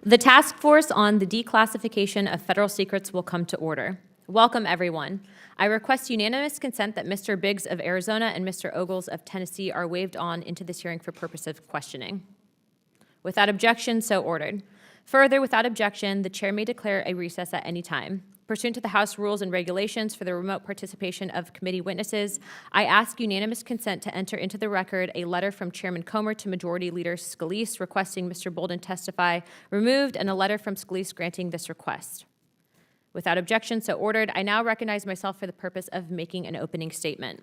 The task force on the declassification of federal secrets will come to order. Welcome, everyone. I request unanimous consent that Mr. Biggs of Arizona and Mr. Ogles of Tennessee are waived on into this hearing for purpose of questioning. Without objection, so ordered. Further, without objection, the chair may declare a recess at any time. Pursuant to the House rules and regulations for the remote participation of committee witnesses, I ask unanimous consent to enter into the record a letter from Chairman Comer to Majority Leader Scalise requesting Mr. Balden testify removed, and a letter from Scalise granting this request. Without objection, so ordered. I now recognize myself for the purpose of making an opening statement.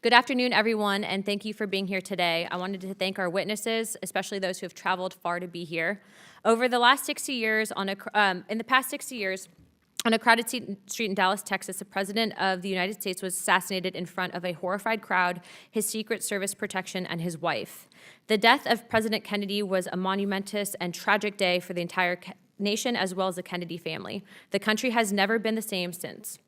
Good afternoon, everyone, and thank you for being here today. I wanted to thank our witnesses, especially those who have traveled far to be here. Over the last 60 years, in the past 60 years, on a crowded street in Dallas, Texas, the President of the United States was assassinated in front of a horrified crowd, his Secret Service protection, and his wife. The death of President Kennedy was a monumentous and tragic day for the entire nation as well as the Kennedy family. The country has never been the same since.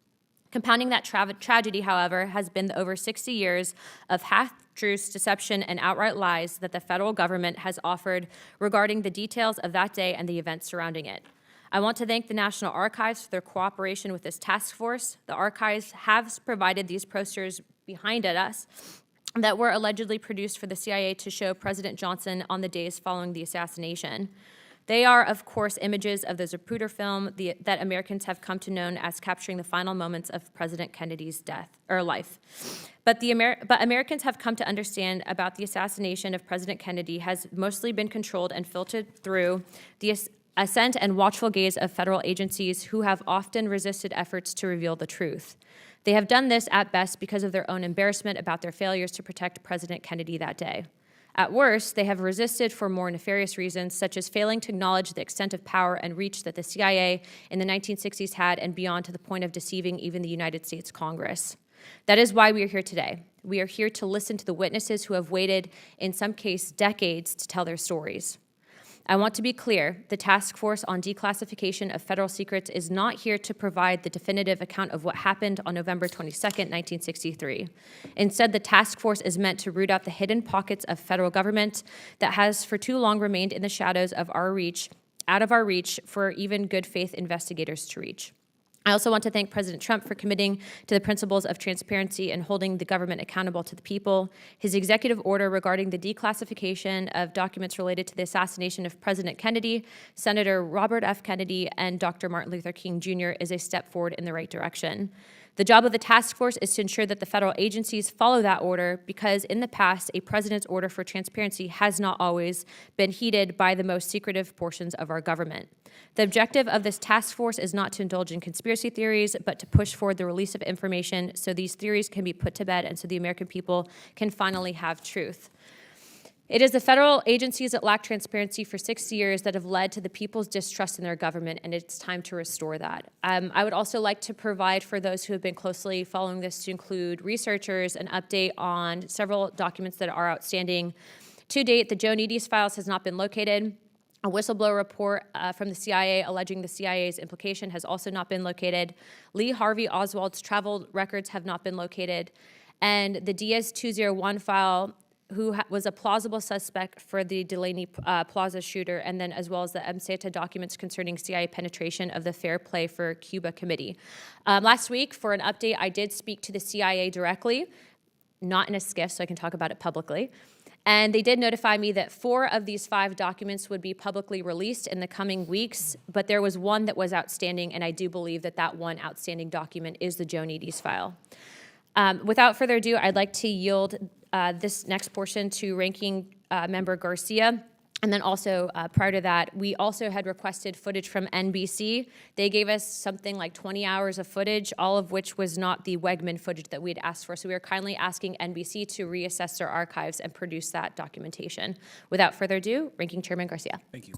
Compounding that tragedy, however, has been the over 60 years of half-truths, deception, and outright lies that the federal government has offered regarding the details of that day and the events surrounding it. I want to thank the National Archives for their cooperation with this task force. The archives have provided these posters behind us that were allegedly produced for the CIA to show President Johnson on the days following the assassination. They are, of course, images of the Zapruder film that Americans have come to know as capturing the final moments of President Kennedy's life. But Americans have come to understand about the assassination of President Kennedy has mostly been controlled and filtered through the assent and watchful gaze of federal agencies who have often resisted efforts to reveal the truth. They have done this at best because of their own embarrassment about their failures to protect President Kennedy that day. At worst, they have resisted for more nefarious reasons, such as failing to acknowledge the extent of power and reach that the CIA in the 1960s had and beyond, to the point of deceiving even the United States Congress. That is why we are here today. We are here to listen to the witnesses who have waited, in some cases, decades to tell their stories. I want to be clear, the task force on declassification of federal secrets is not here to provide the definitive account of what happened on November 22nd, 1963. Instead, the task force is meant to root out the hidden pockets of federal government that has for too long remained in the shadows of our reach, out of our reach for even good faith investigators to reach. I also want to thank President Trump for committing to the principles of transparency and holding the government accountable to the people. His executive order regarding the declassification of documents related to the assassination of President Kennedy, Senator Robert F. Kennedy, and Dr. Martin Luther King Jr. is a step forward in the right direction. The job of the task force is to ensure that the federal agencies follow that order, because in the past, a president's order for transparency has not always been heeded by the most secretive portions of our government. The objective of this task force is not to indulge in conspiracy theories, but to push forward the release of information so these theories can be put to bed and so the American people can finally have truth. It is the federal agencies that lack transparency for 60 years that have led to the people's distrust in their government, and it's time to restore that. I would also like to provide, for those who have been closely following this, to include researchers, an update on several documents that are outstanding. To date, the Joe Needy's files has not been located. A whistleblower report from the CIA alleging the CIA's implication has also not been located. Lee Harvey Oswald's travel records have not been located. And the DS-201 file, who was a plausible suspect for the Delaney Plaza shooter, and then as well as the MSETA documents concerning CIA penetration of the Fair Play for Cuba Committee. Last week, for an update, I did speak to the CIA directly, not in a skiff, so I can talk about it publicly. And they did notify me that 4 of these 5 documents would be publicly released in the coming weeks, but there was one that was outstanding, and I do believe that that one outstanding document is the Joe Needy's file. Without further ado, I'd like to yield this next portion to Ranking Member Garcia. And then also, prior to that, we also had requested footage from NBC. They gave us something like 20 hours of footage, all of which was not the Wegman footage that we had asked for. So we are kindly asking NBC to reassess their archives and produce that documentation. Without further ado, Ranking Chairman Garcia. Thank you.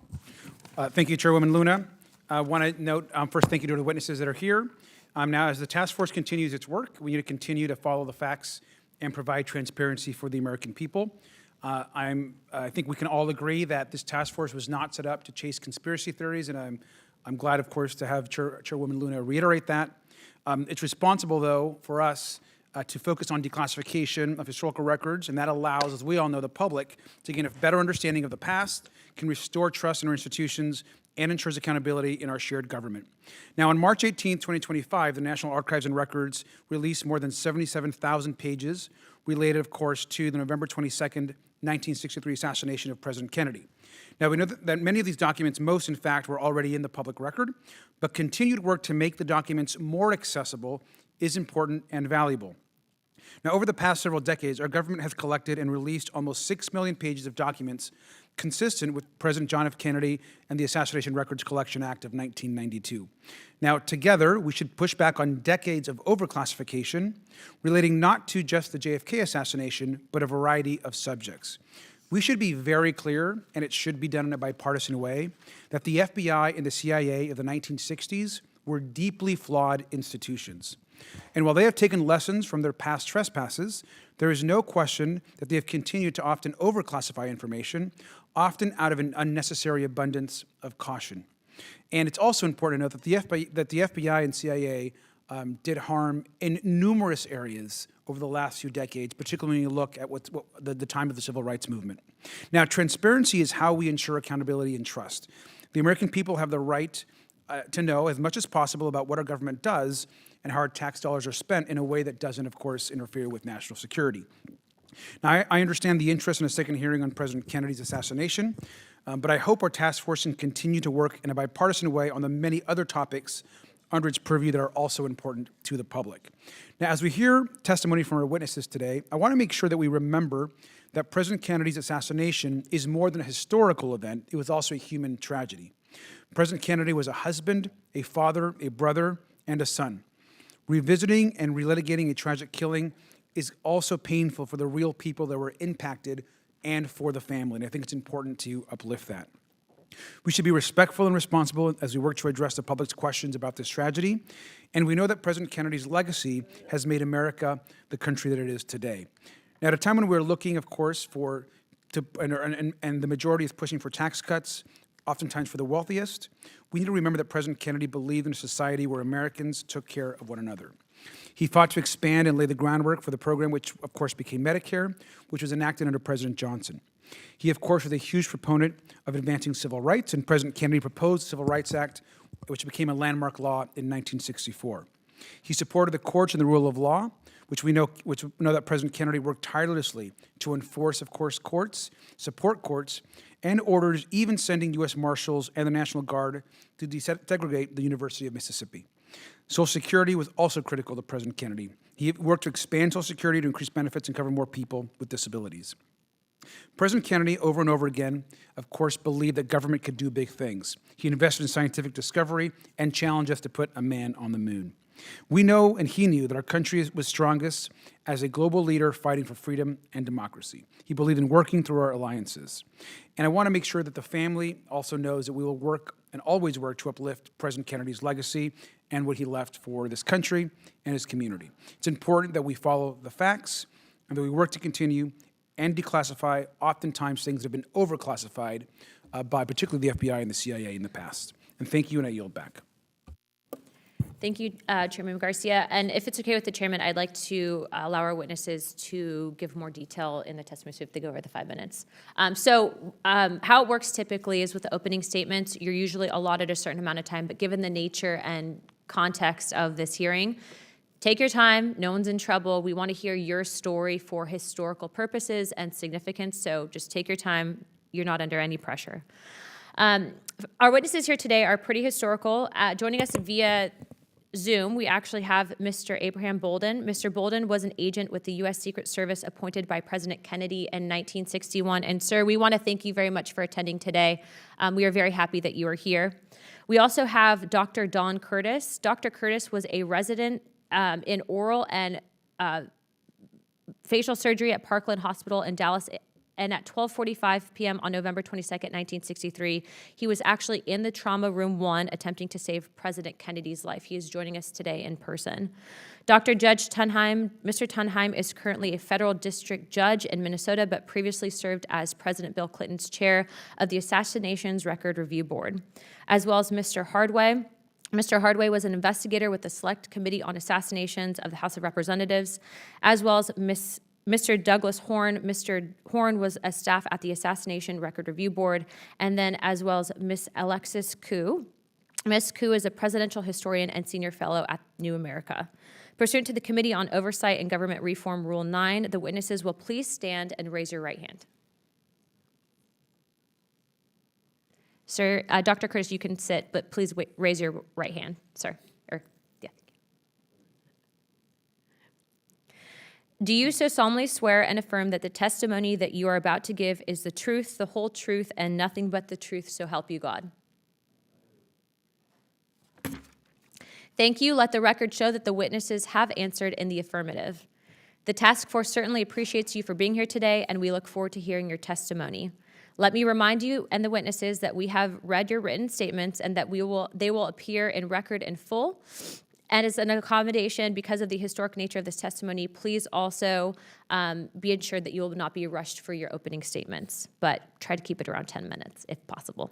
Thank you, Chairwoman Luna. I want to note, first, thank you to the witnesses that are here. Now, as the task force continues its work, we need to continue to follow the facts and provide transparency for the American people. I think we can all agree that this task force was not set up to chase conspiracy theories, and I'm glad, of course, to have Chairwoman Luna reiterate that. It's responsible, though, for us to focus on declassification of historical records, and that allows, as we all know, the public to gain a better understanding of the past, can restore trust in our institutions, and ensures accountability in our shared government. Now, on March 18, 2025, the National Archives and Records released more than 77,000 pages related, of course, to the November 22nd, 1963 assassination of President Kennedy. Now, we know that many of these documents, most in fact, were already in the public record, but continued work to make the documents more accessible is important and valuable. Now, over the past several decades, our government has collected and released almost 6 million pages of documents consistent with President John F. Kennedy and the Assassination Records Collection Act of 1992. Now, together, we should push back on decades of overclassification relating not to just the JFK assassination, but a variety of subjects. We should be very clear, and it should be done in a bipartisan way, that the FBI and the CIA of the 1960s were deeply flawed institutions. And while they have taken lessons from their past trespasses, there is no question that they have continued to often overclassify information, often out of an unnecessary abundance of caution. And it's also important to note that the FBI and CIA did harm in numerous areas over the last few decades, particularly when you look at the time of the civil rights movement. Now, transparency is how we ensure accountability and trust. The American people have the right to know as much as possible about what our government does and how our tax dollars are spent in a way that doesn't, of course, interfere with national security. Now, I understand the interest in a second hearing on President Kennedy's assassination, but I hope our task force can continue to work in a bipartisan way on the many other topics under its purview that are also important to the public. Now, as we hear testimony from our witnesses today, I want to make sure that we remember that President Kennedy's assassination is more than a historical event. It was also a human tragedy. President Kennedy was a husband, a father, a brother, and a son. Revisiting and relitigating a tragic killing is also painful for the real people that were impacted and for the family, and I think it's important to uplift that. We should be respectful and responsible as we work to address the public's questions about this tragedy, and we know that President Kennedy's legacy has made America the country that it is today. Now, at a time when we're looking, of course, and the majority is pushing for tax cuts, oftentimes for the wealthiest, we need to remember that President Kennedy believed in a society where Americans took care of one another. He fought to expand and lay the groundwork for the program, which of course became Medicare, which was enacted under President Johnson. He, of course, was a huge proponent of advancing civil rights, and President Kennedy proposed the Civil Rights Act, which became a landmark law in 1964. He supported the courts and the rule of law, which we know that President Kennedy worked tirelessly to enforce, of course, courts, support courts, and orders, even sending U.S. Marshals and the National Guard to desegregate the University of Mississippi. Social Security was also critical to President Kennedy. He worked to expand Social Security to increase benefits and cover more people with disabilities. President Kennedy, over and over again, of course, believed that government could do big things. He invested in scientific discovery and challenged us to put a man on the moon. We know, and he knew, that our country was strongest as a global leader fighting for freedom and democracy. He believed in working through our alliances. And I want to make sure that the family also knows that we will work and always work to uplift President Kennedy's legacy and what he left for this country and his community. It's important that we follow the facts and that we work to continue and declassify oftentimes things that have been overclassified by particularly the FBI and the CIA in the past. And thank you, and I yield back. Thank you, Chairman Garcia. And if it's okay with the chairman, I'd like to allow our witnesses to give more detail in the testimony, so if they go over the 5 minutes. How it works typically is with the opening statements, you're usually allotted a certain amount of time, but given the nature and context of this hearing, take your time, no one's in trouble. We want to hear your story for historical purposes and significance, so just take your time. You're not under any pressure. Our witnesses here today are pretty historical. Joining us via Zoom, we actually have Mr. Abraham Balden. Mr. Balden was an agent with the U.S. Secret Service appointed by President Kennedy in 1961. And sir, we want to thank you very much for attending today. We are very happy that you are here. We also have Dr. Dawn Curtis. Dr. Curtis was a resident in oral and facial surgery at Parkland Hospital in Dallas. And at 12:45 p.m. on November 22nd, 1963, he was actually in the trauma room 1 attempting to save President Kennedy's life. He is joining us today in person. Dr. Judge Tunheim, Mr. Tunheim is currently a federal district judge in Minnesota, but previously served as President Bill Clinton's chair of the Assassinations Record Review Board, as well as Mr. Hardway. Mr. Hardway was an investigator with the Select Committee on Assassinations of the House of Representatives, as well as Mr. Douglas Horn. Mr. Horn was a staff at the Assassination Record Review Board, and then as well as Miss Alexis Koo. Ms. Koo is a presidential historian and senior fellow at New America. Pursuant to the Committee on Oversight and Government Reform Rule 9, the witnesses will please stand and raise your right hand. Sir, Dr. Curtis, you can sit, but please raise your right hand, sir. Yeah. Do you so solemnly swear and affirm that the testimony that you are about to give is the truth, the whole truth, and nothing but the truth, so help you God? Thank you. Let the record show that the witnesses have answered in the affirmative. The task force certainly appreciates you for being here today, and we look forward to hearing your testimony. Let me remind you and the witnesses that we have read your written statements and that they will appear in record in full. And as an accommodation, because of the historic nature of this testimony, please also be ensured that you will not be rushed for your opening statements, but try to keep it around 10 minutes if possible.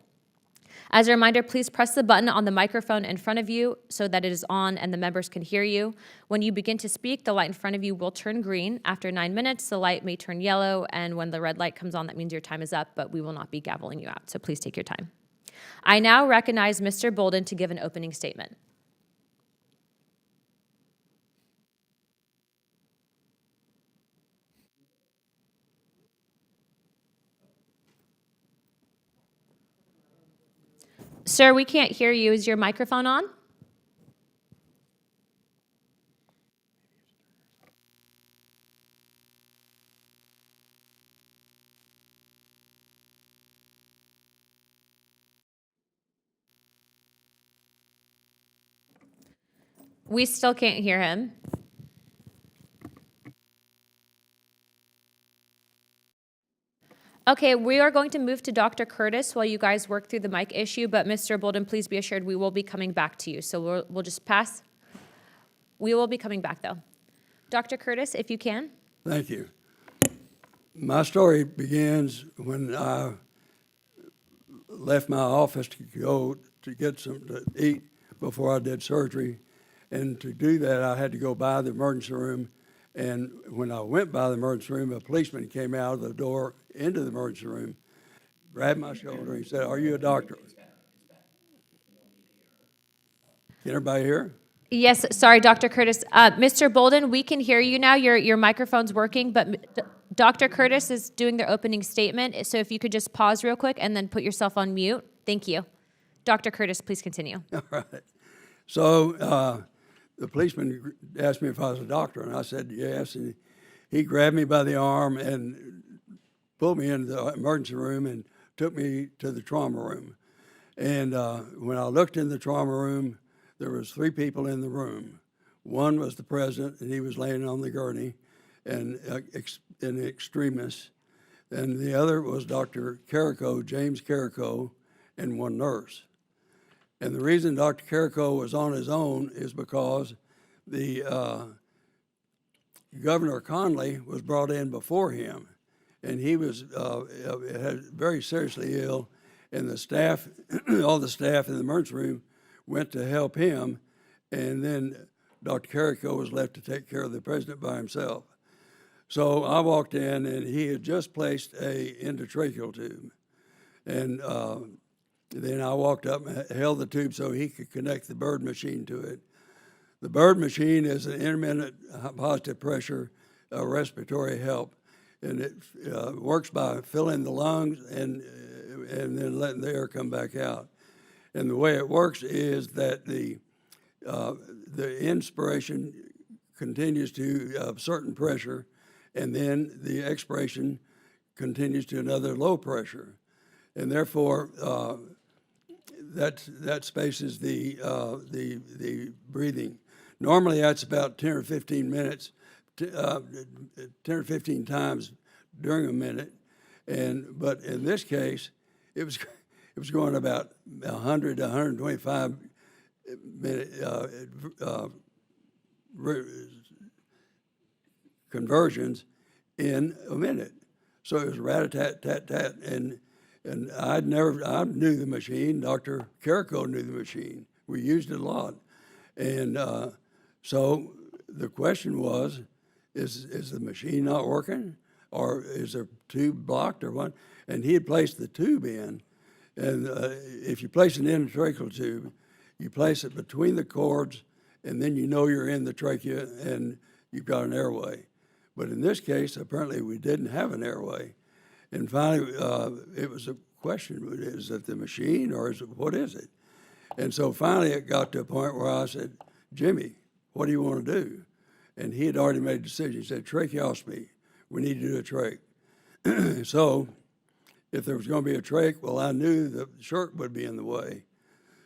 As a reminder, please press the button on the microphone in front of you so that it is on and the members can hear you. When you begin to speak, the light in front of you will turn green. After 9 minutes, the light may turn yellow, and when the red light comes on, that means your time is up, but we will not be gaveling you out, so please take your time. I now recognize Mr. Balden to give an opening statement. Sir, we can't hear you. Is your microphone on? We still can't hear him. Okay, we are going to move to Dr. Curtis while you guys work through the mic issue, but Mr. Balden, please be assured we will be coming back to you. So we'll just pass. We will be coming back, though. Dr. Curtis, if you can. Thank you. My story begins when I left my office to go to get something to eat before I did surgery. And to do that, I had to go by the emergency room. And when I went by the emergency room, a policeman came out of the door into the emergency room, grabbed my shoulder, and he said, "Are you a doctor?" Can everybody hear? Yes, sorry, Dr. Curtis. Mr. Balden, we can hear you now. Your microphone's working, but Dr. Curtis is doing their opening statement. So if you could just pause real quick and then put yourself on mute. Thank you. Dr. Curtis, please continue. All right. So the policeman asked me if I was a doctor, and I said yes. And he grabbed me by the arm and pulled me into the emergency room and took me to the trauma room. And when I looked in the trauma room, there was 3 people in the room. One was the president, and he was laying on the gurney, and an extremist. And the other was Dr. Carrico, James Carrico, and one nurse. And the reason Dr. Carrico was on his own is because the Governor Conley was brought in before him, and he was very seriously ill, and the staff, all the staff in the emergency room went to help him, and then Dr. Carrico was left to take care of the president by himself. So I walked in, and he had just placed a endotracheal tube, and then I walked up and held the tube so he could connect the bird machine to it. The bird machine is an intermittent positive pressure respiratory help, and it works by filling the lungs and then letting the air come back out. And the way it works is that the inspiration continues to a certain pressure, and then the expiration continues to another low pressure, and therefore that spaces the breathing. Normally, that's about 10 or 15 minutes, 10 or 15 times during a minute, but in this case, it was going about 100 to 125 minute conversions in a minute. So it was rat-a-tat-tat-tat, and I knew the machine. Dr. Carrico knew the machine We used it a lot. And so the question was, is the machine not working? Or is there tube blocked or what? And he had placed the tube in. And if you place an endotracheal tube, you place it between the cords, and then you know you're in the trachea and you've got an airway. But in this case, apparently we didn't have an airway. And finally, it was a question, is it the machine or what is it? And so finally it got to a point where I said, Jimmy, what do you want to do? And he had already made a decision. He said, tracheostomy, we need to do a trach. So if there was going to be a trach, well, I knew the shirt would be in the way.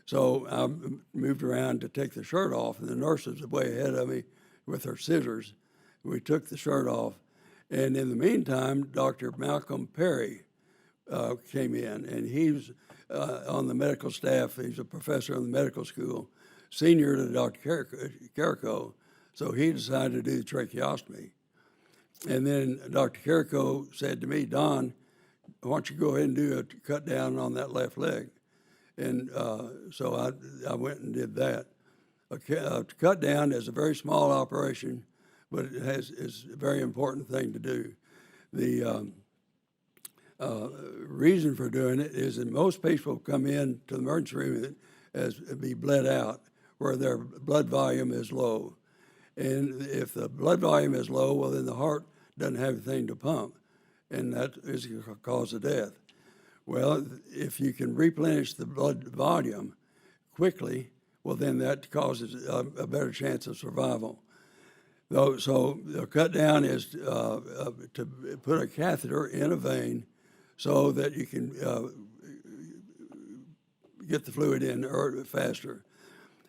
So I moved around to take the shirt off, and the nurse was way ahead of me with her scissors. We took the shirt off. And in the meantime, Dr. Malcolm Perry came in, and he was on the medical staff. He's a professor in the medical school, senior to Dr. Carrico. So he decided to do the tracheostomy. And then Dr. Carrico said to me, Don, why don't you go ahead and do a cut down on that left leg? And so I went and did that. A cut down is a very small operation, but is a very important thing to do. The reason for doing it is that most people come in to the emergency room as be bled out, where their blood volume is low. And if the blood volume is low, well, then the heart doesn't have anything to pump, and that is a cause of death. Well, if you can replenish the blood volume quickly, well, then that causes a better chance of survival. So the cut down is to put a catheter in a vein so that you can get the fluid in faster.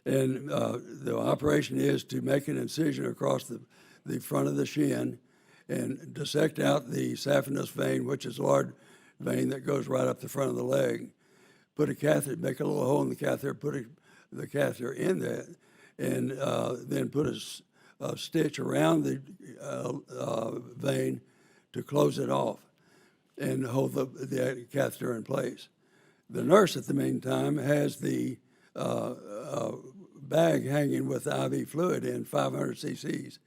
And the operation is to make an incision across the front of the shin and dissect out the saphenous vein, which is a large vein that goes right up the front of the leg. Put a catheter, make a little hole in the catheter, put the catheter in that, and then put a stitch around the vein to close it off and hold the catheter in place. The nurse, at the meantime, has the bag hanging with IV fluid in 500 cc's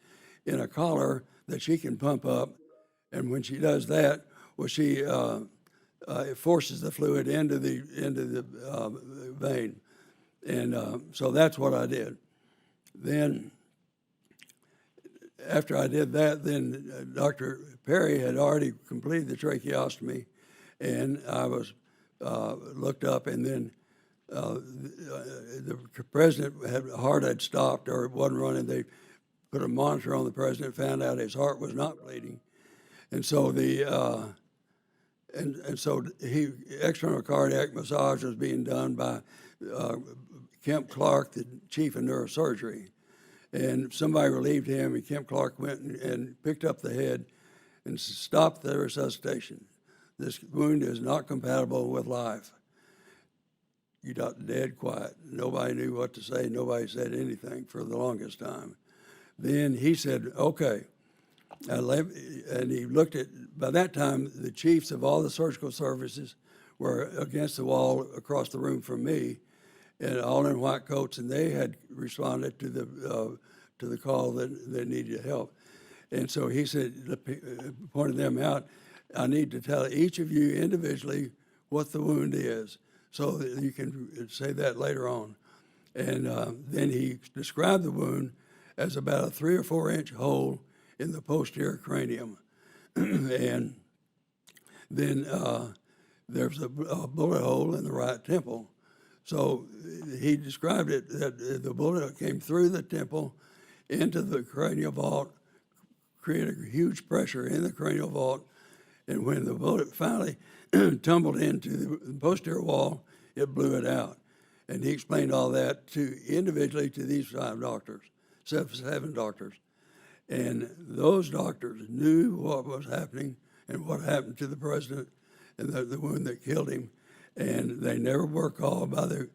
in a collar that she can pump up. And when she does that, well, she it forces the fluid into the vein. And so that's what I did. Then after I did that, then Dr. Perry had already completed the tracheostomy, and I was looked up, and then the president heart had stopped or it wasn't running. They put a monitor on the president, found out his heart was not bleeding, and so external cardiac massage was being done by Kemp Clark, the chief of neurosurgery. And somebody relieved him, and Kemp Clark went and picked up the head and stopped the resuscitation. This wound is not compatible with life. You got dead quiet. Nobody knew what to say. Nobody said anything for the longest time. Then he said, okay. And he looked at, by that time, the chiefs of all the surgical services were against the wall across the room from me, and all in white coats, and they had responded to the call that they needed help. And so he said, pointed them out, I need to tell each of you individually what the wound is so that you can say that later on. And then he described the wound as about a 3 or 4 inch hole in the posterior cranium. And then there's a bullet hole in the right temple. So he described it that the bullet came through the temple into the cranial vault, created a huge pressure in the cranial vault, and when the bullet finally tumbled into the posterior wall, it blew it out. And he explained all that individually to these 7 doctors. And those doctors knew what was happening and what happened to the president and the wound that killed him. And they never were called by the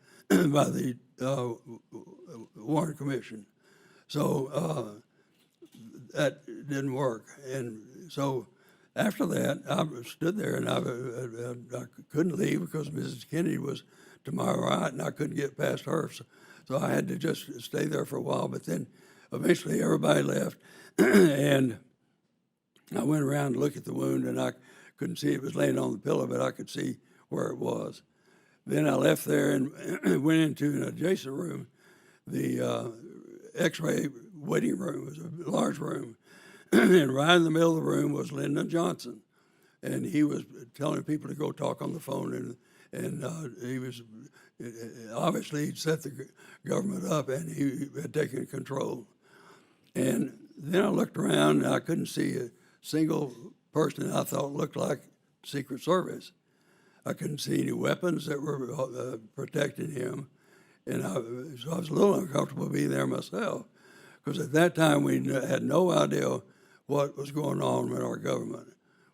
Warren Commission. So that didn't work. And so after that, I stood there and I couldn't leave because Mrs. Kennedy was to my right and I couldn't get past her. So I had to just stay there for a while, but then eventually everybody left, and I went around to look at the wound, and I couldn't see it was laying on the pillow, but I could see where it was. Then I left there and went into an adjacent room. The X-ray waiting room was a large room, and right in the middle of the room was Lyndon Johnson, and he was telling people to go talk on the phone, and he was obviously he'd set the government up, and he had taken control. And then I looked around, and I couldn't see a single person that I thought looked like Secret Service. I couldn't see any weapons that were protecting him, and so I was a little uncomfortable being there myself, because at that time we had no idea what was going on with our government.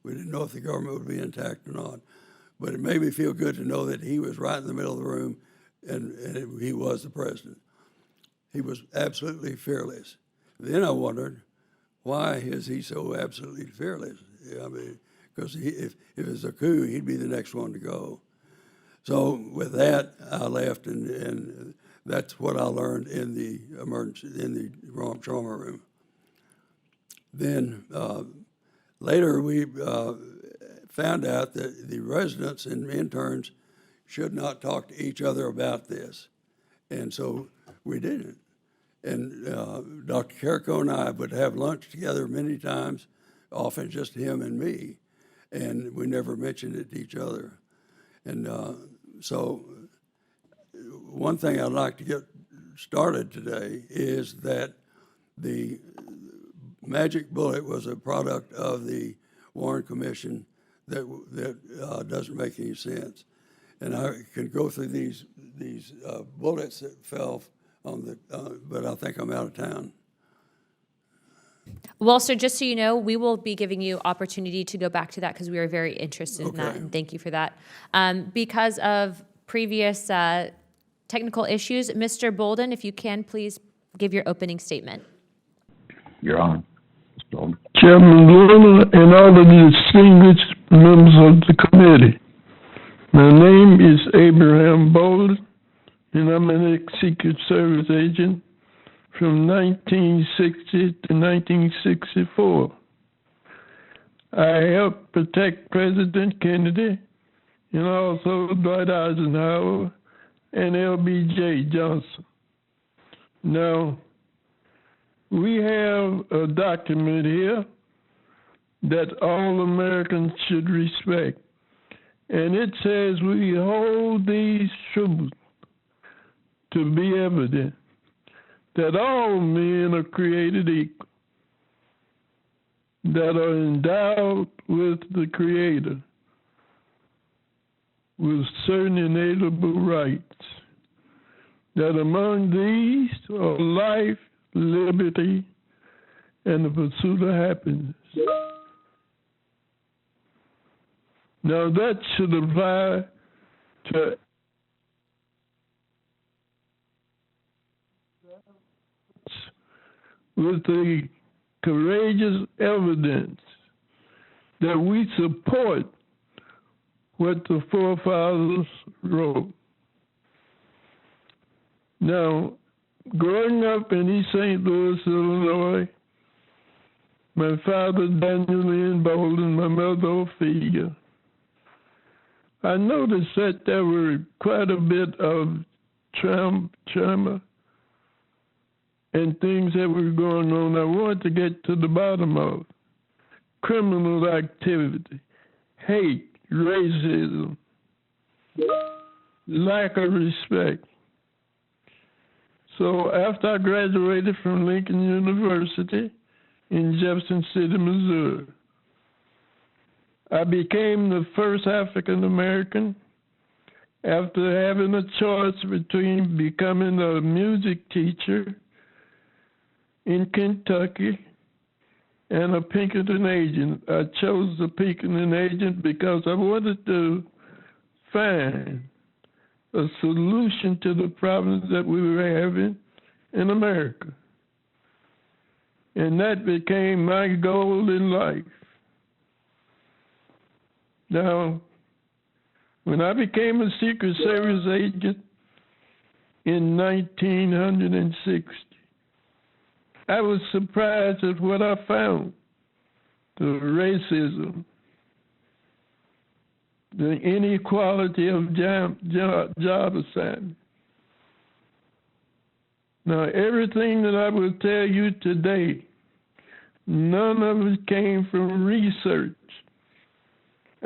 We didn't know if the government would be intact or not, but it made me feel good to know that he was right in the middle of the room, and he was the president. He was absolutely fearless. Then I wondered, why is he so absolutely fearless? I mean, because if it's a coup, he'd be the next one to go. So with that, I left, and that's what I learned in the trauma room. Then later we found out that the residents and interns should not talk to each other about this, and so we didn't. And Dr. Carrico and I would have lunch together many times, often just him and me, and we never mentioned it to each other. And so one thing I'd like to get started today is that the magic bullet was a product of the Warren Commission that doesn't make any sense. And I can go through these bullets that fell on the, but I think I'm out of town. Well, sir, just so you know, we will be giving you opportunity to go back to that because we are very interested in that, and thank you for that. Because of previous technical issues, Mr. Balden, if you can please give your opening statement. Your Honor. Chairman Luna and all of the distinguished members of the committee. My name is Abraham Balden, and I'm an ex-Secret Service agent from 1960 to 1964. I helped protect President Kennedy and also Dwight Eisenhower and LBJ Johnson. Now, we have a document here that all Americans should respect. And it says we hold these truths to be evident that all men are created equal, that are endowed with the Creator, with certain inalienable rights, that among these are life, liberty, and the pursuit of happiness. Now that should apply to with the courageous evidence that we support what the forefathers wrote. Now, growing up in East St. Louis, Illinois, my father, Daniel N. Balden, my mother, Ophelia, I noticed that there were quite a bit of trauma and things that were going on I wanted to get to the bottom of. Criminal activity, hate, racism, lack of respect. So after I graduated from Lincoln University in Jefferson City, Missouri, I became the first African American after having a choice between becoming a music teacher in Kentucky and a Pinkerton agent. I chose the Pinkerton agent because I wanted to find a solution to the problems that we were having in America. And that became my goal in life. Now, when I became a Secret Service agent, in 1960. I was surprised at what I found. The racism, the inequality of job assignment. Now, everything that I will tell you today, none of it came from research.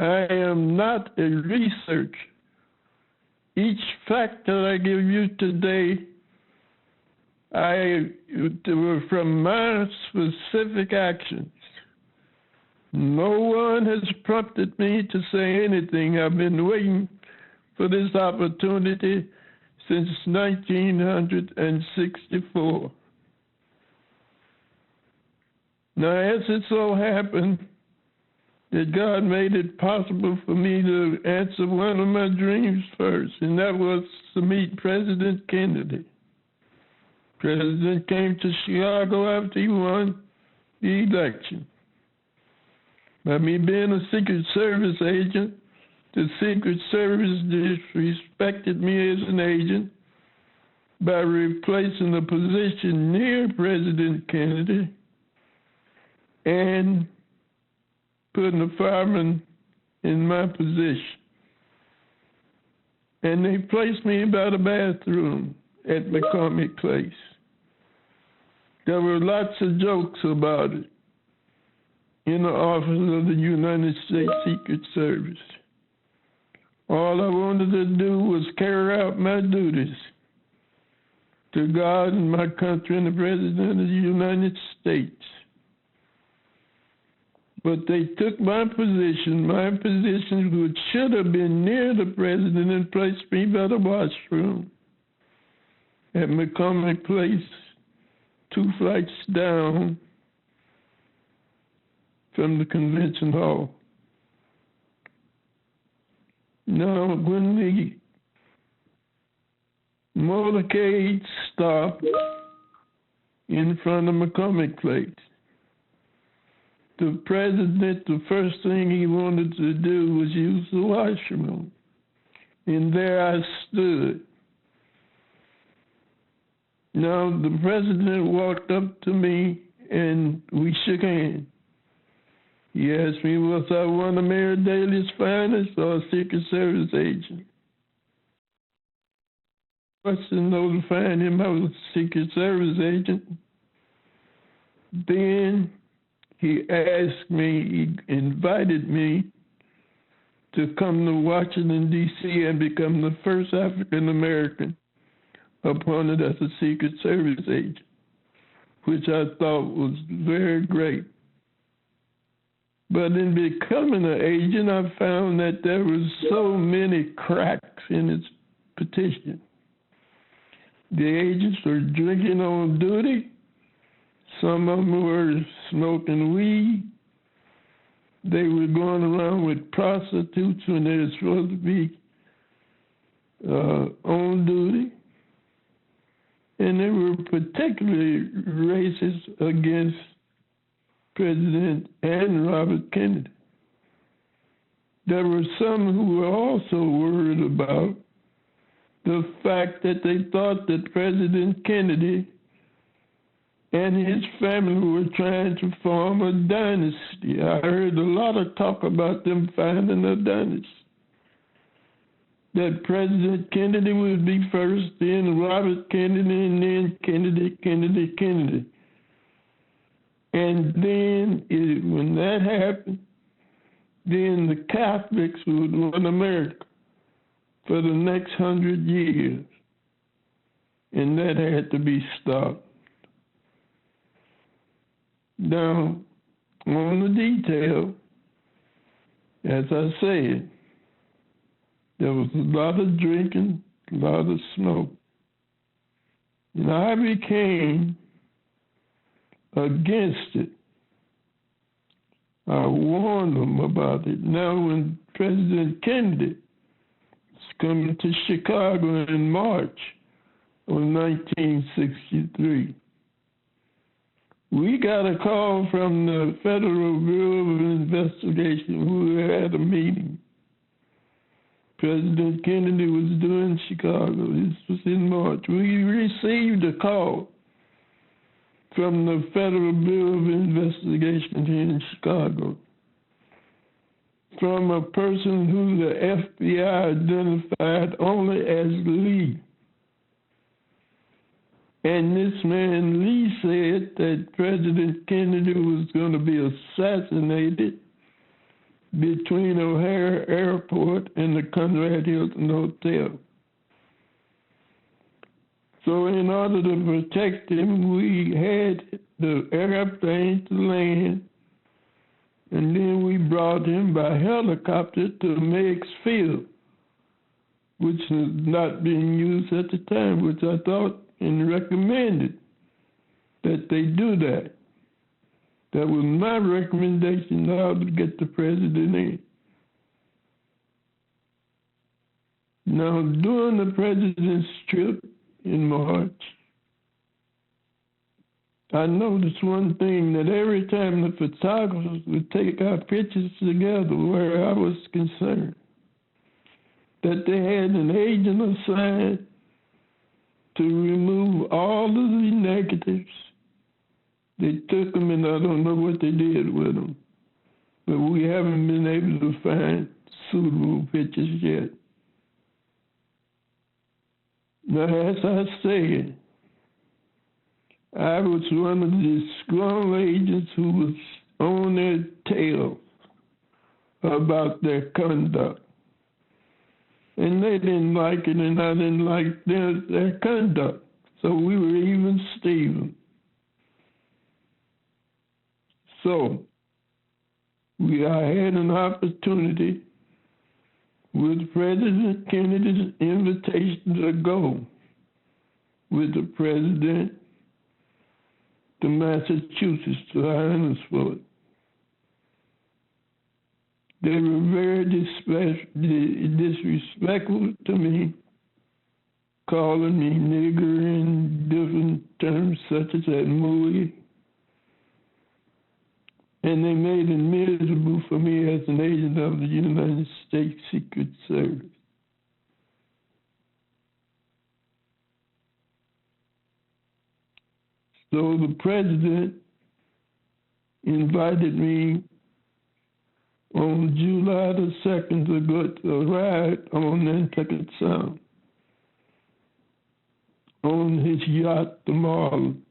I am not a researcher. Each fact that I give you today, they were from my specific actions. No one has prompted me to say anything. I've been waiting for this opportunity since 1964. Now, as it so happened that God made it possible for me to answer one of my dreams first, and that was to meet President Kennedy. President came to Chicago after he won the election. By me being a Secret Service agent, the Secret Service disrespected me as an agent by replacing a position near President Kennedy and putting a fireman in my position. And they placed me by the bathroom at McCormick Place. There were lots of jokes about it in the office of the United States Secret Service. All I wanted to do was carry out my duties to God and my country and the President of the United States. But they took my position, which should have been near the President, and placed me by the washroom at McCormick Place, 2 flights down from the convention hall. Now, when the motorcade stopped in front of McCormick Place, the president, the first thing he wanted to do was use the washroom. And there I stood. Now, the president walked up to me and we shook hands. He asked me, was I one of Mayor Daley's finest or a Secret Service agent? I notified him I was a Secret Service agent. Then he invited me to come to Washington, D.C. and become the first African American appointed as a Secret Service agent, which I thought was very great. But in becoming an agent, I found that there were so many cracks in its petition. The agents were drinking on duty. Some of them were smoking weed. They were going around with prostitutes when they were supposed to be on duty. And they were particularly racist against President and Robert Kennedy. There were some who were also worried about the fact that they thought that President Kennedy and his family were trying to form a dynasty. I heard a lot of talk about them finding a dynasty. That President Kennedy would be first, then Robert Kennedy, and then Kennedy. And then, when that happened, then the Catholics would run America for the next 100 years. And that had to be stopped. Now, on the detail, as I said, there was a lot of drinking, a lot of smoke. And I became against it. I warned them about it. Now, when President Kennedy was coming to Chicago in March of 1963, we got a call from the Federal Bureau of Investigation who had a meeting. President Kennedy was doing in Chicago. This was in March. We received a call from the Federal Bureau of Investigation here in Chicago from a person who the FBI identified only as Lee. And this man Lee said that President Kennedy was going to be assassinated between O'Hare Airport and the Conrad Hilton Hotel. So in order to protect him, we had the airplane to land, and then we brought him by helicopter to Meigs Field, which was not being used at the time, which I thought and recommended that they do that. That was my recommendation now to get the president in. Now, during the president's trip in March, I noticed one thing, that every time the photographers would take our pictures together where I was concerned, that they had an agent assigned to remove all of the negatives. They took them, and I don't know what they did with them. But we haven't been able to find suitable pictures yet. Now, as I said, I was one of the strong agents who was on their tail about their conduct. And they didn't like it, and I didn't like their conduct. So we were even Steven. So I had an opportunity with President Kennedy's invitation to go with the president to Massachusetts, to Johannesburg. They were very disrespectful to me, calling me nigger and different terms such as that mooey. And they made it miserable for me as an agent of the United States Secret Service. So the president invited me on July the 2nd to go to a ride on Nantucket Sound on his yacht, the Marlin.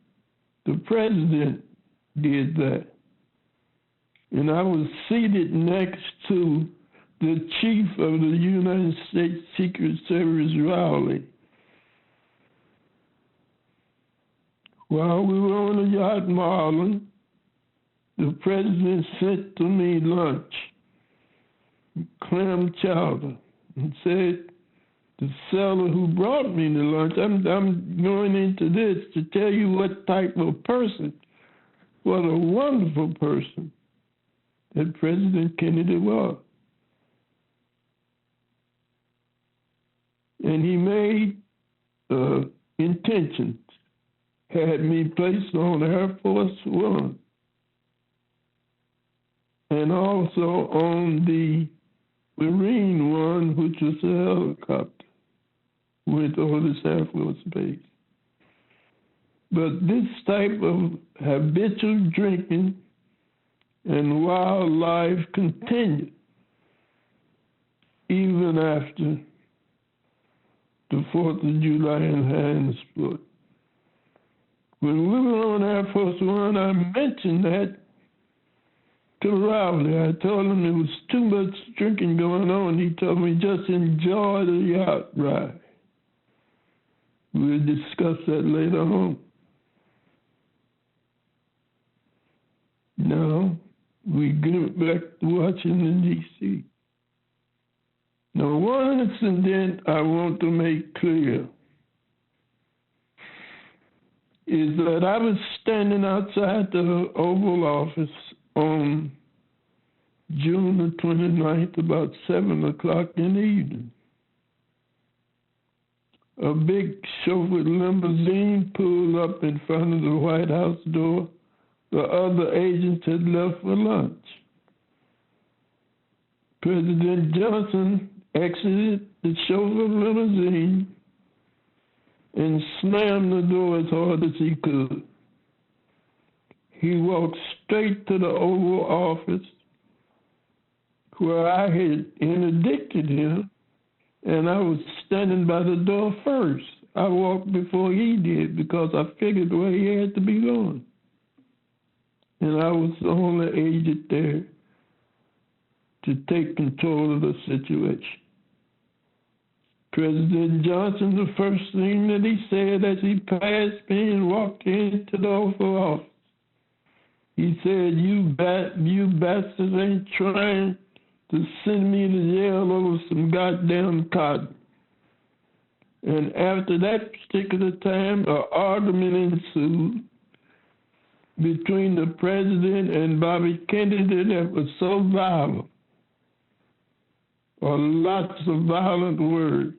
The president did that. And I was seated next to the chief of the United States Secret Service, Rowley. While we were on the yacht Marlin, the president sent to me lunch, clam chowder, and said, the seller who brought me the lunch, I'm going into this to tell you what type of person, what a wonderful person that President Kennedy was. And he made intentions, had me placed on Air Force One, and also on the Marine One, which was a helicopter with Otis Air Force Base. But this type of habitual drinking and wildlife continued even after the 4th of July in Johannesburg. When we were on Air Force One, I mentioned that to Rowley. I told him there was too much drinking going on. He told me just enjoy the yacht ride. We'll discuss that later on. Now, we get back to Washington, D.C. Now, one incident I want to make clear is that I was standing outside the Oval Office on June the 29th, about 7 o'clock in the evening. A big chauffeured limousine pulled up in front of the White House door. The other agents had left for lunch. President Johnson exited the chauffeur limousine, and slammed the door as hard as he could. He walked straight to the Oval Office where I had interdicted him, and I was standing by the door first. I walked before he did because I figured where he had to be going. And I was the only agent there to take control of the situation. President Johnson, the first thing that he said as he passed me and walked into the Oval Office, he said, you bastards ain't trying to send me to jail over some goddamn cotton. And after that particular time, an argument ensued between the president and Bobby Kennedy that was so violent, or lots of violent words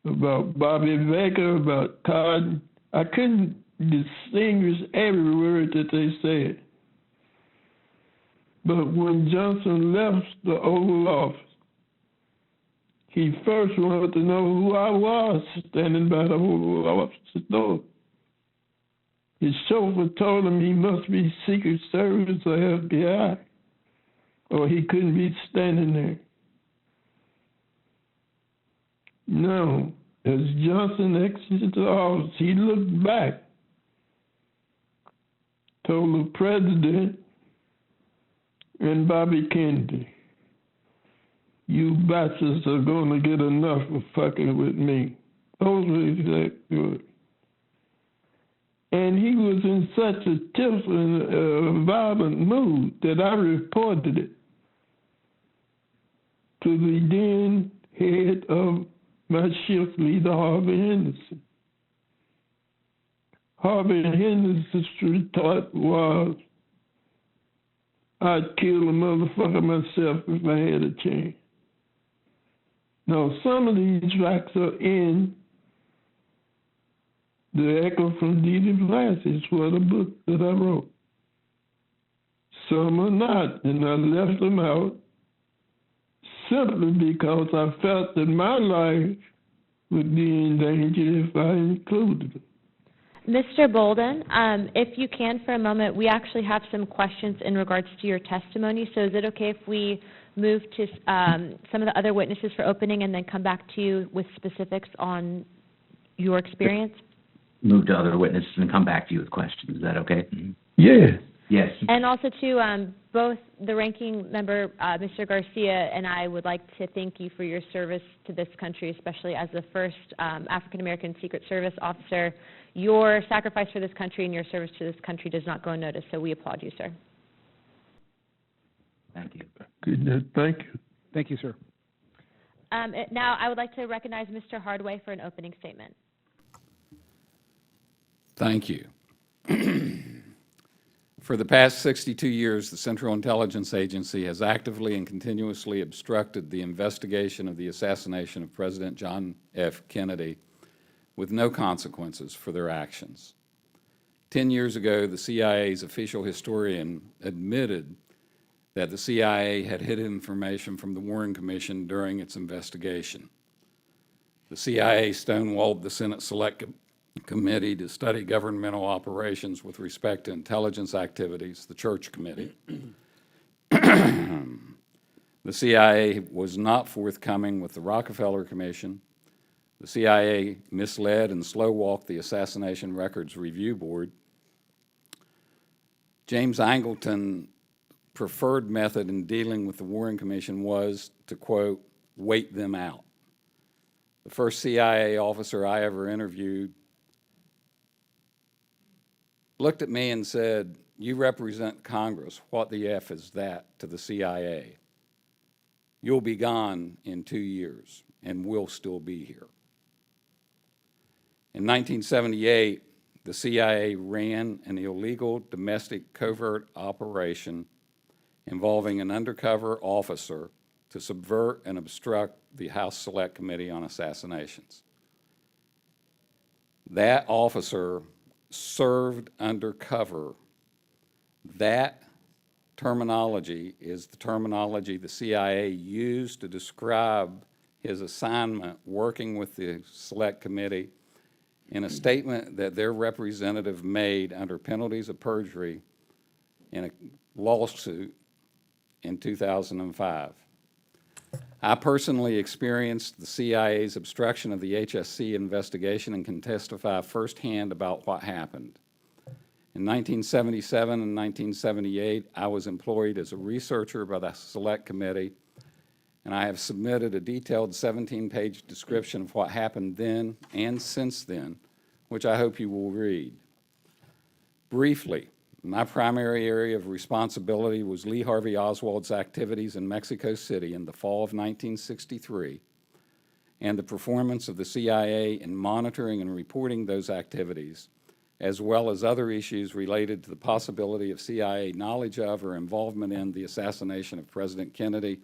about Bobby Baker, about cotton. I couldn't distinguish every word that they said. But when Johnson left the Oval Office, he first wanted to know who I was standing by the Oval Office door. His chauffeur told him he must be Secret Service or FBI, or he couldn't be standing there. Now, as Johnson exited the office, he looked back, told the president and Bobby Kennedy, you bastards are going to get enough of fucking with me. Those were his exact words. And he was in such a tiff and violent mood that I reported it to the then head of my shift leader, Harvey Henderson. Harvey Henderson's retort was, I'd kill a motherfucker myself if I had a chance. Now, some of these facts are in The Echo from Deedee Glasses, for the book that I wrote. Some are not, and I left them out simply because I felt that my life would be in danger if I included them. Mr. Balden, if you can for a moment, we actually have some questions in regards to your testimony. So is it okay if we move to some of the other witnesses for opening and then come back to you with specifics on your experience? Move to other witnesses and come back to you with questions. Is that okay? Yeah. Yes. And also to both the ranking member, Mr. Garcia, and I would like to thank you for your service to this country, especially as the first African-American Secret Service officer. Your sacrifice for this country and your service to this country does not go unnoticed, so we applaud you, sir. Thank you. Good. Thank you. Thank you, sir. Now I would like to recognize Mr. Hardway for an opening statement. Thank you. For the past 62 years, the Central Intelligence Agency has actively and continuously obstructed the investigation of the assassination of President John F. Kennedy with no consequences for their actions. 10 years ago, the CIA's official historian admitted that the CIA had hid information from the Warren Commission during its investigation. The CIA stonewalled the Senate Select Committee to study governmental operations with respect to intelligence activities, the Church Committee. The CIA was not forthcoming with the Rockefeller Commission. The CIA misled and slow-walked the Assassination Records Review Board. James Angleton's preferred method in dealing with the Warren Commission was to, quote, wait them out. The first CIA officer I ever interviewed looked at me and said, you represent Congress. What the F is that to the CIA? You'll be gone in 2 years, and we'll still be here. In 1978, the CIA ran an illegal domestic covert operation involving an undercover officer to subvert and obstruct the House Select Committee on Assassinations. That officer served undercover that terminology is the terminology the CIA used to describe his assignment working with the Select Committee in a statement that their representative made under penalties of perjury in a lawsuit in 2005. I personally experienced the CIA's obstruction of the HSC investigation and can testify firsthand about what happened. In 1977 and 1978, I was employed as a researcher by the Select Committee, and I have submitted a detailed 17-page description of what happened then and since then, which I hope you will read. Briefly, my primary area of responsibility was Lee Harvey Oswald's activities in Mexico City in the fall of 1963 and the performance of the CIA in monitoring and reporting those activities, as well as other issues related to the possibility of CIA knowledge of or involvement in the assassination of President Kennedy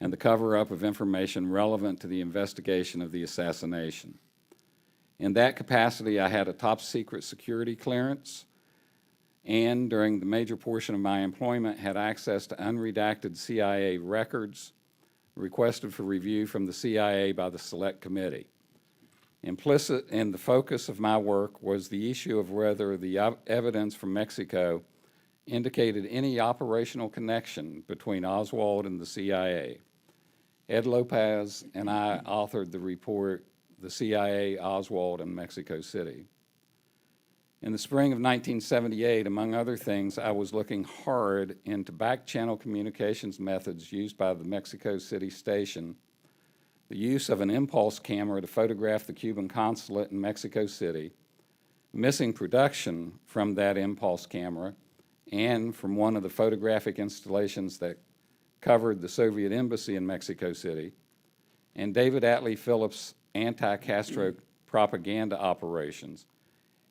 and the cover-up of information relevant to the investigation of the assassination. In that capacity, I had a top-secret security clearance and, during the major portion of my employment, had access to unredacted CIA records requested for review from the CIA by the Select Committee. Implicit in the focus of my work was the issue of whether the evidence from Mexico indicated any operational connection between Oswald and the CIA. Ed Lopez and I authored the report, The CIA, Oswald, and Mexico City. In the spring of 1978, among other things, I was looking hard into back-channel communications methods used by the Mexico City station, the use of an impulse camera to photograph the Cuban consulate in Mexico City, missing production from that impulse camera and from one of the photographic installations that covered the Soviet embassy in Mexico City, and David Atlee Phillips' anti-Castro propaganda operations,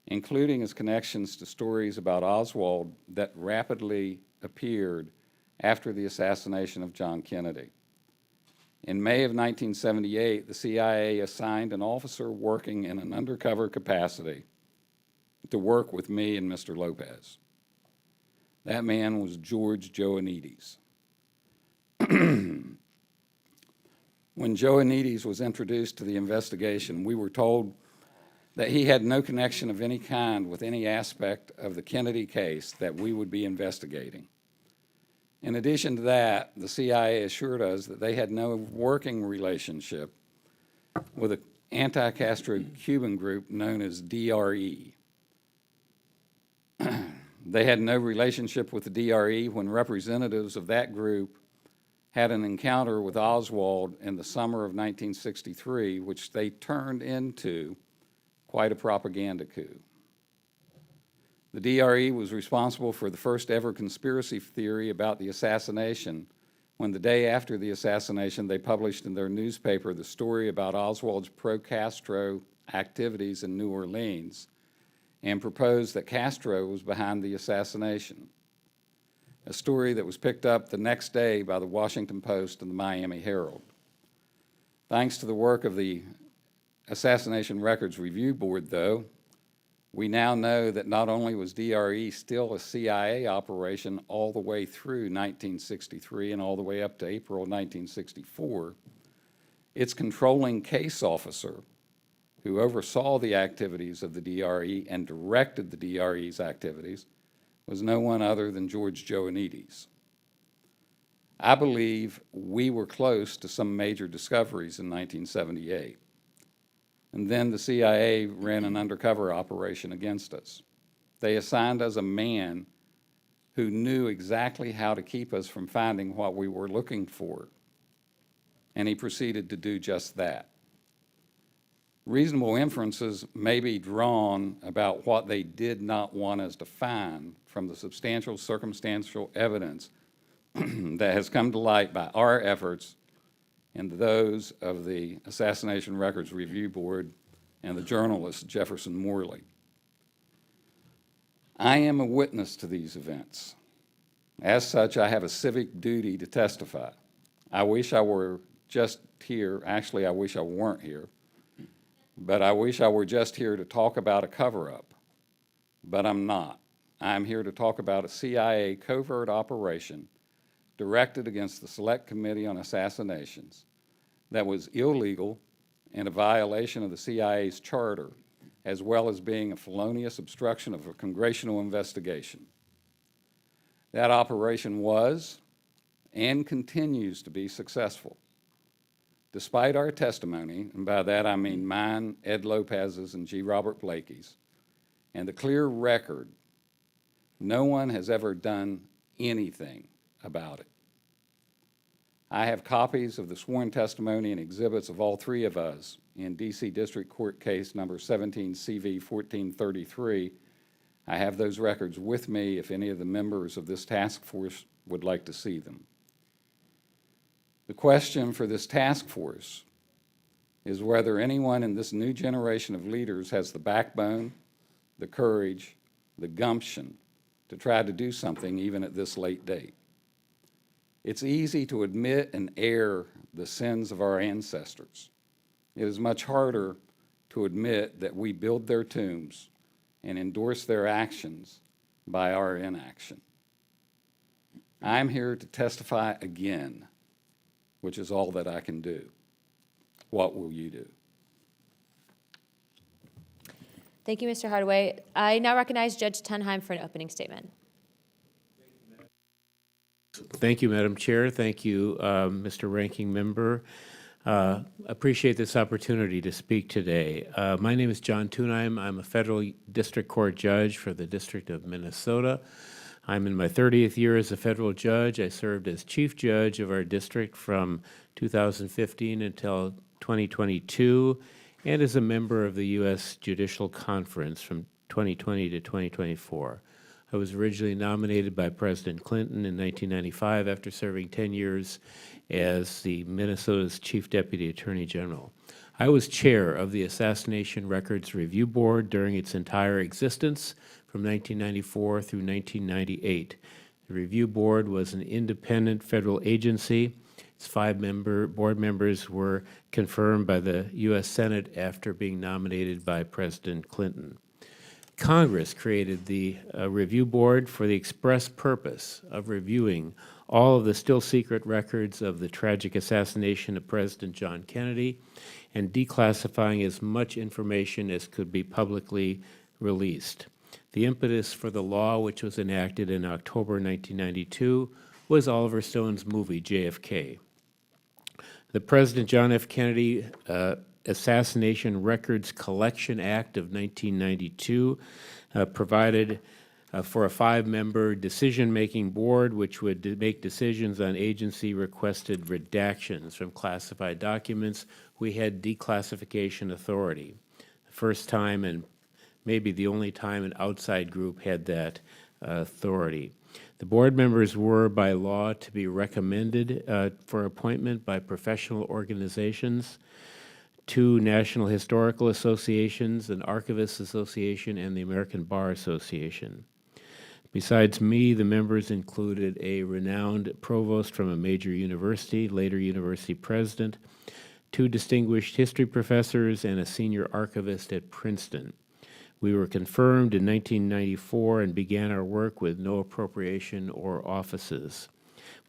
including his connections to stories about Oswald that rapidly appeared after the assassination of John Kennedy. In May of 1978, the CIA assigned an officer working in an undercover capacity to work with me and Mr. Lopez. That man was George Joannides. When Joannides was introduced to the investigation, we were told that he had no connection of any kind with any aspect of the Kennedy case that we would be investigating. In addition to that, the CIA assured us that they had no working relationship with an anti-Castro Cuban group known as DRE. They had no relationship with the DRE when representatives of that group had an encounter with Oswald in the summer of 1963, which they turned into quite a propaganda coup. The DRE was responsible for the first ever conspiracy theory about the assassination when the day after the assassination they published in their newspaper the story about Oswald's pro-Castro activities in New Orleans and proposed that Castro was behind the assassination, a story that was picked up the next day by the Washington Post and the Miami Herald. Thanks to the work of the Assassination Records Review Board, though, we now know that not only was DRE still a CIA operation all the way through 1963 and all the way up to April 1964, its controlling case officer, who oversaw the activities of the DRE and directed the DRE's activities, was no one other than George Joannides. I believe we were close to some major discoveries in 1978. And then the CIA ran an undercover operation against us. They assigned us a man who knew exactly how to keep us from finding what we were looking for. And he proceeded to do just that. Reasonable inferences may be drawn about what they did not want us to find from the substantial circumstantial evidence that has come to light by our efforts and those of the Assassination Records Review Board and the journalist Jefferson Morley. I am a witness to these events. As such, I have a civic duty to testify. I wish I were just here. Actually, I wish I weren't here. But I wish I were just here to talk about a cover-up. But I'm not. I'm here to talk about a CIA covert operation directed against the Select Committee on Assassinations that was illegal and a violation of the CIA's charter, as well as being a felonious obstruction of a congressional investigation. That operation was and continues to be successful. Despite our testimony, and by that I mean mine, Ed Lopez's, and G. Robert Blakey's, and the clear record, no one has ever done anything about it. I have copies of the sworn testimony and exhibits of all three of us in D.C. District Court Case number 17 CV 1433. I have those records with me if any of the members of this task force would like to see them. The question for this task force is whether anyone in this new generation of leaders has the backbone, the courage, the gumption to try to do something even at this late date. It's easy to admit and air the sins of our ancestors. It is much harder to admit that we build their tombs and endorse their actions by our inaction. I'm here to testify again, which is all that I can do. What will you do? Thank you, Mr. Hardway. I now recognize Judge Tunheim for an opening statement. Thank you, Madam Chair. Thank you, Mr. Ranking Member. Appreciate this opportunity to speak today. My name is John Tunheim. I'm a federal district court judge for the District of Minnesota. I'm in my 30th year as a federal judge. I served as chief judge of our district from 2015 until 2022, and as a member of the U.S. Judicial Conference from 2020 to 2024. I was originally nominated by President Clinton in 1995 after serving 10 years as the Minnesota's Chief Deputy Attorney General. I was chair of the Assassination Records Review Board during its entire existence from 1994 through 1998. The Review Board was an independent federal agency. Its 5 board members were confirmed by the U.S. Senate after being nominated by President Clinton. Congress created the Review Board for the express purpose of reviewing all of the still secret records of the tragic assassination of President John Kennedy and declassifying as much information as could be publicly released. The impetus for the law, which was enacted in October 1992, was Oliver Stone's movie JFK. The President John F. Kennedy Assassination Records Collection Act of 1992 provided for a 5-member decision-making board which would make decisions on agency-requested redactions from classified documents. We had declassification authority. The first time and maybe the only time an outside group had that authority. The board members were, by law, to be recommended for appointment by professional organizations, 2 National Historical Associations, an Archivists Association, and the American Bar Association. Besides me, the members included a renowned provost from a major university, later university president, 2 distinguished history professors, and a senior archivist at Princeton. We were confirmed in 1994 and began our work with no appropriation or offices.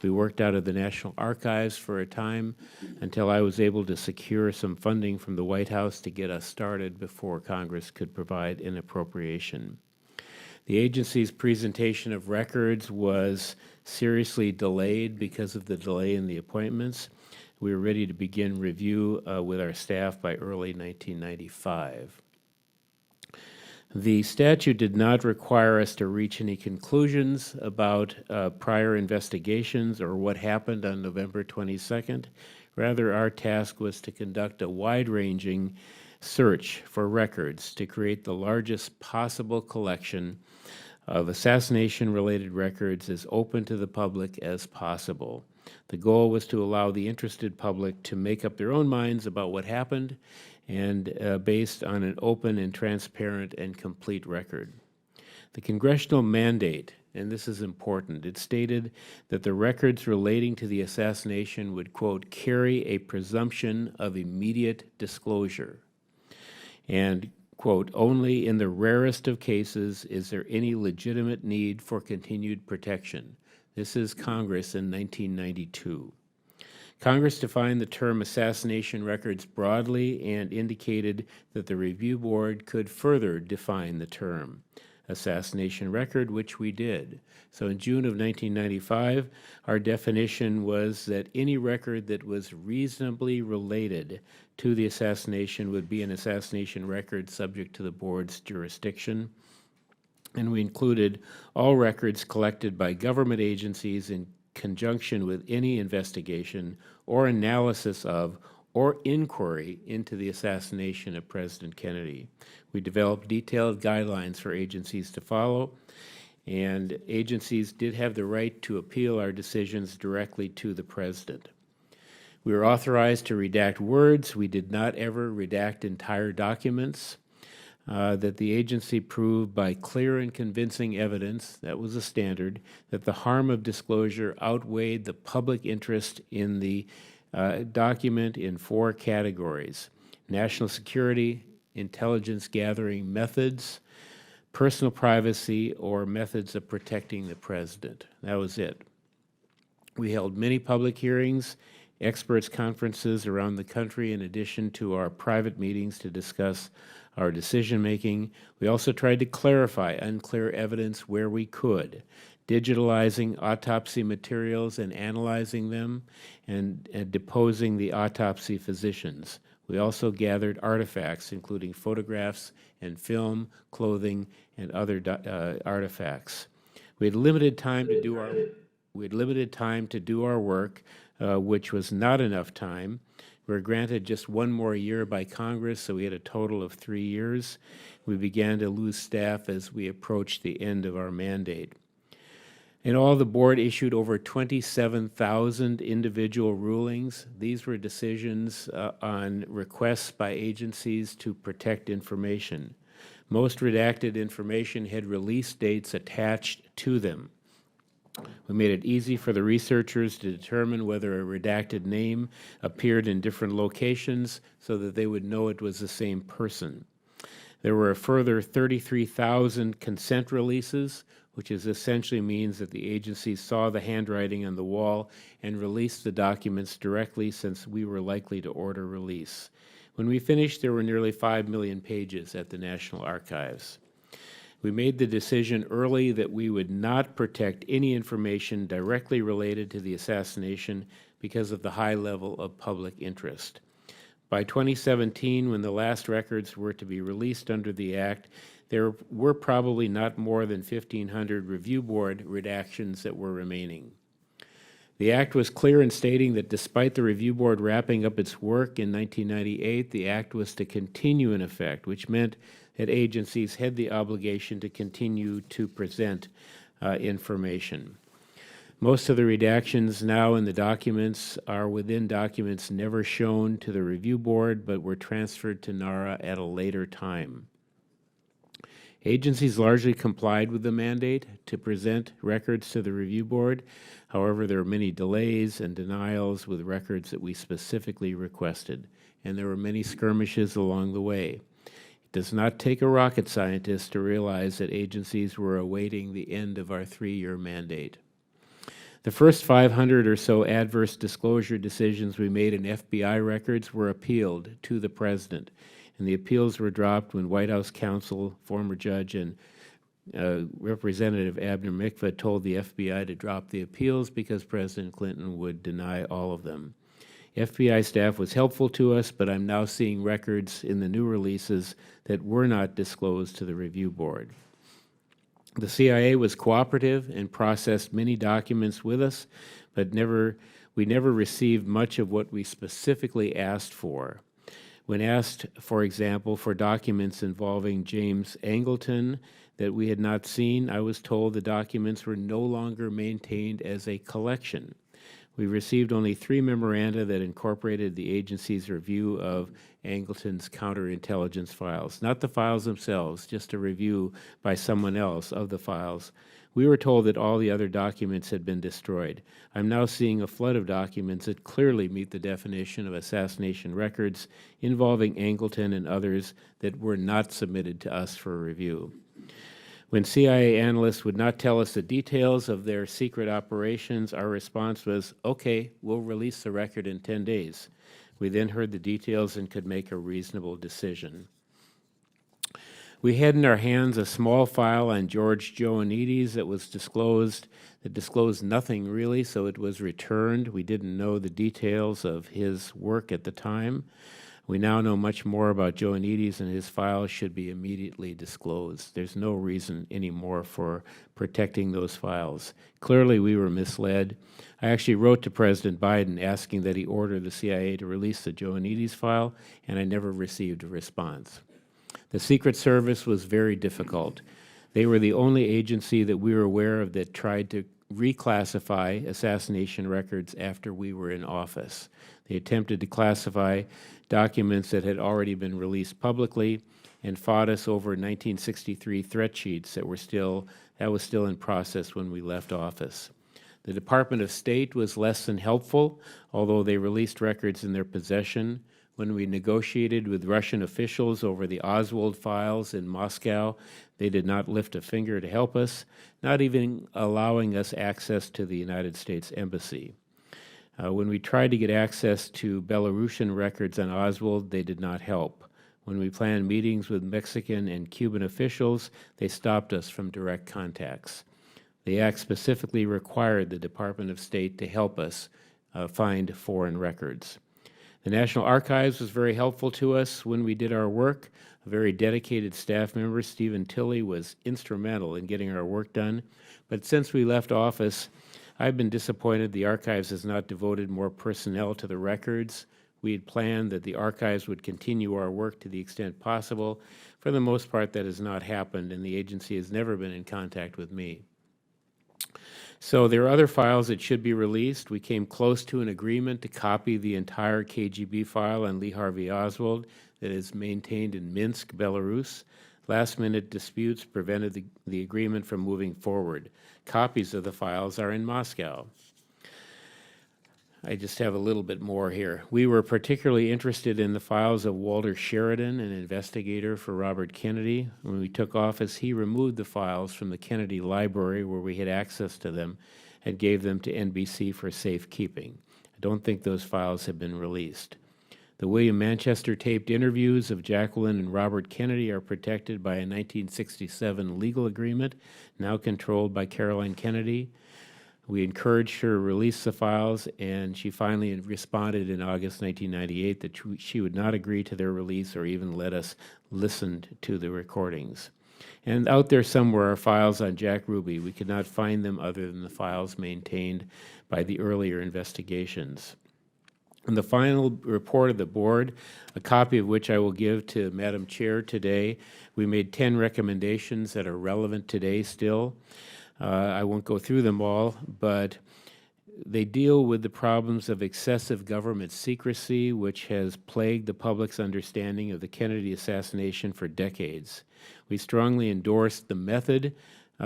We worked out of the National Archives for a time until I was able to secure some funding from the White House to get us started before Congress could provide an appropriation. The agency's presentation of records was seriously delayed because of the delay in the appointments. We were ready to begin review with our staff by early 1995. The statute did not require us to reach any conclusions about prior investigations or what happened on November 22nd. Rather, our task was to conduct a wide-ranging search for records to create the largest possible collection of assassination-related records as open to the public as possible. The goal was to allow the interested public to make up their own minds about what happened and based on an open and transparent and complete record. The congressional mandate, and this is important, it stated that the records relating to the assassination would, quote, carry a presumption of immediate disclosure. And quote, "Only in the rarest of cases is there any legitimate need for continued protection." This is Congress in 1992. Congress defined the term assassination records broadly and indicated that the review board could further define the term assassination record, which we did. So in June of 1995, our definition was that any record that was reasonably related to the assassination would be an assassination record subject to the board's jurisdiction. And we included all records collected by government agencies in conjunction with any investigation or analysis of or inquiry into the assassination of President Kennedy. We developed detailed guidelines for agencies to follow, and agencies did have the right to appeal our decisions directly to the president. We were authorized to redact words. We did not ever redact entire documents. That the agency proved by clear and convincing evidence, that was a standard, that the harm of disclosure outweighed the public interest in the document in 4 categories: national security, intelligence gathering methods, personal privacy, or methods of protecting the president. That was it. We held many public hearings, experts conferences around the country, in addition to our private meetings to discuss our decision-making. We also tried to clarify unclear evidence where we could, digitalizing autopsy materials and analyzing them, and deposing the autopsy physicians. We also gathered artifacts, including photographs and film, clothing, and other artifacts. We had limited time to do our work, which was not enough time. We were granted just 1 more year by Congress, so we had a total of 3 years. We began to lose staff as we approached the end of our mandate. In all, the board issued over 27,000 individual rulings. These were decisions on requests by agencies to protect information. Most redacted information had release dates attached to them. We made it easy for the researchers to determine whether a redacted name appeared in different locations so that they would know it was the same person. There were a further 33,000 consent releases, which essentially means that the agency saw the handwriting on the wall and released the documents directly, since we were likely to order release. When we finished, there were nearly 5 million pages at the National Archives. We made the decision early that we would not protect any information directly related to the assassination because of the high level of public interest. By 2017, when the last records were to be released under the Act, there were probably not more than 1,500 review board redactions that were remaining. The Act was clear in stating that despite the review board wrapping up its work in 1998, the Act was to continue in effect, which meant that agencies had the obligation to continue to present information. Most of the redactions now in the documents are within documents never shown to the review board, but were transferred to NARA at a later time. Agencies largely complied with the mandate to present records to the review board. However, there were many delays and denials with records that we specifically requested, and there were many skirmishes along the way. It does not take a rocket scientist to realize that agencies were awaiting the end of our 3-year mandate. The first 500 or so adverse disclosure decisions we made in FBI records were appealed to the president, and the appeals were dropped when White House counsel, former judge, and Representative Abner Mikva told the FBI to drop the appeals because President Clinton would deny all of them. FBI staff was helpful to us, but I'm now seeing records in the new releases that were not disclosed to the review board. The CIA was cooperative and processed many documents with us, but we never received much of what we specifically asked for. When asked, for example, for documents involving James Angleton that we had not seen, I was told the documents were no longer maintained as a collection. We received only 3 memoranda that incorporated the agency's review of Angleton's counterintelligence files, not the files themselves, just a review by someone else of the files. We were told that all the other documents had been destroyed. I'm now seeing a flood of documents that clearly meet the definition of assassination records involving Angleton and others that were not submitted to us for review. When CIA analysts would not tell us the details of their secret operations, our response was, okay, we'll release the record in 10 days. We then heard the details and could make a reasonable decision. We had in our hands a small file on George Joannides that disclosed nothing really, so it was returned. We didn't know the details of his work at the time. We now know much more about Joannides, and his files should be immediately disclosed. There's no reason anymore for protecting those files. Clearly, we were misled. I actually wrote to President Biden asking that he order the CIA to release the Joannides file, and I never received a response. The Secret Service was very difficult. They were the only agency that we were aware of that tried to reclassify assassination records after we were in office. They attempted to classify documents that had already been released publicly and fought us over 1963 threat sheets that was still in process when we left office. The Department of State was less than helpful, although they released records in their possession. When we negotiated with Russian officials over the Oswald files in Moscow, they did not lift a finger to help us, not even allowing us access to the United States Embassy. When we tried to get access to Belarusian records on Oswald, they did not help. When we planned meetings with Mexican and Cuban officials, they stopped us from direct contacts. The act specifically required the Department of State to help us find foreign records. The National Archives was very helpful to us when we did our work. A very dedicated staff member, Stephen Tilley, was instrumental in getting our work done. But since we left office, I've been disappointed the Archives has not devoted more personnel to the records. We had planned that the Archives would continue our work to the extent possible. For the most part, that has not happened, and the agency has never been in contact with me. So there are other files that should be released. We came close to an agreement to copy the entire KGB file on Lee Harvey Oswald that is maintained in Minsk, Belarus. Last-minute disputes prevented the agreement from moving forward. Copies of the files are in Moscow. I just have a little bit more here. We were particularly interested in the files of Walter Sheridan, an investigator for Robert Kennedy. When we took office, he removed the files from the Kennedy Library where we had access to them and gave them to NBC for safekeeping. I don't think those files have been released. The William Manchester taped interviews of Jacqueline and Robert Kennedy are protected by a 1967 legal agreement, now controlled by Caroline Kennedy. We encouraged her to release the files, and she finally responded in August 1998 that she would not agree to their release or even let us listen to the recordings. And out there somewhere are files on Jack Ruby. We could not find them other than the files maintained by the earlier investigations. In the final report of the board, a copy of which I will give to Madam Chair today, we made 10 recommendations that are relevant today still. I won't go through them all, but they deal with the problems of excessive government secrecy, which has plagued the public's understanding of the Kennedy assassination for decades. We strongly endorsed the method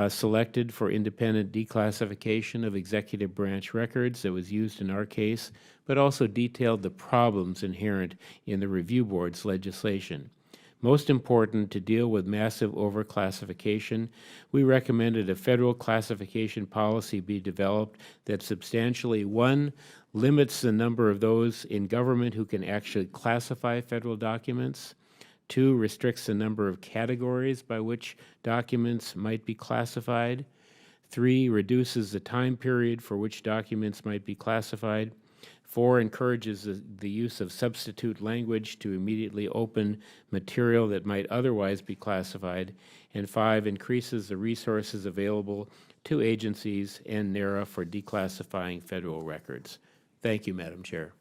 selected for independent declassification of executive branch records that was used in our case, but also detailed the problems inherent in the review board's legislation. Most important, to deal with massive overclassification, we recommended a federal classification policy be developed that substantially, 1, limits the number of those in government who can actually classify federal documents, 2, restricts the number of categories by which documents might be classified, 3, reduces the time period for which documents might be classified, 4, encourages the use of substitute language to immediately open material that might otherwise be classified, and 5, increases the resources available to agencies and NARA for declassifying federal records. Thank you, Madam Chair.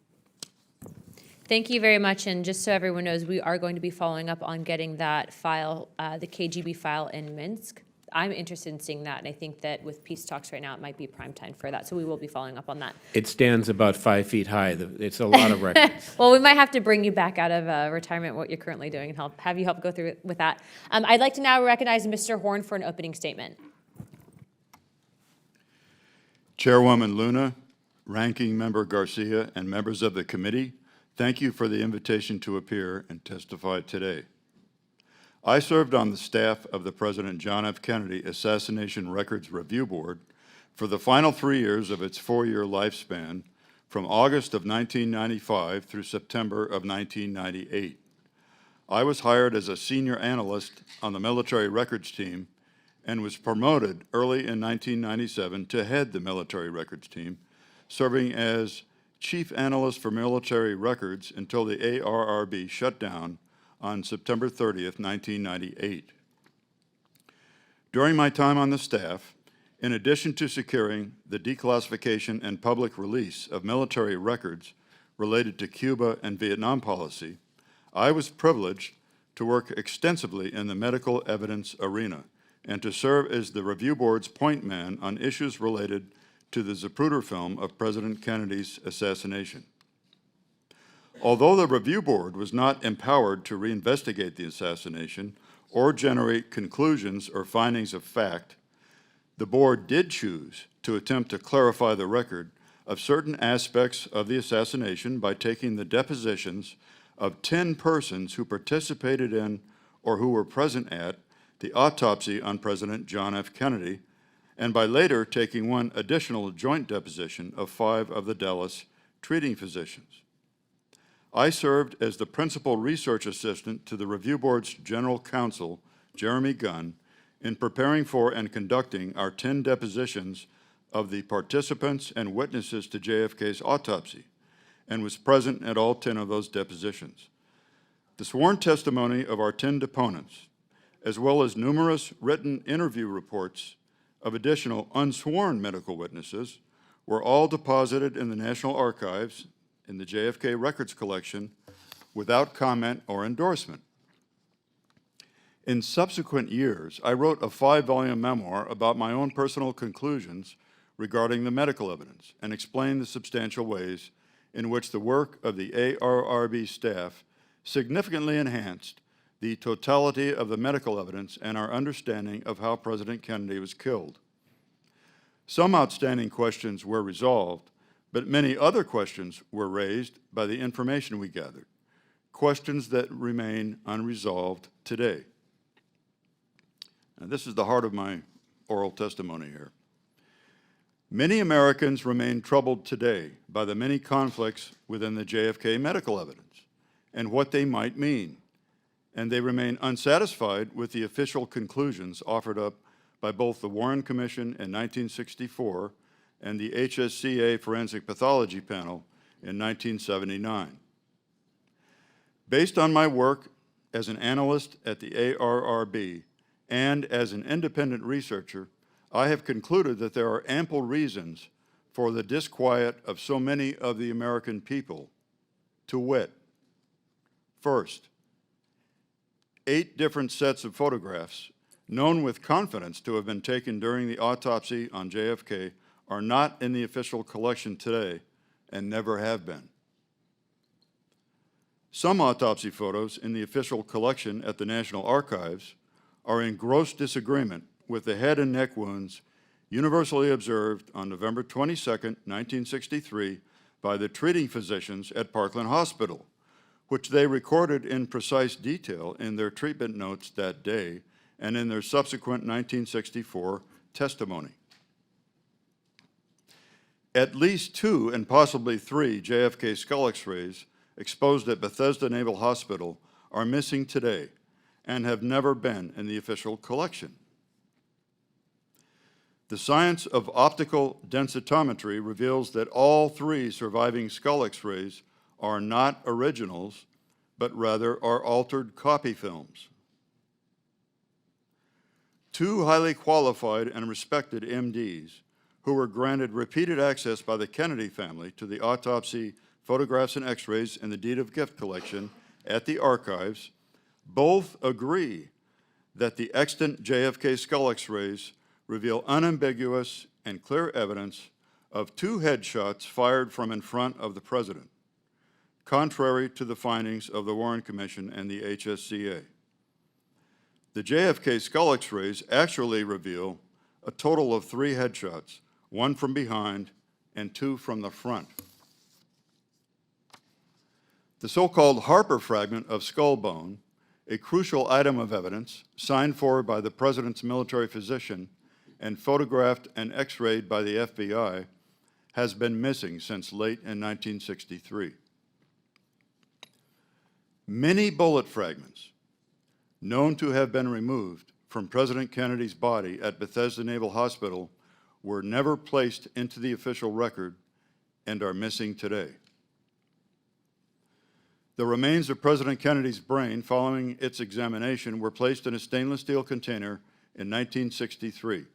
Thank you very much, and just so everyone knows, we are going to be following up on getting that file, the KGB file in Minsk. I'm interested in seeing that, and I think that with peace talks right now, it might be prime time for that, so we will be following up on that. It stands about 5 feet high. It's a lot of records. Well, we might have to bring you back out of retirement, what you're currently doing, and have you help go through with that. I'd like to now recognize Mr. Horn for an opening statement. Chairwoman Luna, Ranking Member Garcia, and members of the committee, thank you for the invitation to appear and testify today. I served on the staff of the President John F. Kennedy Assassination Records Review Board for the final 3 years of its 4-year lifespan, from August of 1995 through September of 1998. I was hired as a senior analyst on the military records team and was promoted early in 1997 to head the military records team, serving as chief analyst for military records until the ARRB shut down on September 30th, 1998. During my time on the staff, in addition to securing the declassification and public release of military records related to Cuba and Vietnam policy, I was privileged to work extensively in the medical evidence arena and to serve as the review board's point man on issues related to the Zapruder film of President Kennedy's assassination. Although the review board was not empowered to reinvestigate the assassination or generate conclusions or findings of fact, the board did choose to attempt to clarify the record of certain aspects of the assassination by taking the depositions of 10 persons who participated in or who were present at the autopsy on President John F. Kennedy, and by later taking one additional joint deposition of 5 of the Dallas treating physicians. I served as the principal research assistant to the review board's general counsel, Jeremy Gunn, in preparing for and conducting our 10 depositions of the participants and witnesses to JFK's autopsy, and was present at all 10 of those depositions. The sworn testimony of our 10 deponents, as well as numerous written interview reports of additional unsworn medical witnesses, were all deposited in the National Archives in the JFK Records Collection without comment or endorsement. In subsequent years, I wrote a 5-volume memoir about my own personal conclusions regarding the medical evidence and explained the substantial ways in which the work of the ARRB staff significantly enhanced the totality of the medical evidence and our understanding of how President Kennedy was killed. Some outstanding questions were resolved, but many other questions were raised by the information we gathered, questions that remain unresolved today. Now, this is the heart of my oral testimony here. Many Americans remain troubled today by the many conflicts within the JFK medical evidence and what they might mean, and they remain unsatisfied with the official conclusions offered up by both the Warren Commission in 1964 and the HSCA Forensic Pathology Panel in 1979. Based on my work as an analyst at the ARRB and as an independent researcher, I have concluded that there are ample reasons for the disquiet of so many of the American people, to wit, first, 8 different sets of photographs known with confidence to have been taken during the autopsy on JFK are not in the official collection today and never have been. Some autopsy photos in the official collection at the National Archives are in gross disagreement with the head and neck wounds universally observed on November 22, 1963 by the treating physicians at Parkland Hospital, which they recorded in precise detail in their treatment notes that day and in their subsequent 1964 testimony. At least 2 and possibly 3 JFK skull x-rays exposed at Bethesda Naval Hospital are missing today and have never been in the official collection. The science of optical densitometry reveals that all 3 surviving skull x-rays are not originals, but rather are altered copy films. 2 highly qualified and respected MDs who were granted repeated access by the Kennedy family to the autopsy photographs and x-rays in the deed of gift collection at the archives both agree that the extant JFK skull x-rays reveal unambiguous and clear evidence of 2 headshots fired from in front of the president, contrary to the findings of the Warren Commission and the HSCA. The JFK skull x-rays actually reveal a total of 3 headshots, one from behind, and 2 from the front. The so-called Harper fragment of skull bone, a crucial item of evidence signed for by the President's military physician and photographed and x-rayed by the FBI, has been missing since late in 1963. Many bullet fragments known to have been removed from President Kennedy's body at Bethesda Naval Hospital were never placed into the official record and are missing today. The remains of President Kennedy's brain following its examination were placed in a stainless steel container in 1963,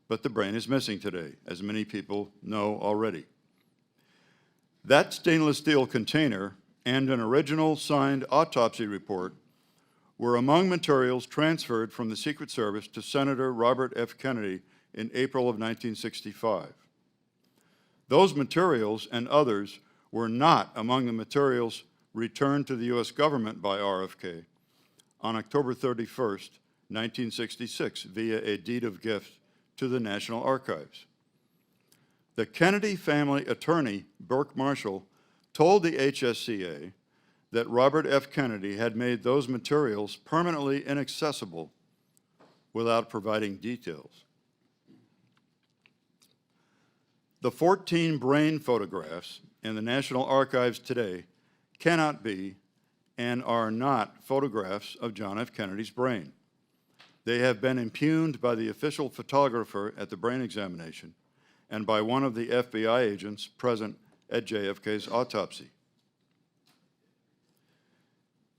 but the brain is missing today, as many people know already. That stainless steel container and an original signed autopsy report were among materials transferred from the Secret Service to Senator Robert F. Kennedy in April of 1965. Those materials and others were not among the materials returned to the U.S. government by RFK on October 31st, 1966, via a deed of gift to the National Archives. The Kennedy family attorney, Burke Marshall, told the HSCA that Robert F. Kennedy had made those materials permanently inaccessible without providing details. The 14 brain photographs in the National Archives today cannot be and are not photographs of John F. Kennedy's brain. They have been impugned by the official photographer at the brain examination and by one of the FBI agents present at JFK's autopsy.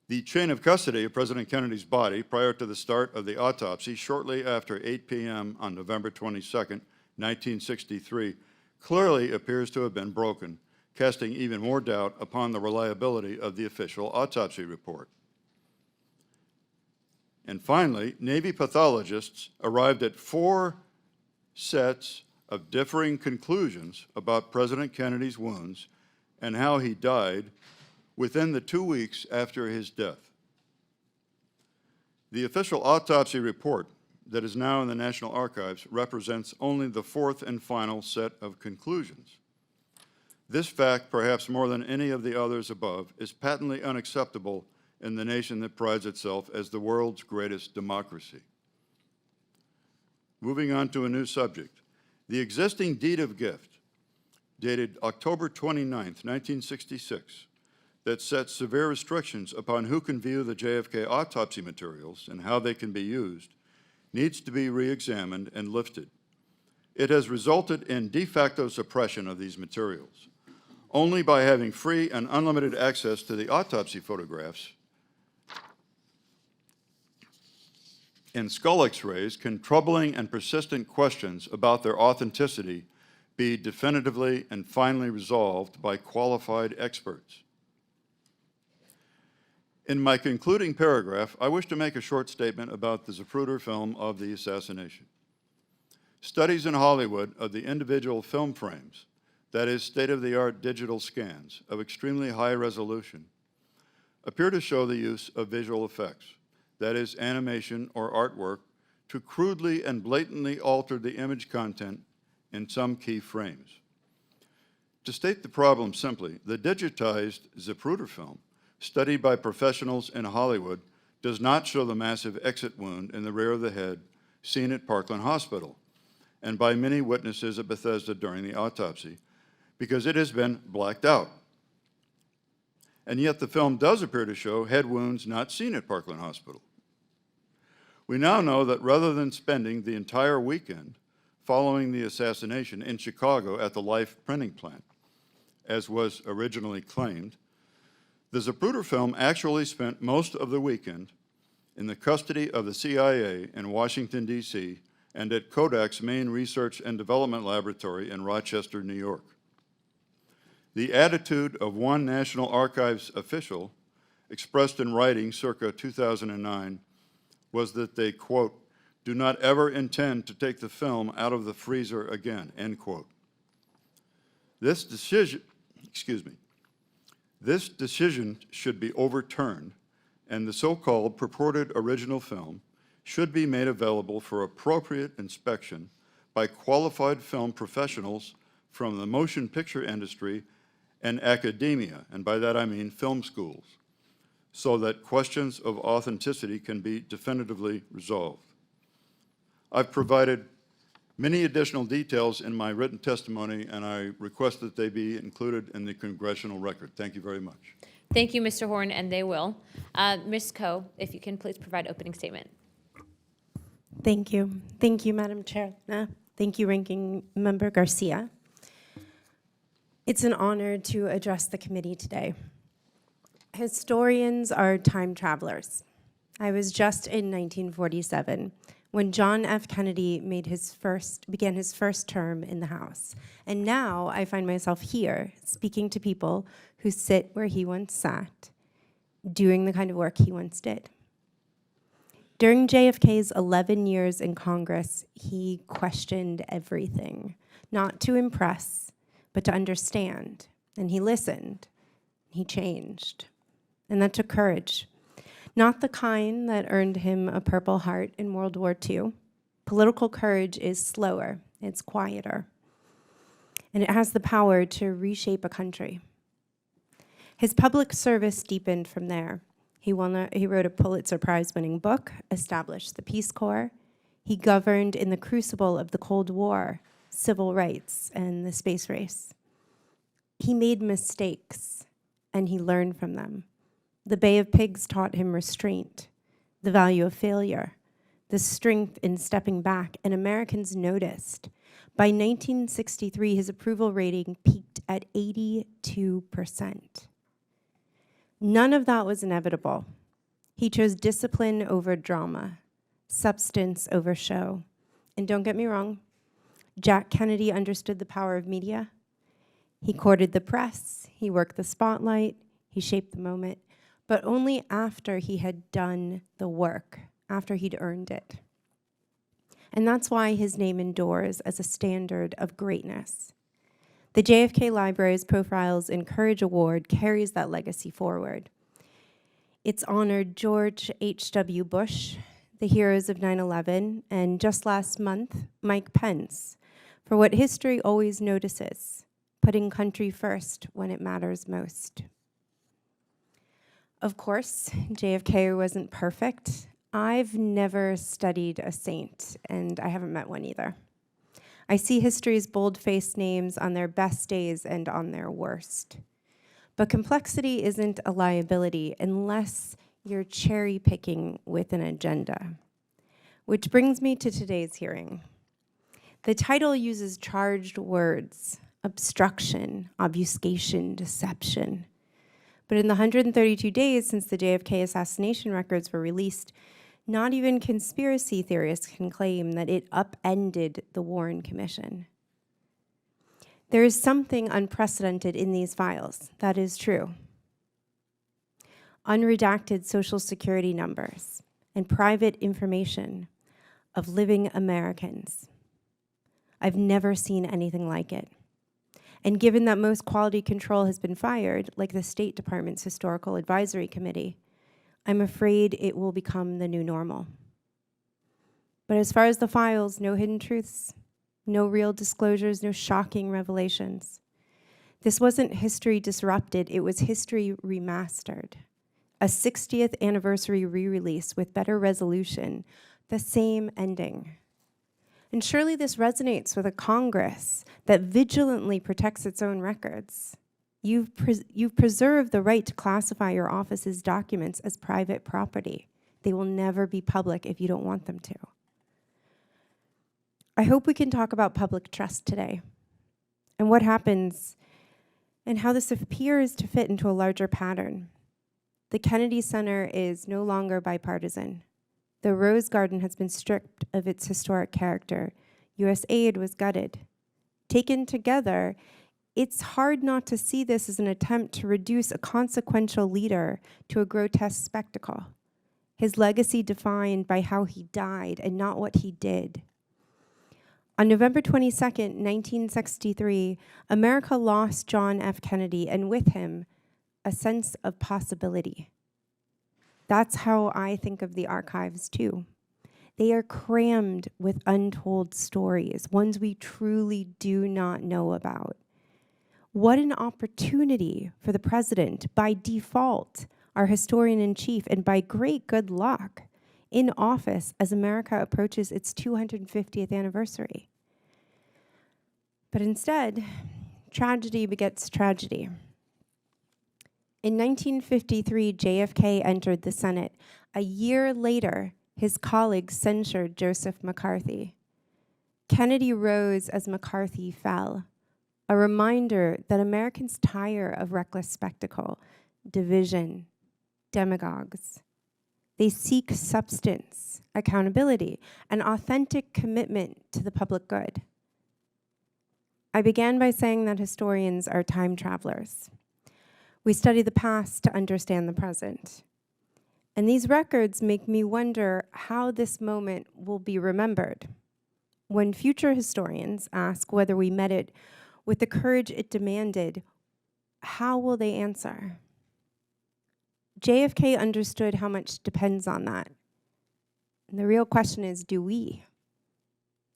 The chain of custody of President Kennedy's body prior to the start of the autopsy, shortly after 8 p.m. on November 22, 1963, clearly appears to have been broken, casting even more doubt upon the reliability of the official autopsy report. And finally, Navy pathologists arrived at 4 sets of differing conclusions about President Kennedy's wounds and how he died within the 2 weeks after his death. The official autopsy report that is now in the National Archives represents only the 4th and final set of conclusions. This fact, perhaps more than any of the others above, is patently unacceptable in the nation that prides itself as the world's greatest democracy. Moving on to a new subject. The existing deed of gift, dated October 29, 1966, that sets severe restrictions upon who can view the JFK autopsy materials and how they can be used, needs to be re-examined and lifted. It has resulted in de facto suppression of these materials. Only by having free and unlimited access to the autopsy photographs and skull x-rays can troubling and persistent questions about their authenticity be definitively and finally resolved by qualified experts. In my concluding paragraph, I wish to make a short statement about the Zapruder film of the assassination. Studies in Hollywood of the individual film frames, that is, state-of-the-art digital scans of extremely high resolution, appear to show the use of visual effects, that is, animation or artwork, to crudely and blatantly alter the image content in some key frames. To state the problem simply, the digitized Zapruder film, studied by professionals in Hollywood, does not show the massive exit wound in the rear of the head seen at Parkland Hospital and by many witnesses at Bethesda during the autopsy, because it has been blacked out. And yet the film does appear to show head wounds not seen at Parkland Hospital. We now know that rather than spending the entire weekend following the assassination in Chicago at the Life printing plant, as was originally claimed, the Zapruder film actually spent most of the weekend in the custody of the CIA in Washington, D.C., and at Kodak's main research and development laboratory in Rochester, New York. The attitude of one National Archives official, expressed in writing circa 2009, was that they, quote, do not ever intend to take the film out of the freezer again, end quote. This decision should be overturned, and the so-called purported original film should be made available for appropriate inspection by qualified film professionals from the motion picture industry and academia, and by that I mean film schools, so that questions of authenticity can be definitively resolved. I've provided many additional details in my written testimony, and I request that they be included in the congressional record. Thank you very much. Thank you, Mr. Horn, and they will. Ms. Coe, if you can please provide opening statement. Thank you. Thank you, Madam Chair. Thank you, Ranking Member Garcia. It's an honor to address the committee today. Historians are time travelers. I was just in 1947 when John F. Kennedy began his first term in the House. And now I find myself here speaking to people who sit where he once sat, doing the kind of work he once did. During JFK's 11 years in Congress, he questioned everything, not to impress, but to understand. And he listened, he changed. And that took courage. Not the kind that earned him a Purple Heart in World War II. Political courage is slower, it's quieter, and it has the power to reshape a country. His public service deepened from there. He wrote a Pulitzer Prize-winning book, established the Peace Corps. He governed in the crucible of the Cold War, civil rights, and the space race. He made mistakes, and he learned from them. The Bay of Pigs taught him restraint, the value of failure, the strength in stepping back, and Americans noticed. By 1963, his approval rating peaked at 82%. None of that was inevitable. He chose discipline over drama, substance over show. And don't get me wrong, Jack Kennedy understood the power of media. He courted the press, he worked the spotlight, he shaped the moment, but only after he had done the work, after he'd earned it. And that's why his name endures as a standard of greatness. The JFK Library's Profiles in Courage Award carries that legacy forward. It's honored George H.W. Bush, the heroes of 9/11, and just last month, Mike Pence, for what history always notices, putting country first when it matters most. Of course, JFK wasn't perfect. I've never studied a saint, and I haven't met one either. I see history's bold-faced names on their best days and on their worst. But complexity isn't a liability unless you're cherry-picking with an agenda. Which brings me to today's hearing. The title uses charged words: obstruction, obfuscation, deception. But in the 132 days since the JFK assassination records were released, not even conspiracy theorists can claim that it upended the Warren Commission. There is something unprecedented in these files, that is true. Unredacted Social Security numbers and private information of living Americans. I've never seen anything like it. And given that most quality control has been fired, like the State Department's Historical Advisory Committee, I'm afraid it will become the new normal. But as far as the files, no hidden truths, no real disclosures, no shocking revelations. This wasn't history disrupted, it was history remastered. A 60th anniversary re-release with better resolution, the same ending. And surely this resonates with a Congress that vigilantly protects its own records. You've preserved the right to classify your office's documents as private property. They will never be public if you don't want them to. I hope we can talk about public trust today and what happens and how this appears to fit into a larger pattern. The Kennedy Center is no longer bipartisan. The Rose Garden has been stripped of its historic character. U.S. aid was gutted. Taken together, it's hard not to see this as an attempt to reduce a consequential leader to a grotesque spectacle. His legacy defined by how he died and not what he did. On November 22nd, 1963, America lost John F. Kennedy, and with him, a sense of possibility. That's how I think of the archives, too. They are crammed with untold stories, ones we truly do not know about. What an opportunity for the president, by default, our historian-in-chief, and by great good luck, in office as America approaches its 250th anniversary. But instead, tragedy begets tragedy. In 1953, JFK entered the Senate. A year later, his colleagues censured Joseph McCarthy. Kennedy rose as McCarthy fell, a reminder that Americans tire of reckless spectacle, division, demagogues. They seek substance, accountability, an authentic commitment to the public good. I began by saying that historians are time travelers. We study the past to understand the present. And these records make me wonder how this moment will be remembered. When future historians ask whether we met it with the courage it demanded, how will they answer? JFK understood how much depends on that. And the real question is, do we?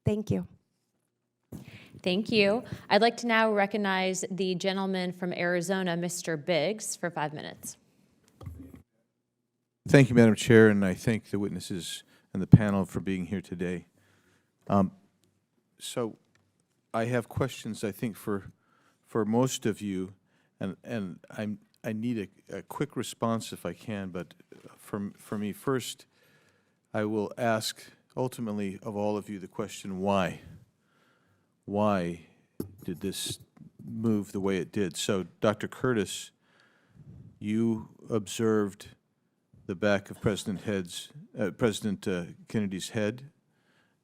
Thank you. Thank you. I'd like to now recognize the gentleman from Arizona, Mr. Biggs, for 5 minutes. Thank you, Madam Chair, and I thank the witnesses and the panel for being here today. So I have questions, I think, for most of you, and I need a quick response if I can, but for me first, I will ask ultimately of all of you the question, why? Why did this move the way it did? So, Dr. Curtis, you observed the back of President Kennedy's head.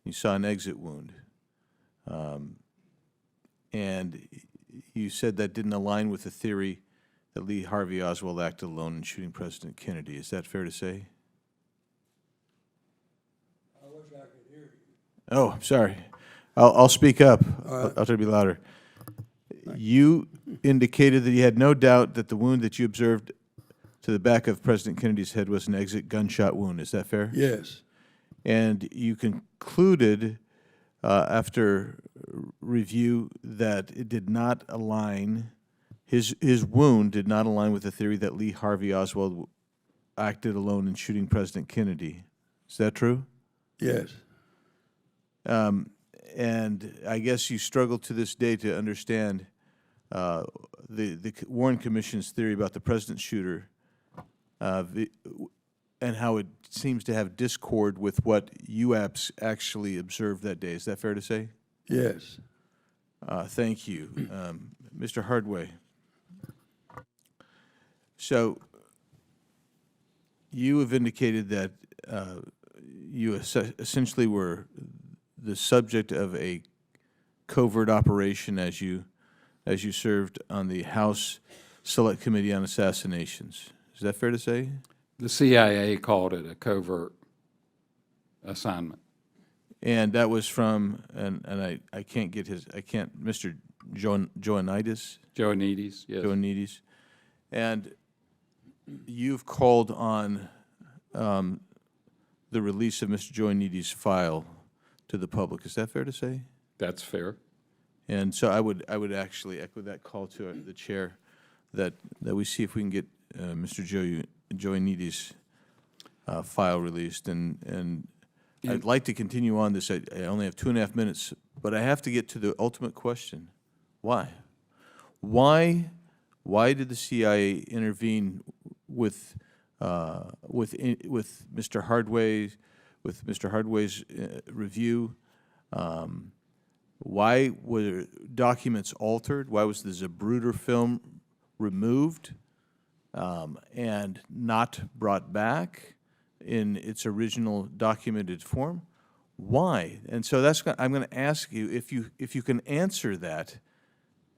You saw an exit wound. And you said that didn't align with the theory that Lee Harvey Oswald acted alone in shooting President Kennedy. Is that fair to say? I wish I could hear you. Oh, I'm sorry. I'll speak up. All right. I'll try to be louder. You indicated that you had no doubt that the wound that you observed to the back of President Kennedy's head was an exit gunshot wound. Is that fair? Yes. And you concluded after review that it did not align, his wound did not align with the theory that Lee Harvey Oswald acted alone in shooting President Kennedy. Is that true? Yes. And I guess you struggle to this day to understand the Warren Commission's theory about the president shooter and how it seems to have discord with what you actually observed that day. Is that fair to say? Yes. Thank you. Mr. Hardway. So you have indicated that you essentially were the subject of a covert operation as you served on the House Select Committee on Assassinations. Is that fair to say? The CIA called it a covert assignment. And that was from, and I can't get Mr. Joanides? Joanides, yes. Joanides. And you've called on the release of Mr. Joanides' file to the public. Is that fair to say? That's fair. And so I would actually echo that call to the chair that we see if we can get Mr. Joanides' file released. And I'd like to continue on this. I only have 2.5 minutes, but I have to get to the ultimate question. Why? Why did the CIA intervene with Mr. Hardway's review? Why were documents altered? Why was the Zapruder film removed and not brought back in its original documented form? Why? And so I'm going to ask you, if you can answer that,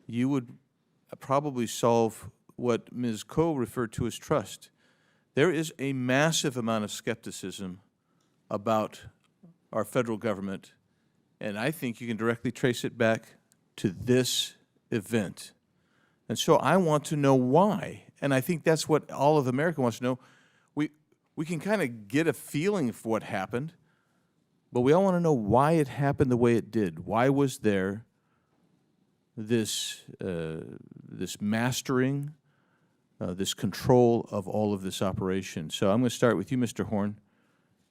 you would probably solve what Ms. Coe referred to as trust. There is a massive amount of skepticism about our federal government, and I think you can directly trace it back to this event. And so I want to know why, and I think that's what all of America wants to know. We can kind of get a feeling of what happened, But we all want to know why it happened the way it did. Why was there this mastering, this control of all of this operation? So I'm going to start with you, Mr. Horn,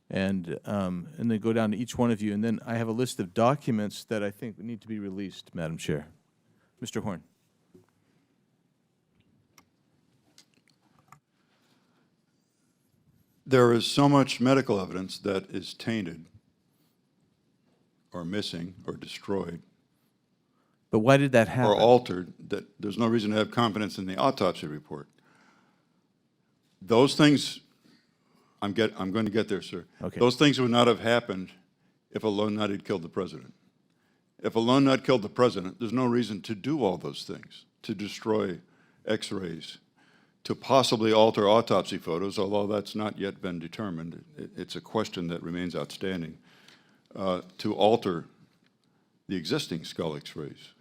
and then go down to each one of you. And then I have a list of documents that I think need to be released, Madam Chair. Mr. Horn. There is so much medical evidence that is tainted or missing or destroyed But why did that happen? or altered that there's no reason to have confidence in the autopsy report. Those things, I'm going to get there, sir. Okay. Those things would not have happened if a lone nut had killed the president. If a lone nut killed the president, there's no reason to do all those things, to destroy x-rays, to possibly alter autopsy photos, although that's not yet been determined. It's a question that remains outstanding, to alter the existing skull x-rays.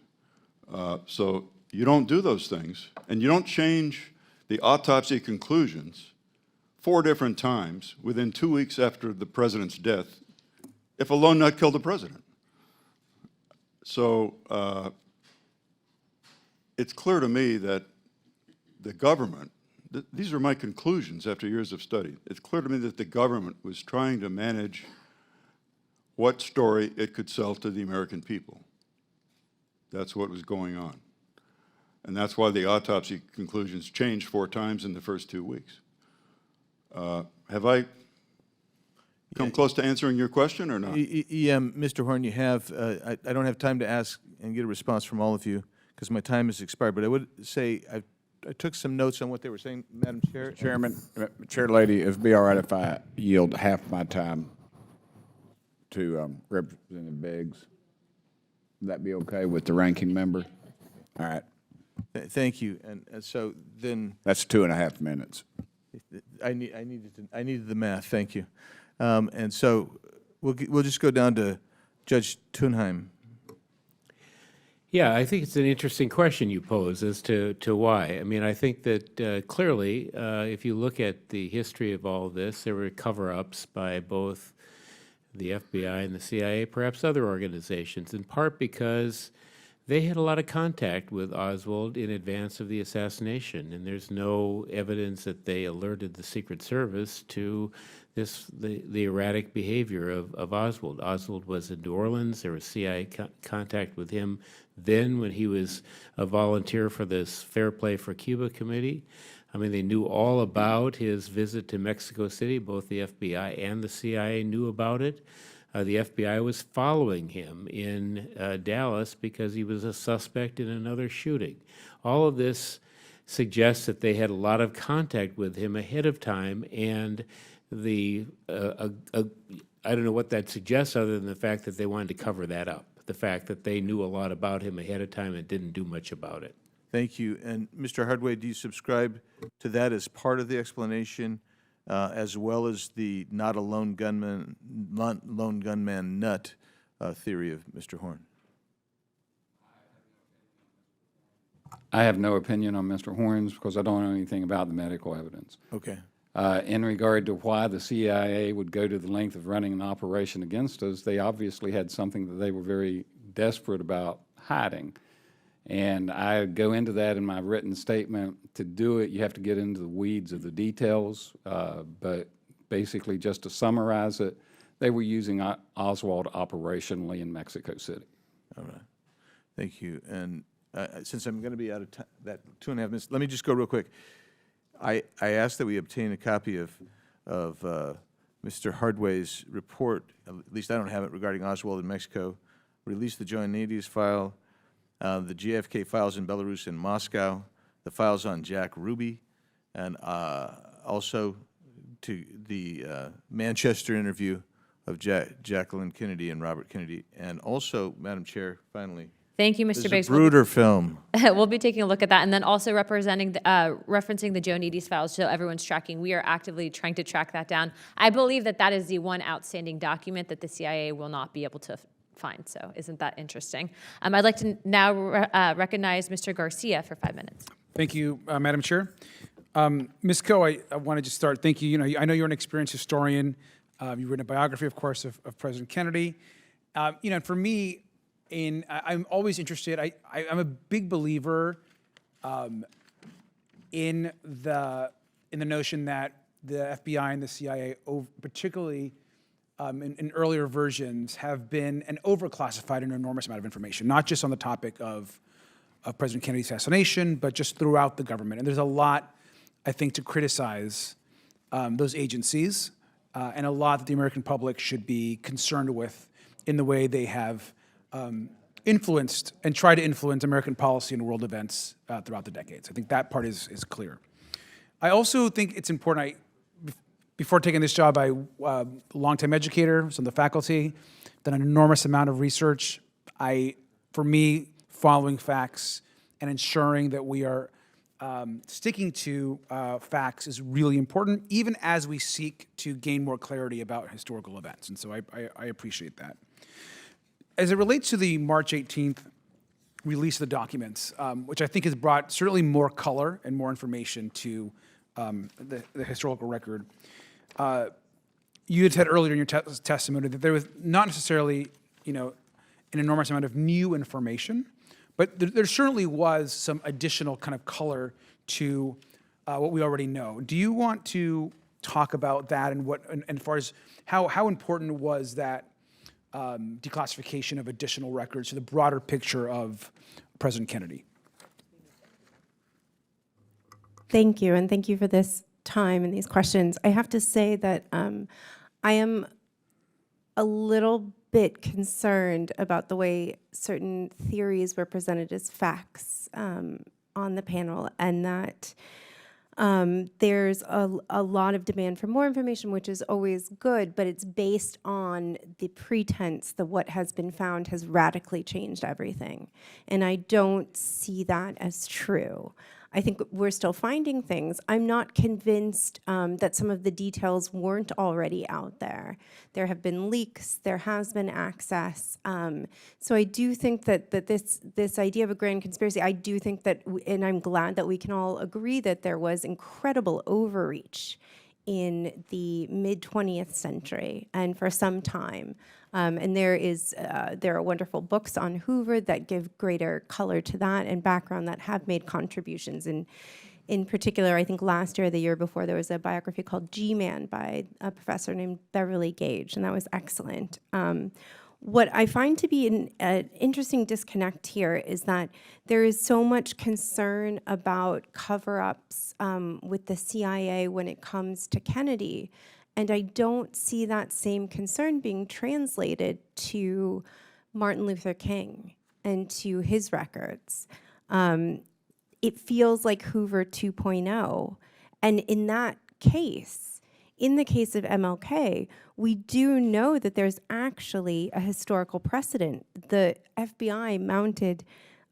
So you don't do those things, and you don't change the autopsy conclusions 4 different times within 2 weeks after the president's death if a lone nut killed the president. So it's clear to me that the government, these are my conclusions after years of study, it's clear to me that the government was trying to manage what story it could sell to the American people. That's what was going on. And that's why the autopsy conclusions changed 4 times in the first 2 weeks. Have I come close to answering your question or not? Yeah, Mr. Horn, you have. I don't have time to ask and get a response from all of you because my time has expired, but I would say I took some notes on what they were saying, Madam Chair. Chairman, Chair Lady, it'd be all right if I yield half my time to Representative Biggs. Would that be okay with the ranking member? All right. Thank you. And so then That's 2.5 minutes. I needed the math. Thank you. And so we'll just go down to Judge Tunheim. Yeah, I think it's an interesting question you pose as to why. I mean, I think that clearly, if you look at the history of all of this, there were cover-ups by both the FBI and the CIA, perhaps other organizations, in part because they had a lot of contact with Oswald in advance of the assassination, and there's no evidence that they alerted the Secret Service to the erratic behavior of Oswald. Oswald was in New Orleans. There was CIA contact with him then when he was a volunteer for this Fair Play for Cuba committee. I mean, they knew all about his visit to Mexico City. Both the FBI and the CIA knew about it. The FBI was following him in Dallas because he was a suspect in another shooting. All of this suggests that they had a lot of contact with him ahead of time, and I don't know what that suggests other than the fact that they wanted to cover that up, the fact that they knew a lot about him ahead of time and didn't do much about it. Thank you. And Mr. Hardway, do you subscribe to that as part of the explanation, as well as the not a lone gunman nut theory of Mr. Horn? I have no opinion on Mr. Horn's because I don't know anything about the medical evidence. Okay. In regard to why the CIA would go to the length of running an operation against us, they obviously had something that they were very desperate about hiding. And I go into that in my written statement. To do it, you have to get into the weeds of the details, but basically just to summarize it, they were using Oswald operationally in Mexico City. All right. Thank you. And since I'm going to be out of time, that 2.5 minutes, let me just go real quick. I asked that we obtain a copy of Mr. Hardway's report, at least I don't have it, regarding Oswald in Mexico, release the Joint Natives file, the JFK files in Belarus and Moscow, the files on Jack Ruby, and also to the Manchester interview of Jacqueline Kennedy and Robert Kennedy, and also, Madam Chair, finally, Thank you, Mr. Biggs. Zapruder film. We'll be taking a look at that, and then also referencing the Joe Needy's files, so everyone's tracking. We are actively trying to track that down. I believe that is the one outstanding document that the CIA will not be able to find. So, isn't that interesting? I'd like to now recognize Mr. Garcia for 5 minutes. Thank you, Madam Chair. Ms. Coe, I want to just start. Thank you. You know, I know you're an experienced historian. You've written a biography, of course, of President Kennedy. For me, I'm always interested. I'm a big believer in the notion that the FBI and the CIA, particularly in earlier versions, have been and overclassified an enormous amount of information, not just on the topic of President Kennedy's assassination, but just throughout the government. And there's a lot, I think, to criticize those agencies, and a lot that the American public should be concerned with in the way they have influenced and tried to influence American policy and world events throughout the decades. I think that part is clear. I also think it's important. Before taking this job, I a longtime educator, was on the faculty, done an enormous amount of research. For me, following facts and ensuring that we are sticking to facts is really important, even as we seek to gain more clarity about historical events. And so I appreciate that. As it relates to the March 18th release of the documents, which I think has brought certainly more color and more information to the historical record, you had said earlier in your testimony that there was not necessarily, an enormous amount of new information, but there certainly was some additional kind of color to what we already know. Do you want to talk about that and as far as how important was that declassification of additional records to the broader picture of President Kennedy? Thank you, and thank you for this time and these questions. I have to say that I am a little bit concerned about the way certain theories were presented as facts on the panel, and that there's a lot of demand for more information, which is always good, but it's based on the pretense that what has been found has radically changed everything. And I don't see that as true. I think we're still finding things. I'm not convinced that some of the details weren't already out there. There have been leaks, there has been access. So I do think that this idea of a grand conspiracy, I do think that, and I'm glad that we can all agree that there was incredible overreach in the mid-20th century and for some time. And there are wonderful books on Hoover that give greater color to that and background that have made contributions. And in particular, I think last year or the year before, there was a biography called G-Man by a professor named Beverly Gage, and that was excellent. What I find to be an interesting disconnect here is that there is so much concern about cover-ups with the CIA when it comes to Kennedy, and I don't see that same concern being translated to Martin Luther King and to his records. It feels like Hoover 2.0, and in that case, in the case of MLK, we do know that there's actually a historical precedent. The FBI mounted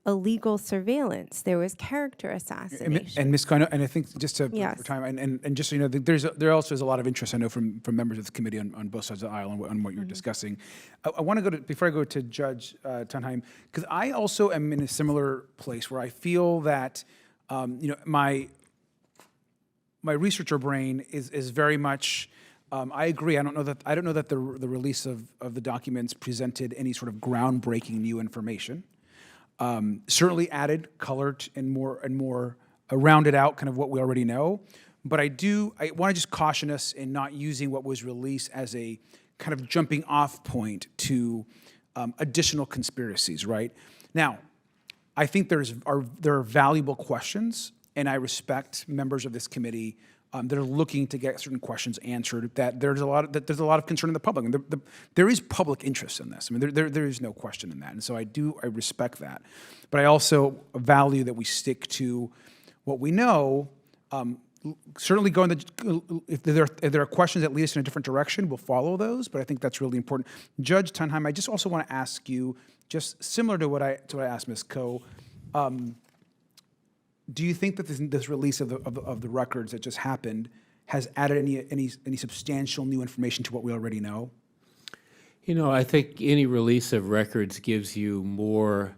illegal surveillance. There was character assassination. And Ms. Coyne, and I think just to Yes. for time, and just so you know, there also is a lot of interest, I know, from members of the committee on both sides of the aisle on what you're discussing. I want to go to, before I go to Judge Tunheim, because I also am in a similar place where I feel that, my researcher brain is very much. I agree. I don't know that the release of the documents presented any sort of groundbreaking new information. Certainly added color and more rounded out kind of what we already know. But I want to just caution us in not using what was released as a kind of jumping off point to additional conspiracies, right? Now, I think there are valuable questions, and I respect members of this committee that are looking to get certain questions answered. That there's a lot of concern in the public, and there is public interest in this. I mean, there is no question in that, and so I respect that. But I also value that we stick to what we know. Certainly, if there are questions that lead us in a different direction, we'll follow those. But I think that's really important. Judge Tunheim, I just also want to ask you, just similar to what I asked Ms. Coe. Do you think that this release of the records that just happened has added any substantial new information to what we already know? I think any release of records gives you more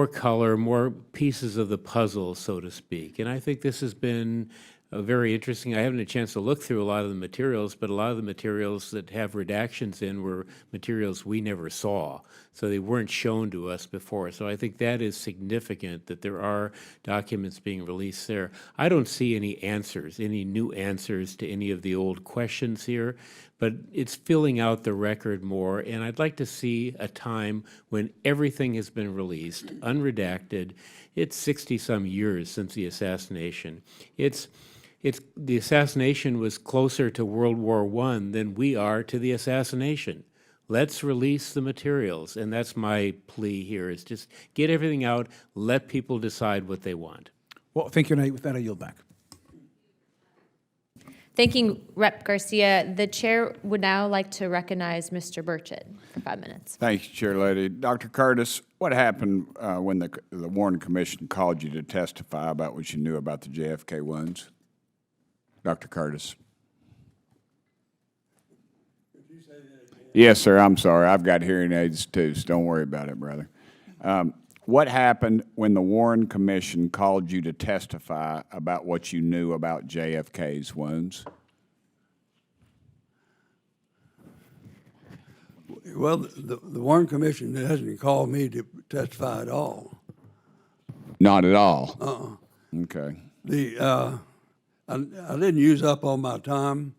color, more pieces of the puzzle, so to speak. And I think this has been very interesting. I haven't had a chance to look through a lot of the materials, but a lot of the materials that have redactions in were materials we never saw, so they weren't shown to us before. So I think that is significant that there are documents being released there. I don't see any answers, any new answers to any of the old questions here, but it's filling out the record more, and I'd like to see a time when everything has been released, unredacted. It's 60-some years since the assassination. The assassination was closer to World War I than we are to the assassination. Let's release the materials, and that's my plea here, is just get everything out, let people decide what they want. Well, thank you, and with that, I yield back. Thanking Rep. Garcia. The chair would now like to recognize Mr. Burchett for 5 minutes. Thank you, Chair Lady. Dr. Curtis, what happened when the Warren Commission called you to testify about what you knew about the JFK wounds? Dr. Curtis. Yes, sir, I'm sorry. I've got hearing aids too, so don't worry about it, brother. What happened when the Warren Commission called you to testify about what you knew about JFK's wounds? Well, the Warren Commission hasn't called me to testify at all. Not at all? Okay. I didn't use up all my time,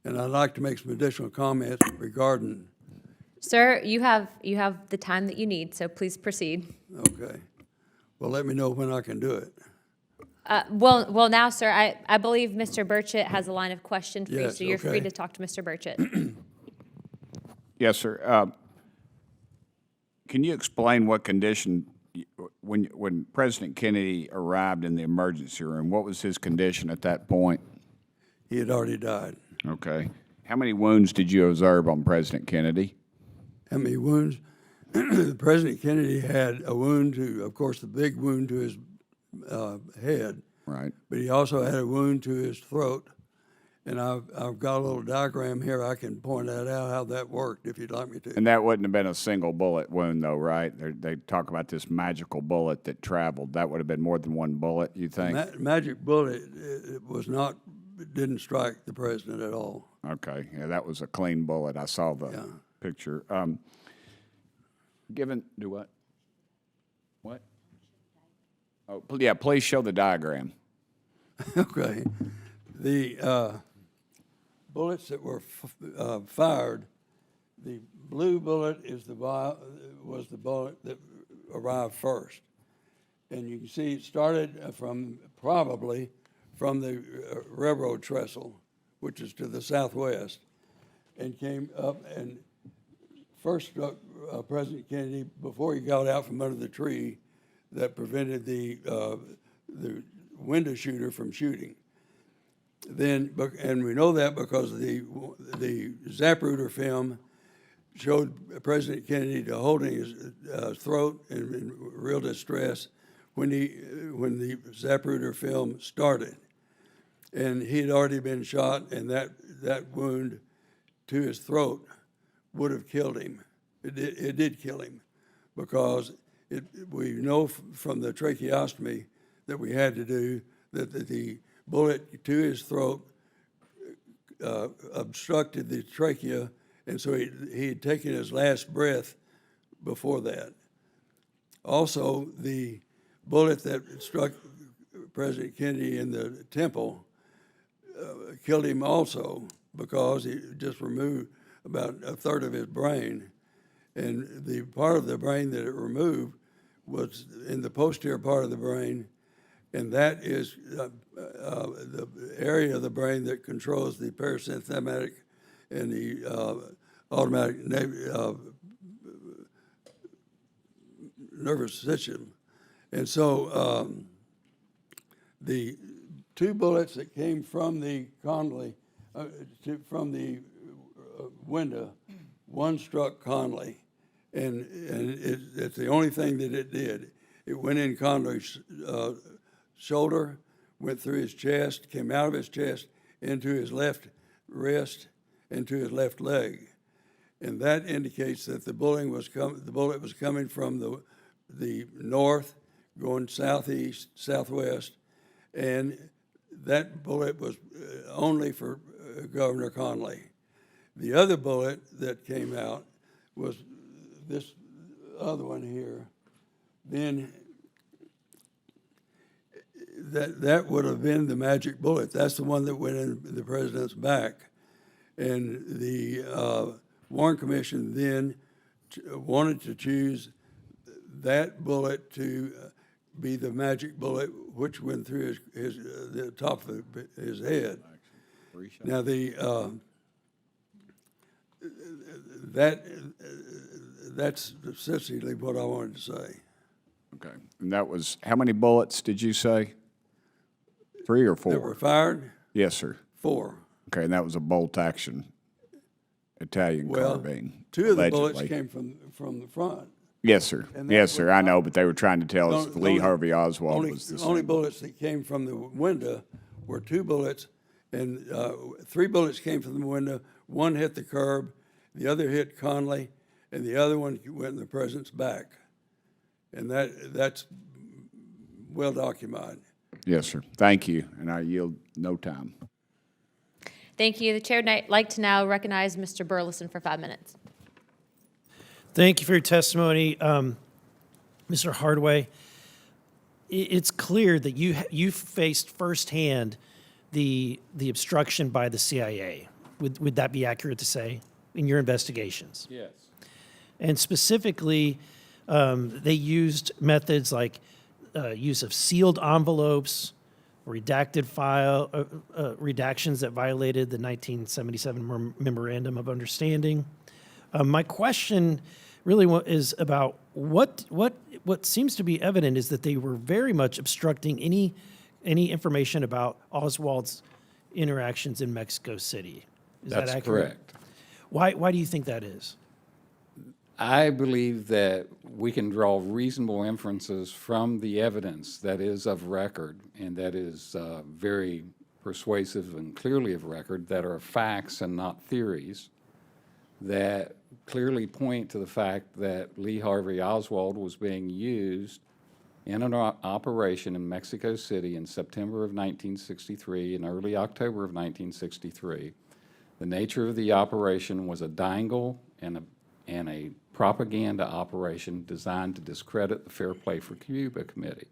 and I'd like to make some additional comments regarding. Sir, you have the time that you need, so please proceed. Okay. Well, let me know when I can do it. Well, now, sir, I believe Mr. Burchett has a line of question for you, Yes, so you're okay. free to talk to Mr. Burchett. Yes, sir. Can you explain what condition, when President Kennedy arrived in the emergency room, what was his condition at that point? He had already died. Okay. How many wounds did you observe on President Kennedy? How many wounds? President Kennedy had a wound to, of course, the big wound to his head. Right. But he also had a wound to his throat. And I've got a little diagram here. I can point that out, how that worked, if you'd like me to. And that wouldn't have been a single bullet wound, though, right? They talk about this magical bullet that traveled. That would have been more than one bullet, you think? Magic bullet, it was not, it didn't strike the president at all. Okay. Yeah, that was a clean bullet. I saw the picture. Do what? What? Oh, yeah, please show the diagram. Okay. The bullets that were fired, the blue bullet was the bullet that arrived first. And you can see it started probably from the railroad trestle, which is to the southwest, and came up and first struck President Kennedy before he got out from under the tree that prevented the window shooter from shooting. Then, and we know that because the Zapruder film showed President Kennedy holding his throat in real distress when the Zapruder film started, and he had already been shot, and that wound to his throat would have killed him. It did kill him, because we know from the tracheostomy that we had to do that the bullet to his throat obstructed the trachea, and so he had taken his last breath before that. Also, the bullet that struck President Kennedy in the temple killed him also, because he just removed about a third of his brain. And the part of the brain that it removed was in the posterior part of the brain, and that is the area of the brain that controls the parasympathetic and the automatic nervous system. And so the two bullets that came from the Conley, from the window, one struck Conley, and it's the only thing that it did. It went in Conley's shoulder, went through his chest, came out of his chest into his left wrist, into his left leg, and that indicates that the bullet was coming from the north, going southeast, southwest, and that bullet was only for Governor Conley. The other bullet that came out was this other one here. Then that would have been the magic bullet. That's the one that went in the president's back. And the Warren Commission then wanted to choose that bullet to be the magic bullet, which went through the top of his head. Now that's essentially what I wanted to say. Okay. And that was, how many bullets did you say? 3 or 4? That were fired? Yes, sir. 4. Okay, and that was a bolt action Italian carbine. 2 of the allegedly. bullets came from the front. Yes, sir. Yes, sir. I know, but they were trying to tell us Lee Harvey Oswald was the only same. bullets that came from the window were 2 bullets, and 3 bullets came from the window. 1 hit the curb, the other hit Conley, and the other one went in the president's back. And that's well documented. Yes, sir. Thank you, and I yield no time. Thank you. The chair would like to now recognize Mr. Burleson for 5 minutes. Thank you for your testimony, Mr. Hardway. It's clear that you faced firsthand the obstruction by the CIA. Would that be accurate to say in your investigations? Yes. And specifically, they used methods like use of sealed envelopes, redacted redactions that violated the 1977 Memorandum of Understanding. My question really is about what seems to be evident is that they were very much obstructing any information about Oswald's interactions in Mexico City. Is that That's accurate? correct. Why do you think that is? I believe that we can draw reasonable inferences from the evidence that is of record and that is very persuasive and clearly of record, that are facts and not theories, that clearly point to the fact that Lee Harvey Oswald was being used in an operation in Mexico City in September of 1963 and early October of 1963. The nature of the operation was a dangle and a propaganda operation designed to discredit the Fair Play for Cuba Committee.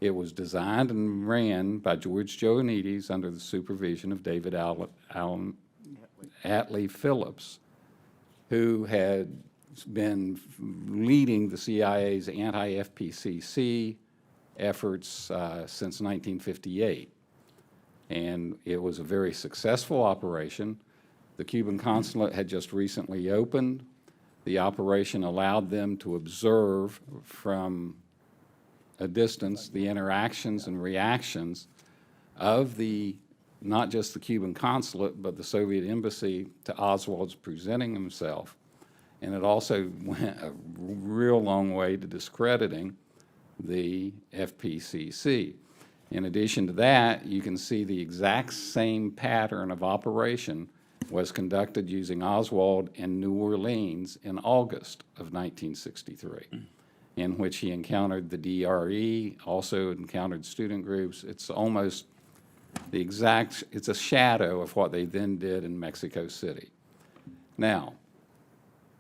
It was designed and ran by George Joanides under the supervision of David Atlee Phillips, who had been leading the CIA's anti-FPCC efforts since 1958. And it was a very successful operation. The Cuban consulate had just recently opened. The operation allowed them to observe from a distance the interactions and reactions of not just the Cuban consulate, but the Soviet embassy to Oswald's presenting himself. And it also went a real long way to discrediting the FPCC. In addition to that, you can see the exact same pattern of operation was conducted using Oswald in New Orleans in August of 1963, in which he encountered the DRE, also encountered student groups. It's almost it's a shadow of what they then did in Mexico City. Now,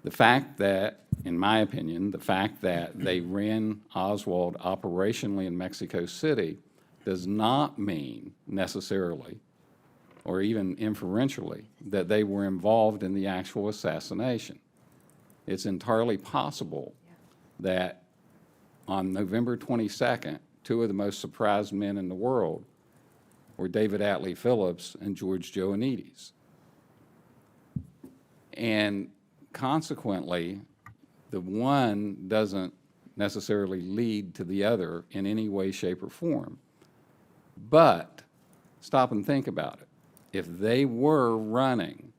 the fact that, in my opinion, the fact that they ran Oswald operationally in Mexico City does not mean necessarily, or even inferentially, that they were involved in the actual assassination. It's entirely possible that on November 22nd, 2 of the most surprised men in the world were David Atlee Phillips and George Joanides. And consequently, the one doesn't necessarily lead to the other in any way, shape, or form. But stop and think about it. If they were running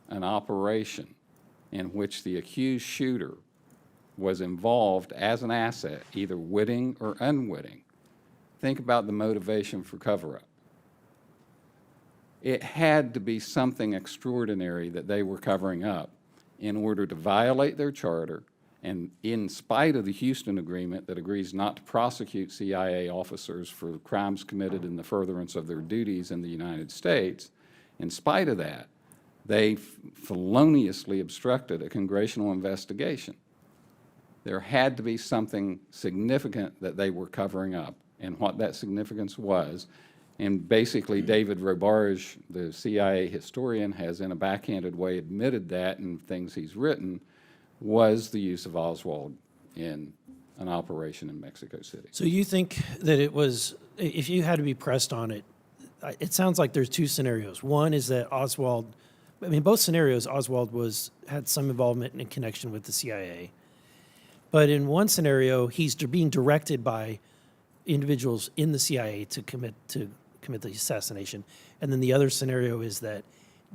an operation in which the accused shooter was involved as an asset, either witting or unwitting, think about the motivation for cover-up. It had to be something extraordinary that they were covering up in order to violate their charter And in spite of the Houston Agreement that agrees not to prosecute CIA officers for crimes committed in the furtherance of their duties in the United States, in spite of that, they feloniously obstructed a congressional investigation. There had to be something significant that they were covering up, and what that significance was. And basically, David Robarge, the CIA historian, has in a backhanded way admitted that in things he's written, was the use of Oswald in an operation in Mexico City. So you think that it was, if you had to be pressed on it, it sounds like there's two scenarios. One is that Oswald, I mean, both scenarios, Oswald had some involvement in connection with the CIA. But in one scenario, he's being directed by individuals in the CIA to commit the assassination. And then the other scenario is that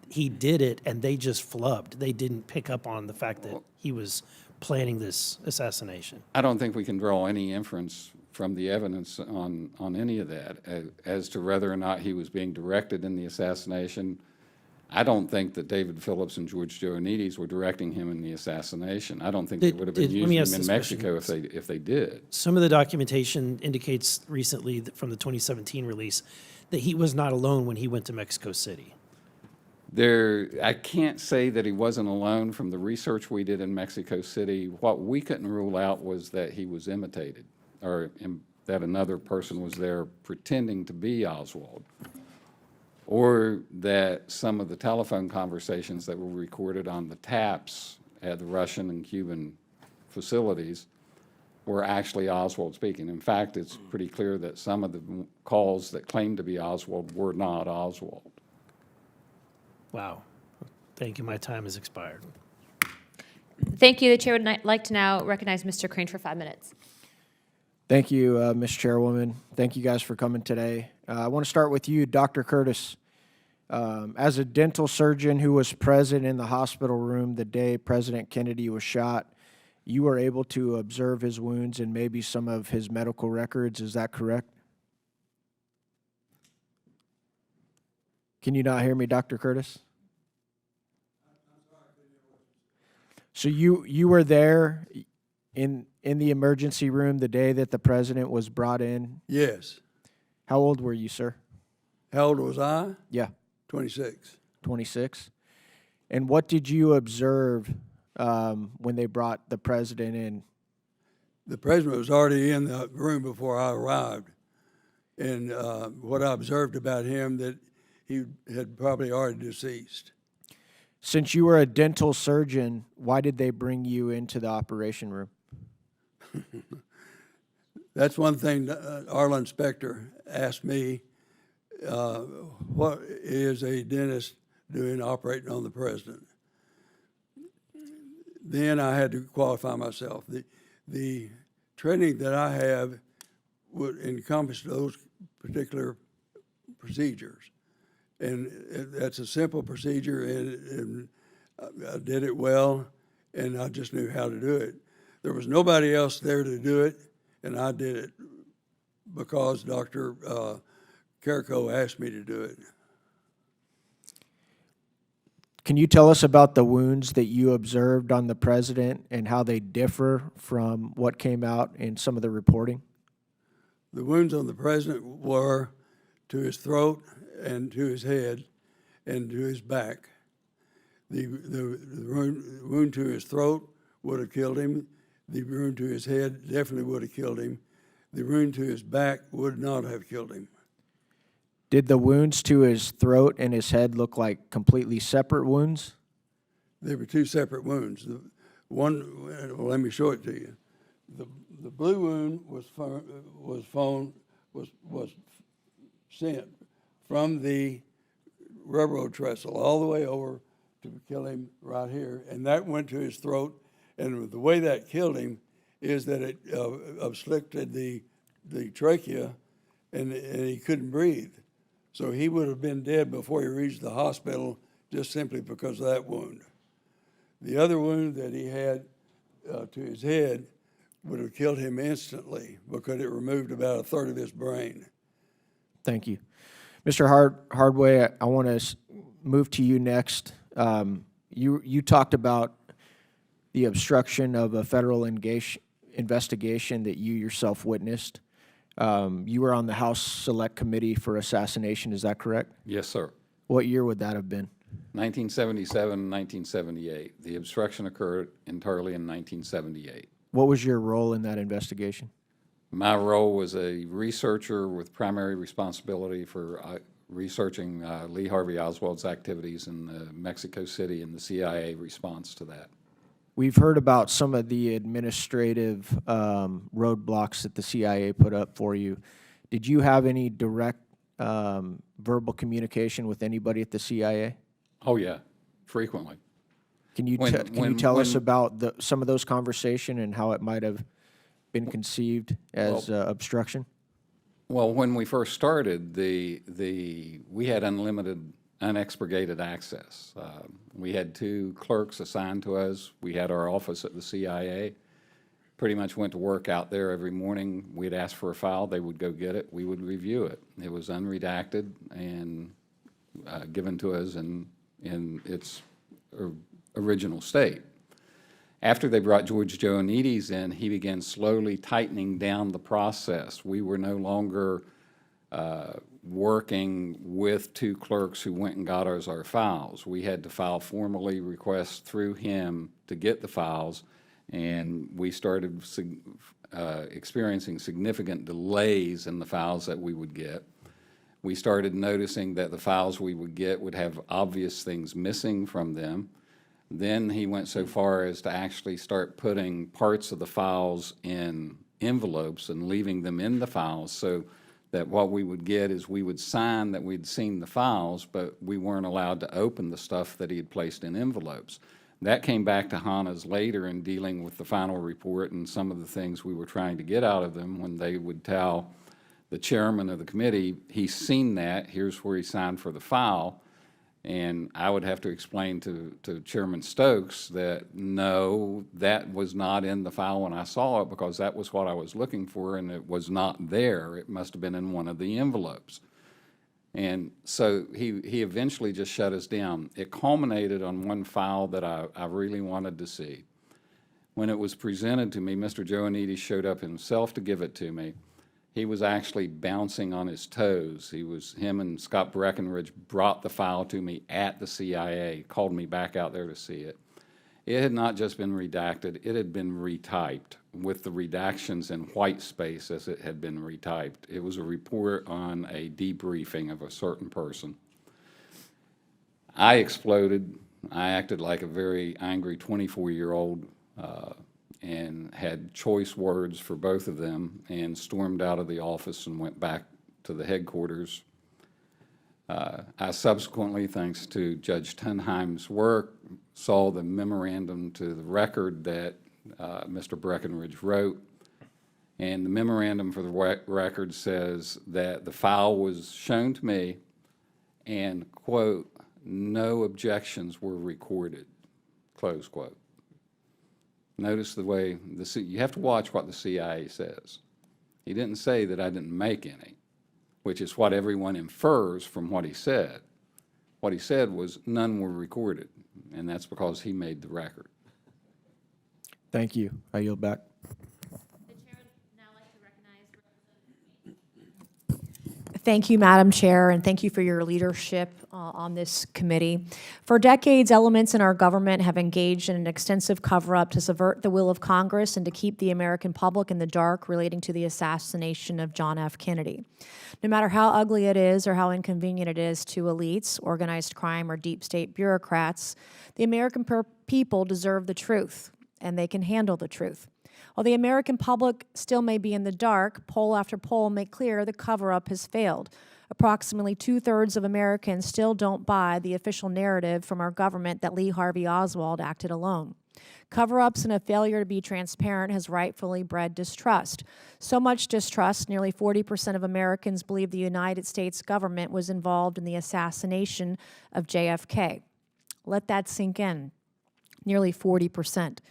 he did it and they just flubbed. They didn't pick up on the fact that he was planning this assassination. I don't think we can draw any inference from the evidence on any of that as to whether or not he was being directed in the assassination. I don't think that David Phillips and George Joannides were directing him in the assassination. I don't think they would have been let me using ask him in this Mexico question. if they did. Some of the documentation indicates recently from the 2017 release that he was not alone when he went to Mexico City. I can't say that he wasn't alone from the research we did in Mexico City. What we couldn't rule out was that he was imitated, or that another person was there pretending to be Oswald, or that some of the telephone conversations that were recorded on the taps at the Russian and Cuban facilities were actually Oswald speaking. In fact, it's pretty clear that some of the calls that claimed to be Oswald were not Oswald. Wow. Thank you. My time has expired. Thank you. The chair would like to now recognize Mr. Crane for 5 minutes. Thank you, Ms. Chairwoman. Thank you guys for coming today. I want to start with you, Dr. Curtis. As a dental surgeon who was present in the hospital room the day President Kennedy was shot, you were able to observe his wounds and maybe some of his medical records. Is that correct? Can you not hear me, Dr. Curtis? So you were there in the emergency room the day that the president was brought in? Yes. How old were you, sir? How old was I? Yeah. 26. 26. And what did you observe when they brought the president in? The president was already in the room before I arrived. And what I observed about him, that he had probably already deceased. Since you were a dental surgeon, why did they bring you into the operation room? That's one thing Arlen Specter asked me, what is a dentist doing operating on the president? Then I had to qualify myself. The training that I have would encompass those particular procedures. And that's a simple procedure, and I did it well, and I just knew how to do it. There was nobody else there to do it, and I did it because Dr. Carrico asked me to do it. Can you tell us about the wounds that you observed on the president and how they differ from what came out in some of the reporting? The wounds on the president were to his throat and to his head and to his back. The wound to his throat would have killed him. The wound to his head definitely would have killed him. The wound to his back would not have killed him. Did the wounds to his throat and his head look like completely separate wounds? They were two separate wounds. Well, let me show it to you. The blue wound was sent from the railroad trestle all the way over to kill him right here, and that went to his throat. And the way that killed him is that it obstructed the trachea, and he couldn't breathe. So he would have been dead before he reached the hospital just simply because of that wound. The other wound that he had to his head would have killed him instantly because it removed about a third of his brain. Thank you. Mr. Hardway, I want to move to you next. You talked about the obstruction of a federal investigation that you yourself witnessed. You were on the House Select Committee for Assassination, is that correct? Yes, sir. What year would that have been? 1977, 1978. The obstruction occurred entirely in 1978. What was your role in that investigation? My role was a researcher with primary responsibility for researching Lee Harvey Oswald's activities in Mexico City and the CIA response to that. We've heard about some of the administrative roadblocks that the CIA put up for you. Did you have any direct verbal communication with anybody at the CIA? Oh, yeah, frequently. Can you tell us about some of those conversations and how it might have been conceived as obstruction? Well, when we first started, we had unlimited, unexpurgated access. We had 2 clerks assigned to us. We had our office at the CIA. Pretty much went to work out there every morning. We'd ask for a file. They would go get it. We would review it. It was unredacted and given to us in its original state. After they brought George Joannides in, he began slowly tightening down the process. We were no longer working with 2 clerks who went and got us our files. We had to file formally requests through him to get the files, and we started experiencing significant delays in the files that we would get. We started noticing that the files we would get would have obvious things missing from them. Then he went so far as to actually start putting parts of the files in envelopes and leaving them in the files, so that what we would get is we would sign that we'd seen the files, but we weren't allowed to open the stuff that he had placed in envelopes. That came back to haunt us later in dealing with the final report and some of the things we were trying to get out of them, when they would tell the chairman of the committee, he's seen that, here's where he signed for the file. And I would have to explain to Chairman Stokes that, no, that was not in the file when I saw it, because that was what I was looking for, and it was not there. It must have been in one of the envelopes. And so he eventually just shut us down. It culminated on one file that I really wanted to see. When it was presented to me, Mr. Joannides showed up himself to give it to me. He was actually bouncing on his toes. Him and Scott Breckenridge brought the file to me at the CIA, called me back out there to see it. It had not just been redacted, it had been retyped with the redactions in white space as it had been retyped. It was a report on a debriefing of a certain person. I exploded. I acted like a very angry 24-year-old and had choice words for both of them, and stormed out of the office and went back to the headquarters. I subsequently, thanks to Judge Tunheim's work, saw the memorandum to the record that Mr. Breckenridge wrote, and the memorandum for the record says that the file was shown to me and, quote, no objections were recorded, close quote. Notice the way you have to watch what the CIA says. He didn't say that I didn't make any, which is what everyone infers from what he said. What he said was none were recorded, and that's because he made the record. Thank you. I yield back. Thank you, Madam Chair, and thank you for your leadership on this committee. For decades, elements in our government have engaged in an extensive cover-up to subvert the will of Congress and to keep the American public in the dark relating to the assassination of John F. Kennedy. No matter how ugly it is or how inconvenient it is to elites, organized crime, or deep state bureaucrats, the American people deserve the truth, and they can handle the truth. While the American public still may be in the dark, poll after poll make clear the cover-up has failed. Approximately 2/3 of Americans still don't buy the official narrative from our government that Lee Harvey Oswald acted alone. Cover-ups and a failure to be transparent has rightfully bred distrust. So much distrust, nearly 40% of Americans believe the United States government was involved in the assassination of JFK. Let that sink in. Nearly 40%.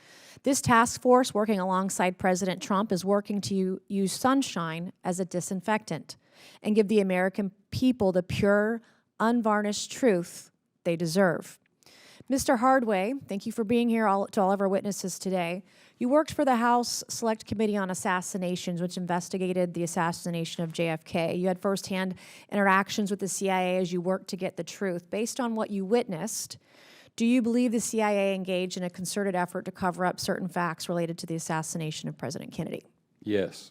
This task force, working alongside President Trump, is working to use sunshine as a disinfectant and give the American people the pure, unvarnished truth they deserve. Mr. Hardway, thank you for being here to all of our witnesses today. You worked for the House Select Committee on Assassinations, which investigated the assassination of JFK. You had firsthand interactions with the CIA as you worked to get the truth. Based on what you witnessed, do you believe the CIA engaged in a concerted effort to cover up certain facts related to the assassination of President Kennedy? Yes.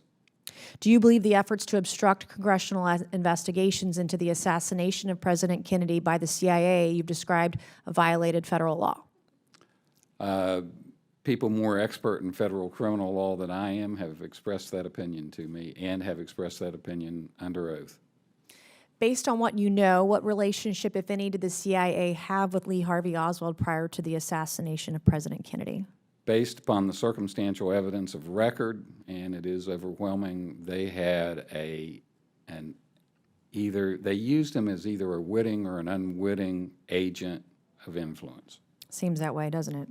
Do you believe the efforts to obstruct congressional investigations into the assassination of President Kennedy by the CIA you've described violated federal law? People more expert in federal criminal law than I am have expressed that opinion to me and have expressed that opinion under oath. Based on what you know, what relationship, if any, did the CIA have with Lee Harvey Oswald prior to the assassination of President Kennedy? Based upon the circumstantial evidence of record, and it is overwhelming, they had they used him as either a witting or an unwitting agent of influence. Seems that way, doesn't it?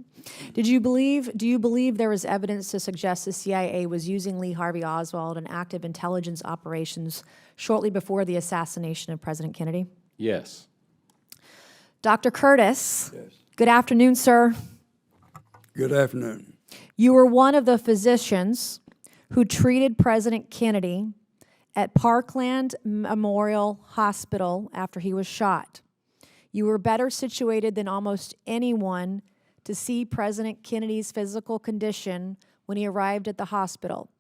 Do you believe there was evidence to suggest the CIA was using Lee Harvey Oswald in active intelligence operations shortly before the assassination of President Kennedy? Yes. Dr. Curtis. Yes. Good afternoon, sir. Good afternoon. You were one of the physicians who treated President Kennedy at Parkland Memorial Hospital after he was shot. You were better situated than almost anyone to see President Kennedy's physical condition when he arrived at the hospital.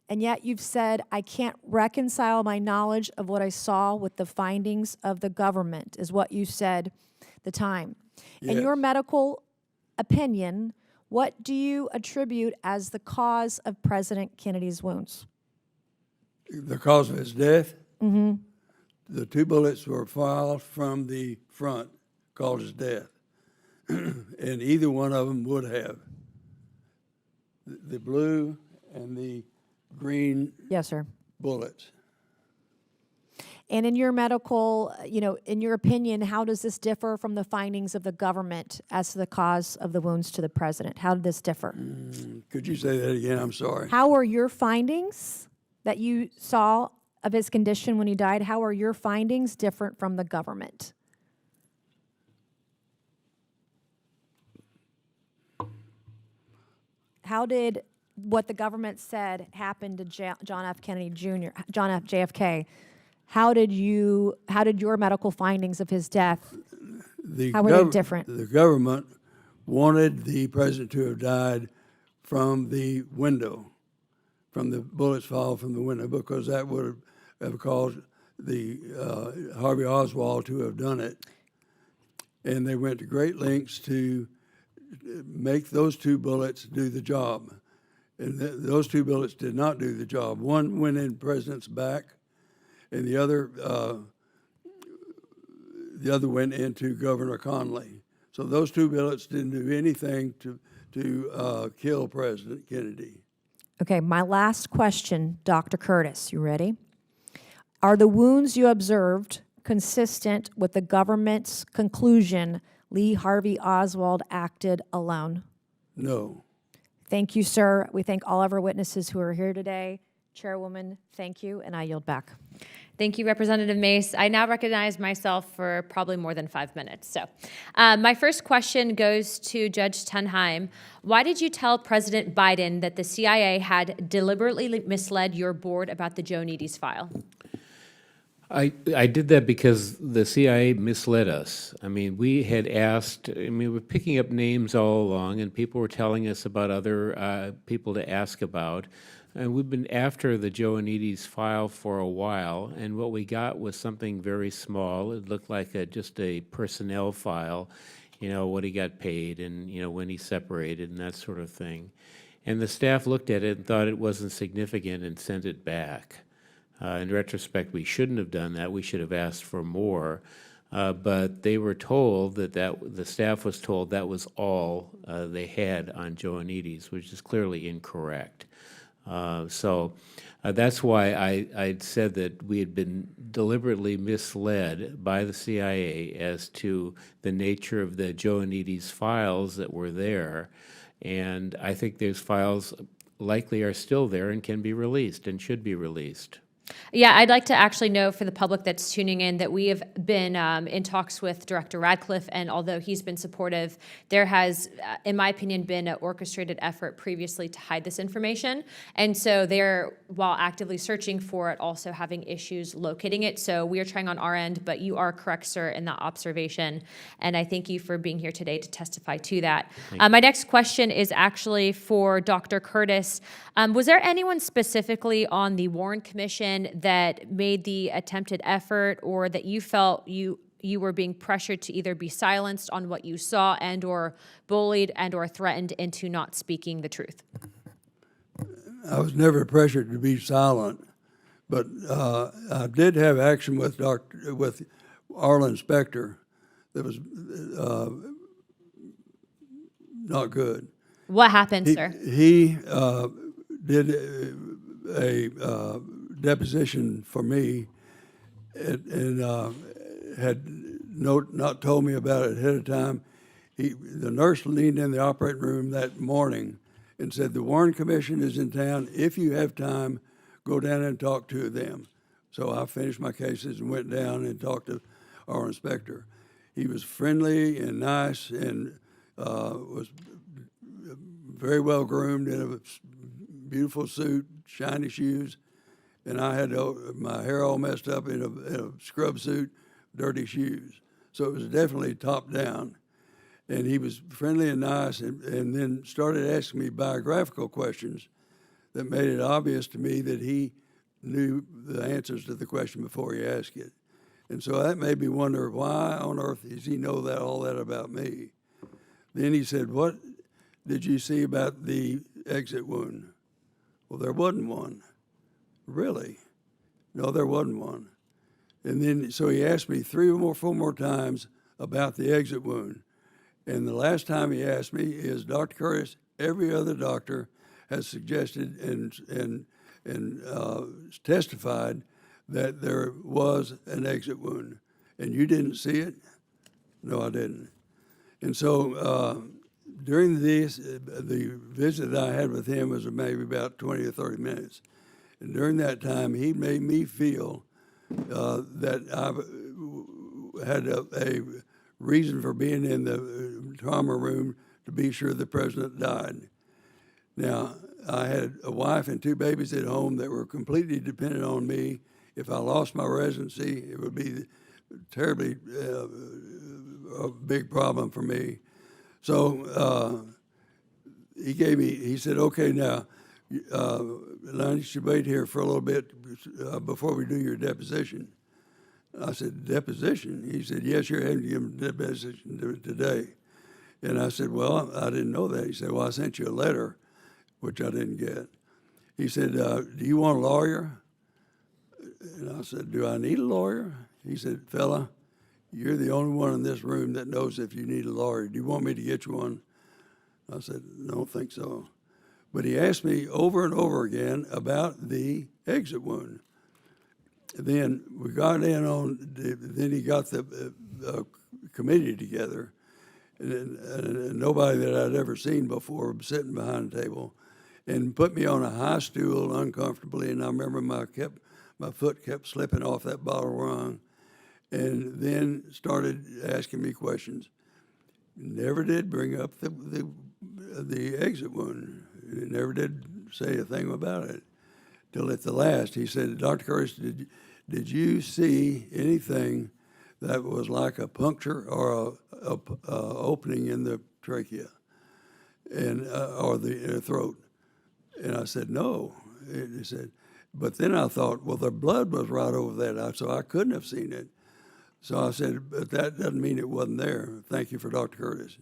And yet you've said, I can't reconcile my knowledge of what I saw with the findings of the government, is what you said at the time. Yes. In your medical opinion, what do you attribute as the cause of President Kennedy's wounds? The cause of his death? Mm-hmm. The 2 bullets were fired from the front, caused his death. And either one of them would have. The blue and the green Yes, sir. bullets. And in your medical, in your opinion, how does this differ from the findings of the government as to the cause of the wounds to the president? How did this differ? Could you say that again? I'm sorry. How are your findings that you saw of his condition when he died, how are your findings different from the government? How did what the government said happened to John F. Kennedy Jr., JFK? How did your medical findings of his death, how were they different? The government wanted the president to have died from the window, from the bullets fall from the window, because that would have caused the Harvey Oswald to have done it. And they went to great lengths to make those 2 bullets do the job. And those 2 bullets did not do the job. One went in the president's back, and the other went into Governor Connally. So those 2 bullets didn't do anything to kill President Kennedy. Okay, my last question, Dr. Curtis, you ready? Are the wounds you observed consistent with the government's conclusion Lee Harvey Oswald acted alone? No. Thank you, sir. We thank all of our witnesses who are here today. Chairwoman, thank you, and I yield back. Thank you, Representative Mace. I now recognize myself for probably more than 5 minutes. So my first question goes to Judge Tunheim. Why did you tell President Biden that the CIA had deliberately misled your board about the Joe Needy's file? I did that because the CIA misled us. I mean, we had asked, we were picking up names all along, and people were telling us about other people to ask about. And we've been after the Joe Needy's file for a while, and what we got was something very small. It looked like just a personnel file, what he got paid and, when he separated and that sort of thing. And the staff looked at it and thought it wasn't significant and sent it back. In retrospect, we shouldn't have done that. We should have asked for more. But they were told the staff was told that was all they had on Joe Needy's, which is clearly incorrect. So that's why I'd said that we had been deliberately misled by the CIA as to the nature of the Joe Needy's files that were there. And I think those files likely are still there and can be released and should be released. Yeah, I'd like to actually know for the public that's tuning in that we have been in talks with Director Radcliffe, and although he's been supportive, there has, in my opinion, been an orchestrated effort previously to hide this information. And so they're, while actively searching for it, also having issues locating it. So we are trying on our end, but you are correct, sir, in that observation. And I thank you for being here today to testify to that. My next question is actually for Dr. Curtis. Was there anyone specifically on the Warren Commission that made the attempted effort, or that you felt you were being pressured to either be silenced on what you saw and or bullied and or threatened into not speaking the truth? I was never pressured to be silent, but I did have action with Arlen Specter that was not good. What happened, sir? He did a deposition for me and had not told me about it ahead of time. The nurse leaned in the operating room that morning and said, "The Warren Commission is in town. If you have time, go down and talk to them." So I finished my cases and went down and talked to our inspector. He was friendly and nice and was very well groomed in a beautiful suit, shiny shoes, and I had my hair all messed up in a scrub suit, dirty shoes. So it was definitely top down. And he was friendly and nice, and then started asking me biographical questions that made it obvious to me that he knew the answers to the question before he asked it. And so that made me wonder, why on earth does he know all that about me? Then he said, "What did you see about the exit wound?" Well, there wasn't one. Really? No, there wasn't one. And then, so he asked me 4 more times about the exit wound. And the last time he asked me is, "Dr. Curtis, every other doctor has suggested and testified that there was an exit wound, and you didn't see it?" No, I didn't. And so during this, the visit that I had with him was maybe about 20 or 30 minutes. And during that time, he made me feel that I had a reason for being in the trauma room to be sure the president died. Now, I had a wife and 2 babies at home that were completely dependent on me. If I lost my residency, it would be terribly a big problem for me. So he said, "Okay, now, Lonnie, you should wait here for a little bit before we do your deposition." I said, "Deposition?" He said, "Yes, you're having to give him a deposition today." And I said, "Well, I didn't know that." He said, "Well, I sent you a letter," which I didn't get. He said, "Do you want a lawyer?" And I said, "Do I need a lawyer?" He said, "Fella, you're the only one in this room that knows if you need a lawyer. Do you want me to get you one?" I said, "I don't think so." But he asked me over and over again about the exit wound. Then we got in on, then he got the committee together, and nobody that I'd ever seen before sitting behind the table, and put me on a high stool uncomfortably, and I remember my foot kept slipping off that bottle rung, and then started asking me questions. Never did bring up the exit wound. He never did say a thing about it. Till at the last, he said, "Dr. Curtis, did you see anything that was like a puncture or a opening in the trachea and or the throat?" And I said, "No." And he said, but then I thought, well, the blood was right over that, so I couldn't have seen it. So I said, "But that doesn't mean it wasn't there. Thank you for Dr. Curtis."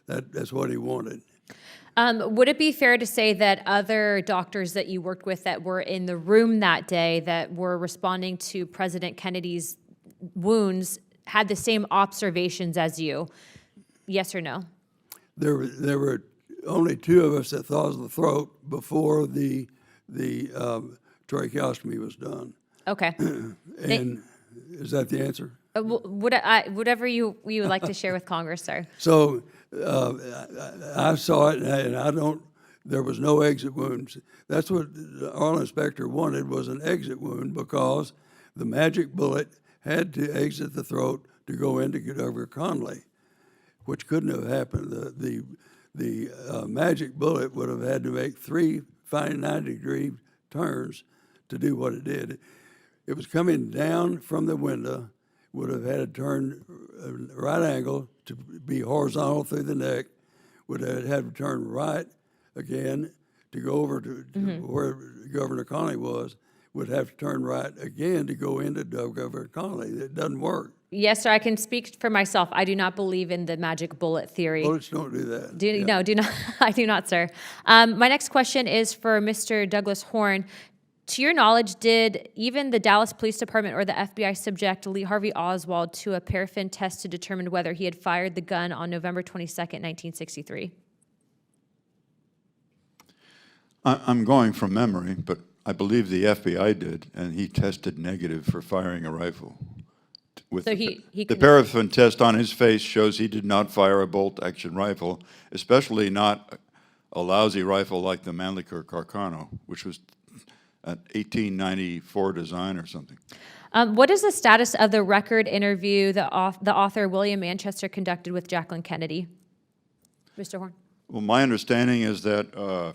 That's what he wanted. Would it be fair to say that other doctors that you worked with that were in the room that day that were responding to President Kennedy's wounds had the same observations as you? Yes or no? There were only 2 of us that thought of the throat before the tracheostomy was done. Okay. And is that the answer? Whatever you would like to share with Congress, sir. So I saw it, and I don't. there was no exit wounds. That's what our inspector wanted, was an exit wound, because the magic bullet had to exit the throat to go into Governor Conley, which couldn't have happened. The magic bullet would have had to make 3 90-degree turns to do what it did. It was coming down from the window, would have had to turn right angle to be horizontal through the neck, would have had to turn right again to go over to where Governor Conley was, would have to turn right again to go into Governor Conley. It doesn't work. Yes, sir, I can speak for myself. I do not believe in the magic bullet theory. Bullets don't do that. No, do not. I do not, sir. My next question is for Mr. Douglas Horn. To your knowledge, did even the Dallas Police Department or the FBI subject Lee Harvey Oswald to a paraffin test to determine whether he had fired the gun on November 22nd, 1963? I'm going from memory, but I believe the FBI did, and he tested negative for firing a rifle. So he the paraffin test on his face shows he did not fire a bolt-action rifle, especially not a lousy rifle like the Mannlicher Carcano, which was an 1894 design or something. What is the status of the record interview the author William Manchester conducted with Jacqueline Kennedy? Mr. Horn? Well, my understanding is that,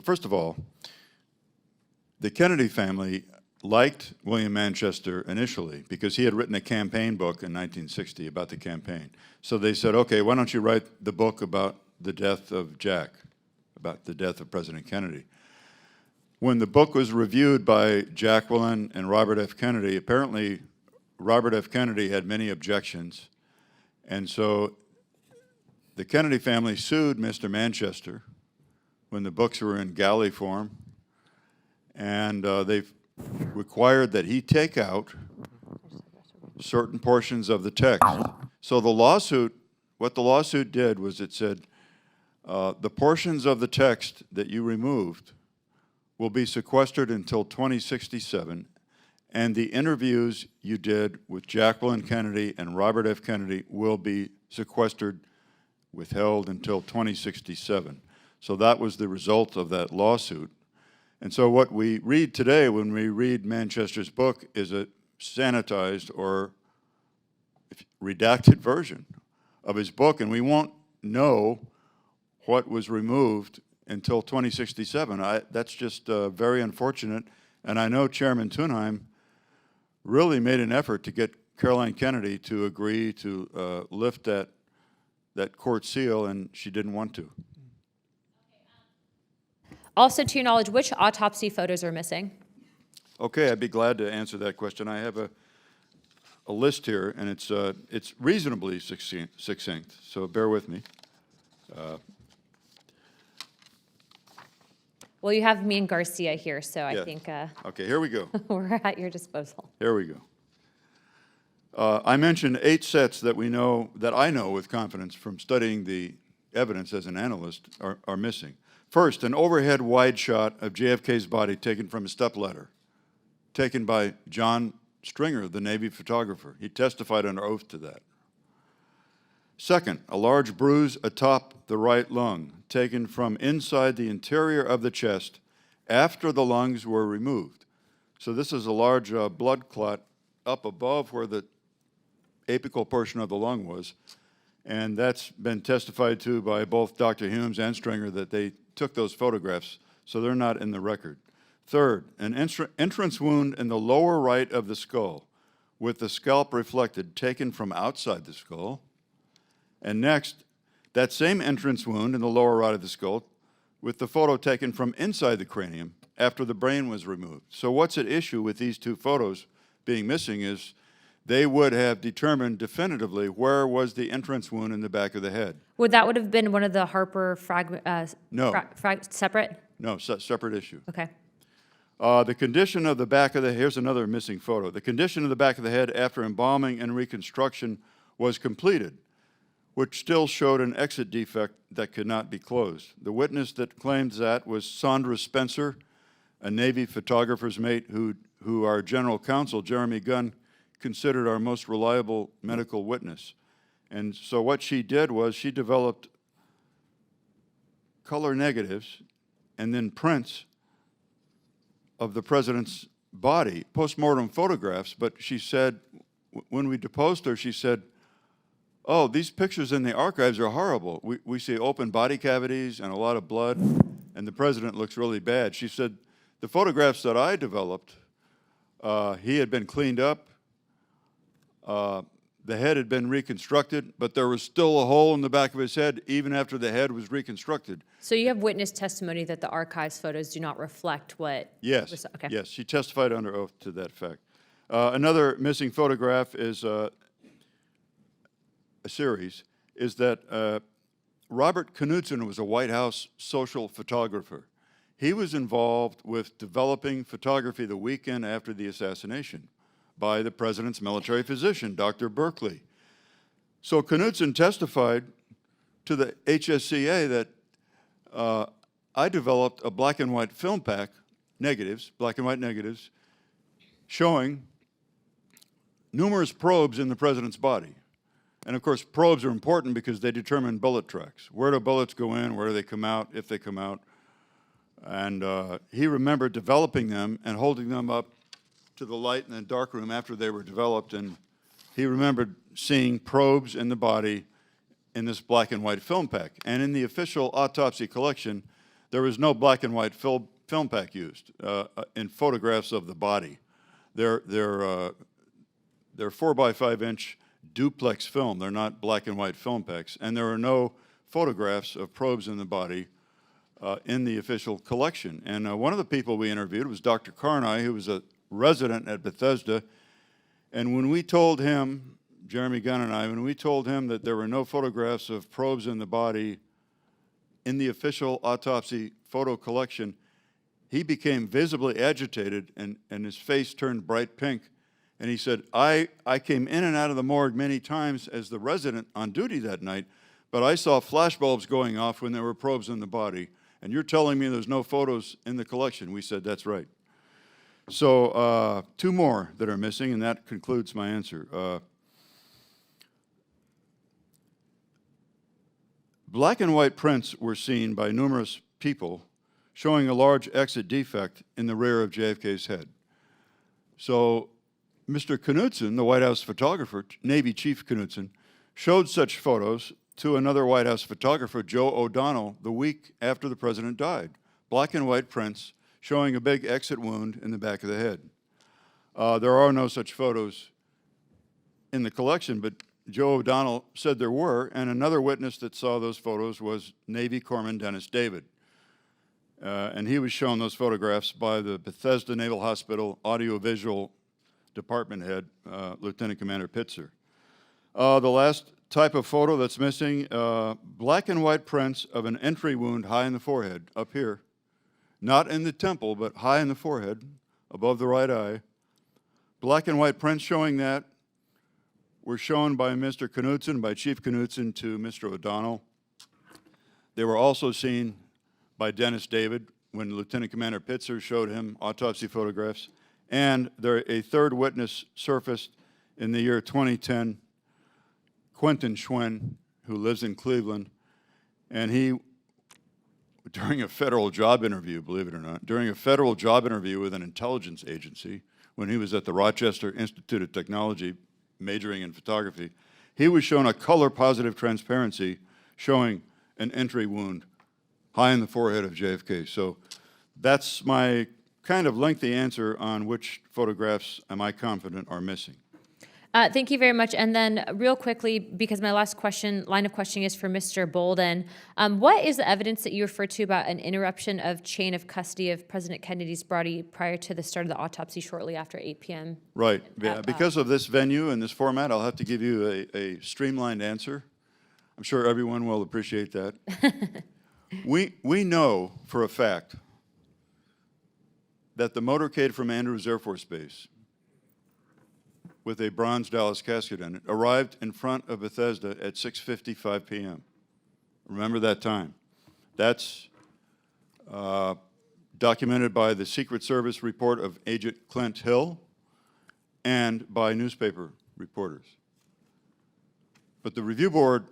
first of all, the Kennedy family liked William Manchester initially because he had written a campaign book in 1960 about the campaign. So they said, okay, why don't you write the book about the death of Jack, about the death of President Kennedy. When the book was reviewed by Jacqueline and Robert F. Kennedy, apparently Robert F. Kennedy had many objections, and so the Kennedy family sued Mr. Manchester when the books were in galley form, and they required that he take out certain portions of the text. So the lawsuit, what the lawsuit did was it said, the portions of the text that you removed will be sequestered until 2067, and the interviews you did with Jacqueline Kennedy and Robert F. Kennedy will be sequestered, withheld until 2067. So that was the result of that lawsuit. And so what we read today when we read Manchester's book is a sanitized or redacted version of his book, and we won't know what was removed until 2067. That's just very unfortunate, and I know Chairman Tunheim really made an effort to get Caroline Kennedy to agree to lift that court seal, and she didn't want to. Also, to your knowledge, which autopsy photos are missing? Okay, I'd be glad to answer that question. I have a list here, and it's reasonably succinct, so bear with me. Well, you have me and Garcia here, so Yeah. I think Okay, here we go. we're at your disposal. Here we go. I mentioned 8 sets that I know with confidence from studying the evidence as an analyst are missing. First, an overhead wide shot of JFK's body taken from a stepladder, taken by John Stringer, the Navy photographer. He testified under oath to that. Second, a large bruise atop the right lung, taken from inside the interior of the chest after the lungs were removed. So this is a large blood clot up above where the apical portion of the lung was, and that's been testified to by both Dr. Humes and Stringer that they took those photographs, so they're not in the record. Third, an entrance wound in the lower right of the skull with the scalp reflected, taken from outside the skull. And next, that same entrance wound in the lower right of the skull with the photo taken from inside the cranium after the brain was removed. So what's at issue with these 2 photos being missing is they would have determined definitively where was the entrance wound in the back of the head. Would have been one of the Harper No. separate? No, separate issue. Okay. The condition of the back of the, here's another missing photo. The condition of the back of the head after embalming and reconstruction was completed, which still showed an exit defect that could not be closed. The witness that claimed that was Sandra Spencer, a Navy photographer's mate who our general counsel, Jeremy Gunn, considered our most reliable medical witness. And so what she did was she developed color negatives and then prints of the president's body, postmortem photographs, but she said, when we deposed her, she said, oh, these pictures in the archives are horrible. We see open body cavities and a lot of blood, and the president looks really bad. She said, the photographs that I developed, he had been cleaned up, the head had been reconstructed, but there was still a hole in the back of his head even after the head was reconstructed. So you have witness testimony that the archives photos do not reflect what? Yes, Okay. yes, she testified under oath to that fact. Another missing photograph is a series, is that Robert Knudsen was a White House social photographer. He was involved with developing photography the weekend after the assassination by the president's military physician, Dr. Berkeley. So Knudsen testified to the HSCA that I developed a black and white film pack, negatives, black and white negatives, showing numerous probes in the president's body. And of course, probes are important because they determine bullet tracks. Where do bullets go in, where do they come out, if they come out. And he remembered developing them and holding them up to the light in the darkroom after they were developed, and he remembered seeing probes in the body in this black and white film pack. And in the official autopsy collection, there was no black and white film pack used in photographs of the body. They're 4x5-inch duplex film. They're not black and white film packs. And there are no photographs of probes in the body in the official collection. And one of the people we interviewed was Dr. Carney, who was a resident at Bethesda. And when we told him, Jeremy Gunn and I, when we told him that there were no photographs of probes in the body in the official autopsy photo collection, he became visibly agitated and his face turned bright pink. And he said, I came in and out of the morgue many times as the resident on duty that night, but I saw flashbulbs going off when there were probes in the body. And you're telling me there's no photos in the collection? We said, that's right. So 2 more that are missing, and that concludes my answer. Black and white prints were seen by numerous people showing a large exit defect in the rear of JFK's head. So Mr. Knudsen, the White House photographer, Navy Chief Knudsen, showed such photos to another White House photographer, Joe O'Donnell, the week after the president died. Black and white prints showing a big exit wound in the back of the head. There are no such photos in the collection, but Joe O'Donnell said there were, and another witness that saw those photos was Navy Corpsman Dennis David. And he was shown those photographs by the Bethesda Naval Hospital audiovisual department head, Lieutenant Commander Pitzer. The last type of photo that's missing, black and white prints of an entry wound high in the forehead, up here. Not in the temple, but high in the forehead, above the right eye. Black and white prints showing that were shown by Mr. Knudsen, by Chief Knudsen to Mr. O'Donnell. They were also seen by Dennis David when Lieutenant Commander Pitzer showed him autopsy photographs. And a third witness surfaced in the year 2010, Quentin Schwen, who lives in Cleveland, and he, during a federal job interview, believe it or not, during a federal job interview with an intelligence agency, when he was at the Rochester Institute of Technology, majoring in photography, he was shown a color-positive transparency showing an entry wound high in the forehead of JFK. So that's my kind of lengthy answer on which photographs am I confident are missing. Thank you very much. And then real quickly, because my last line of questioning is for Mr. Balden, what is the evidence that you refer to about an interruption of chain of custody of President Kennedy's body prior to the start of the autopsy shortly after 8 p.m.? Right. Yeah, because of this venue and this format, I'll have to give you a streamlined answer. I'm sure everyone will appreciate that. We know for a fact that the motorcade from Andrews Air Force Base with a bronze Dallas casket in it arrived in front of Bethesda at 6:55 p.m. Remember that time. That's documented by the Secret Service report of Agent Clint Hill and by newspaper reporters. But the review board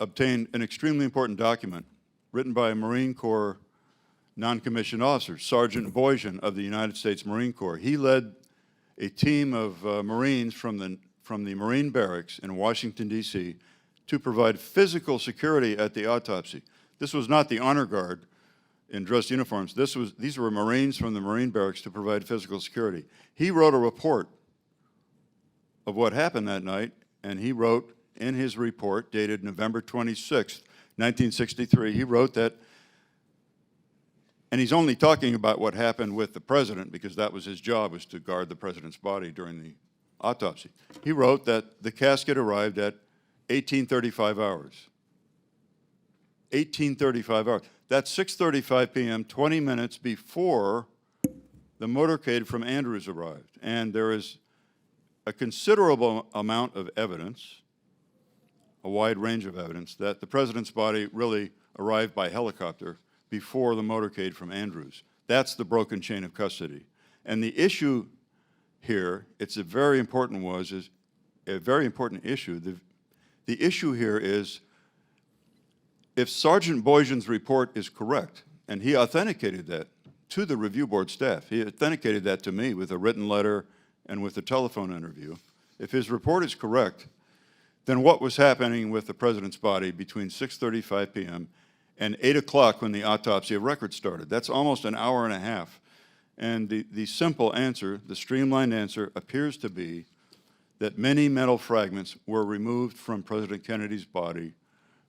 obtained an extremely important document written by a Marine Corps non-commissioned officer, Sergeant Boyjan of the United States Marine Corps. He led a team of Marines from the Marine barracks in Washington, D.C. to provide physical security at the autopsy. This was not the honor guard in dress uniforms. These were Marines from the Marine barracks to provide physical security. He wrote a report of what happened that night, and he wrote in his report dated November 26, 1963, he wrote that, and he's only talking about what happened with the president because that was his job, was to guard the president's body during the autopsy. He wrote that the casket arrived at 1835 hours. 1835 hours. That's 6:35 p.m., 20 minutes before the motorcade from Andrews arrived. And there is a considerable amount of evidence, a wide range of evidence, that the president's body really arrived by helicopter before the motorcade from Andrews. That's the broken chain of custody. And the issue here, it's a very important issue. The issue here is, if Sergeant Boyjan's report is correct, and he authenticated that to the review board staff, he authenticated that to me with a written letter and with a telephone interview. If his report is correct, then what was happening with the president's body between 6:35 p.m. and 8 o'clock when the autopsy of record started? That's almost an hour and a half. And the simple answer, the streamlined answer, appears to be that many metal fragments were removed from President Kennedy's body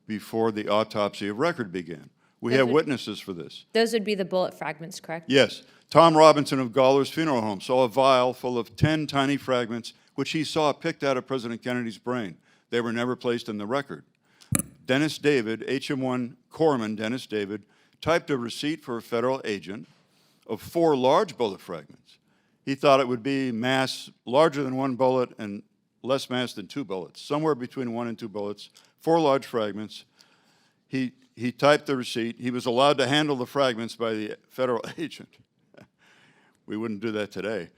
before the autopsy of record began. We have witnesses for this. Those would be the bullet fragments, correct? Yes. Tom Robinson of Gawler's Funeral Home saw a vial full of 10 tiny fragments, which he saw picked out of President Kennedy's brain. They were never placed in the record. Dennis David, HM1 Corpsman Dennis David, typed a receipt for a federal agent of 4 large bullet fragments. He thought it would be mass larger than 1 bullet and less mass than 2 bullets, somewhere between 1 and 2 bullets, 4 large fragments. He typed the receipt. He was allowed to handle the fragments by the federal agent. We wouldn't do that today.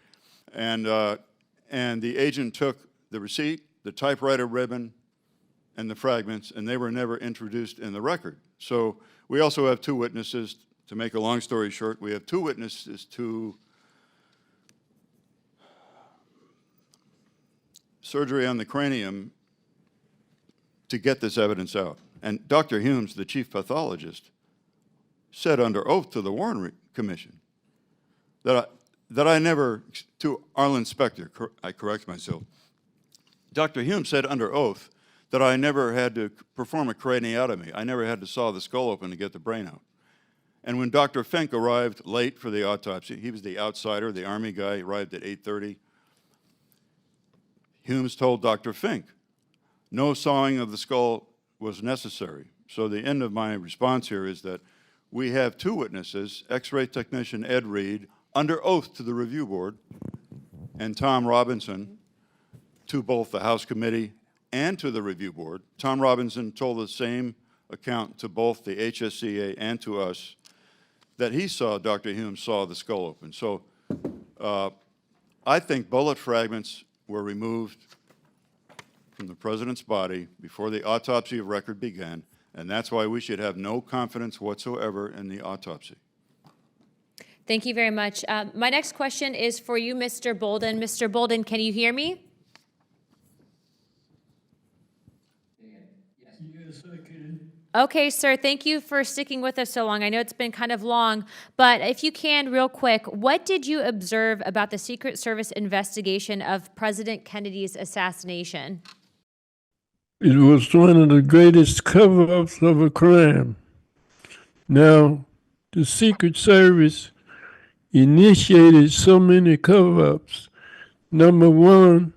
And the agent took the receipt, the typewriter ribbon, and the fragments, and they were never introduced in the record. So we also have 2 witnesses. To make a long story short, we have 2 witnesses to surgery on the cranium to get this evidence out. And Dr. Humes, the chief pathologist, said under oath to the Warren Commission that I never, to Arlen Specter, I correct myself, Dr. Humes said under oath that I never had to perform a craniotomy. I never had to saw the skull open to get the brain out. And when Dr. Fink arrived late for the autopsy, he was the outsider, the Army guy, arrived at 8:30. Humes told Dr. Fink, no sawing of the skull was necessary. So the end of my response here is that we have 2 witnesses, X-ray technician Ed Reed, under oath to the review board, and Tom Robinson, to both the House committee and to the review board. Tom Robinson told the same account to both the HSCA and to us that he saw, Dr. Humes saw the skull open. So I think bullet fragments were removed from the president's body before the autopsy of record began, and that's why we should have no confidence whatsoever in the autopsy. Thank you very much. My next question is for you, Mr. Balden. Mr. Balden, can you hear me? Yes, I can. Okay, sir, thank you for sticking with us so long. I know it's been kind of long, but if you can, real quick, what did you observe about the Secret Service investigation of President Kennedy's assassination? It was one of the greatest cover-ups of a crime. Now, the Secret Service initiated so many cover-ups. Number one,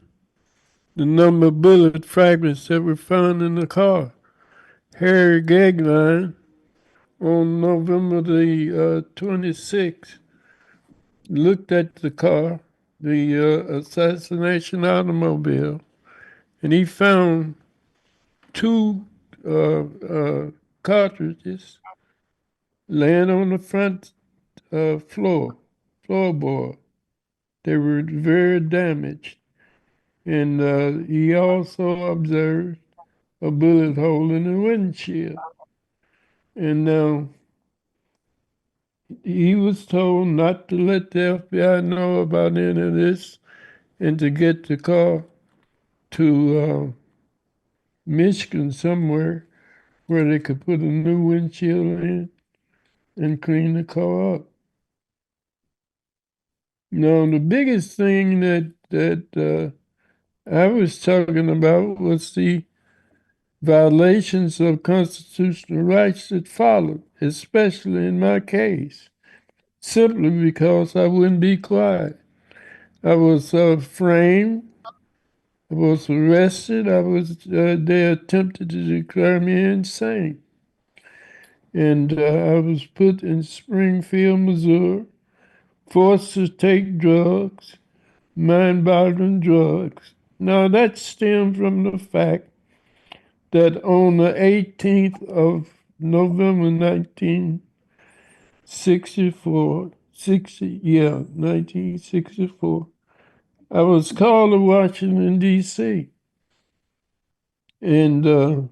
the number of bullet fragments that were found in the car. Harry Gagline, on November the 26th, looked at the car, the assassination automobile, and he found 2 cartridges laying on the front floorboard. They were very damaged. And he also observed a bullet hole in the windshield. And now he was told not to let the FBI know about any of this and to get the car to Michigan somewhere where they could put a new windshield in and clean the car up. Now, the biggest thing that I was talking about was the violations of constitutional rights that followed, especially in my case, simply because I wouldn't be quiet. I was framed, I was arrested, they attempted to declare me insane. And I was put in Springfield, Missouri, forced to take drugs, mind-boggling drugs. Now that stemmed from the fact that on the 18th of November 1964, I was called to Washington, D.C. And they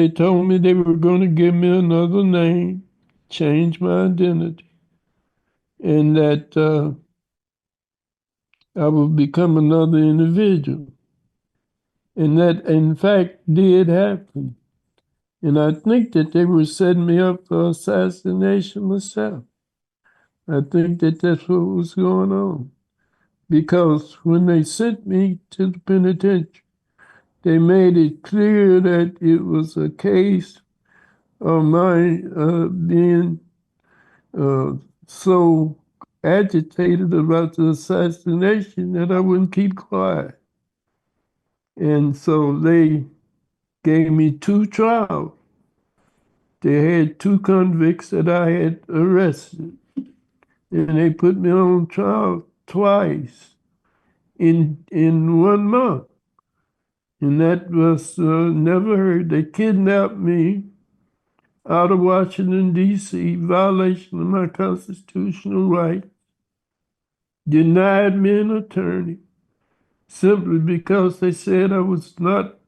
told me they were going to give me another name, change my identity, and that I would become another individual. And that, in fact, did happen. And I think that they were setting me up for assassination myself. I think that that's what was going on. Because when they sent me to the penitentiary, they made it clear that it was a case of my being so agitated about the assassination that I wouldn't keep quiet. And so they gave me 2 trials. They had 2 convicts that I had arrested, and they put me on trial twice in 1 month. And that was never heard. They kidnapped me out of Washington, D.C., violation of my constitutional right, denied me an attorney simply because they said I was not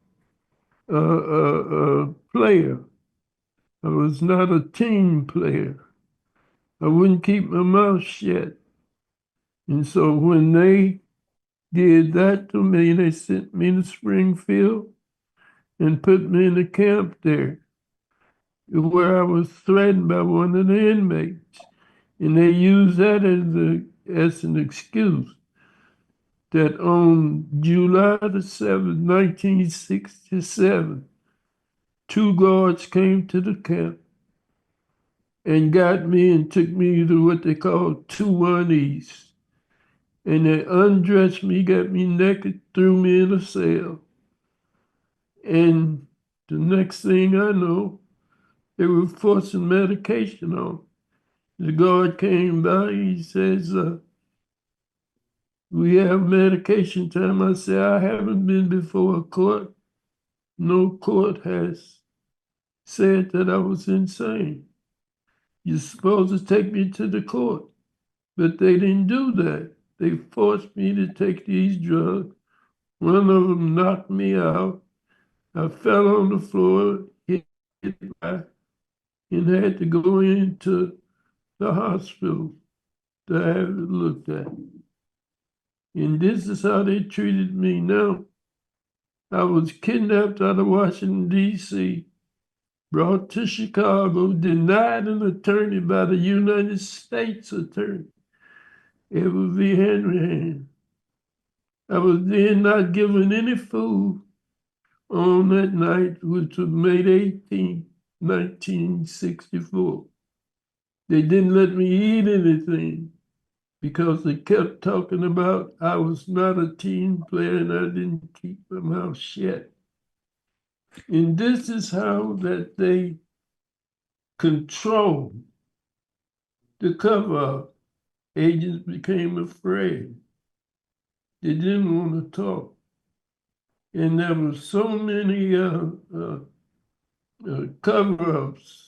a player. I was not a team player. I wouldn't keep my mouth shut. And so when they did that to me, they sent me to Springfield and put me in a camp there where I was threatened by one of the inmates. And they used that as an excuse that on July the 7th, 1967, 2 guards came to the camp and got me and took me to what they call 2-1 East. And they undressed me, got me naked, threw me in a cell. And the next thing I know, they were forcing medication on. The guard came by, he says, we have medication time. I said, I haven't been before a court. No court has said that I was insane. You're supposed to take me to the court. But they didn't do that. They forced me to take these drugs. One of them knocked me out. I fell on the floor, hit back, and had to go into the hospital to have it looked at. And this is how they treated me now. I was kidnapped out of Washington, D.C., brought to Chicago, denied an attorney by the United States Attorney, Edward V. Hanrahan. I was then not given any food on that night, which was May 18, 1964. They didn't let me eat anything because they kept talking about I was not a team player and I didn't keep my mouth shut. And this is how that they control the cover-up. Agents became afraid. They didn't want to talk. And there were so many cover-ups.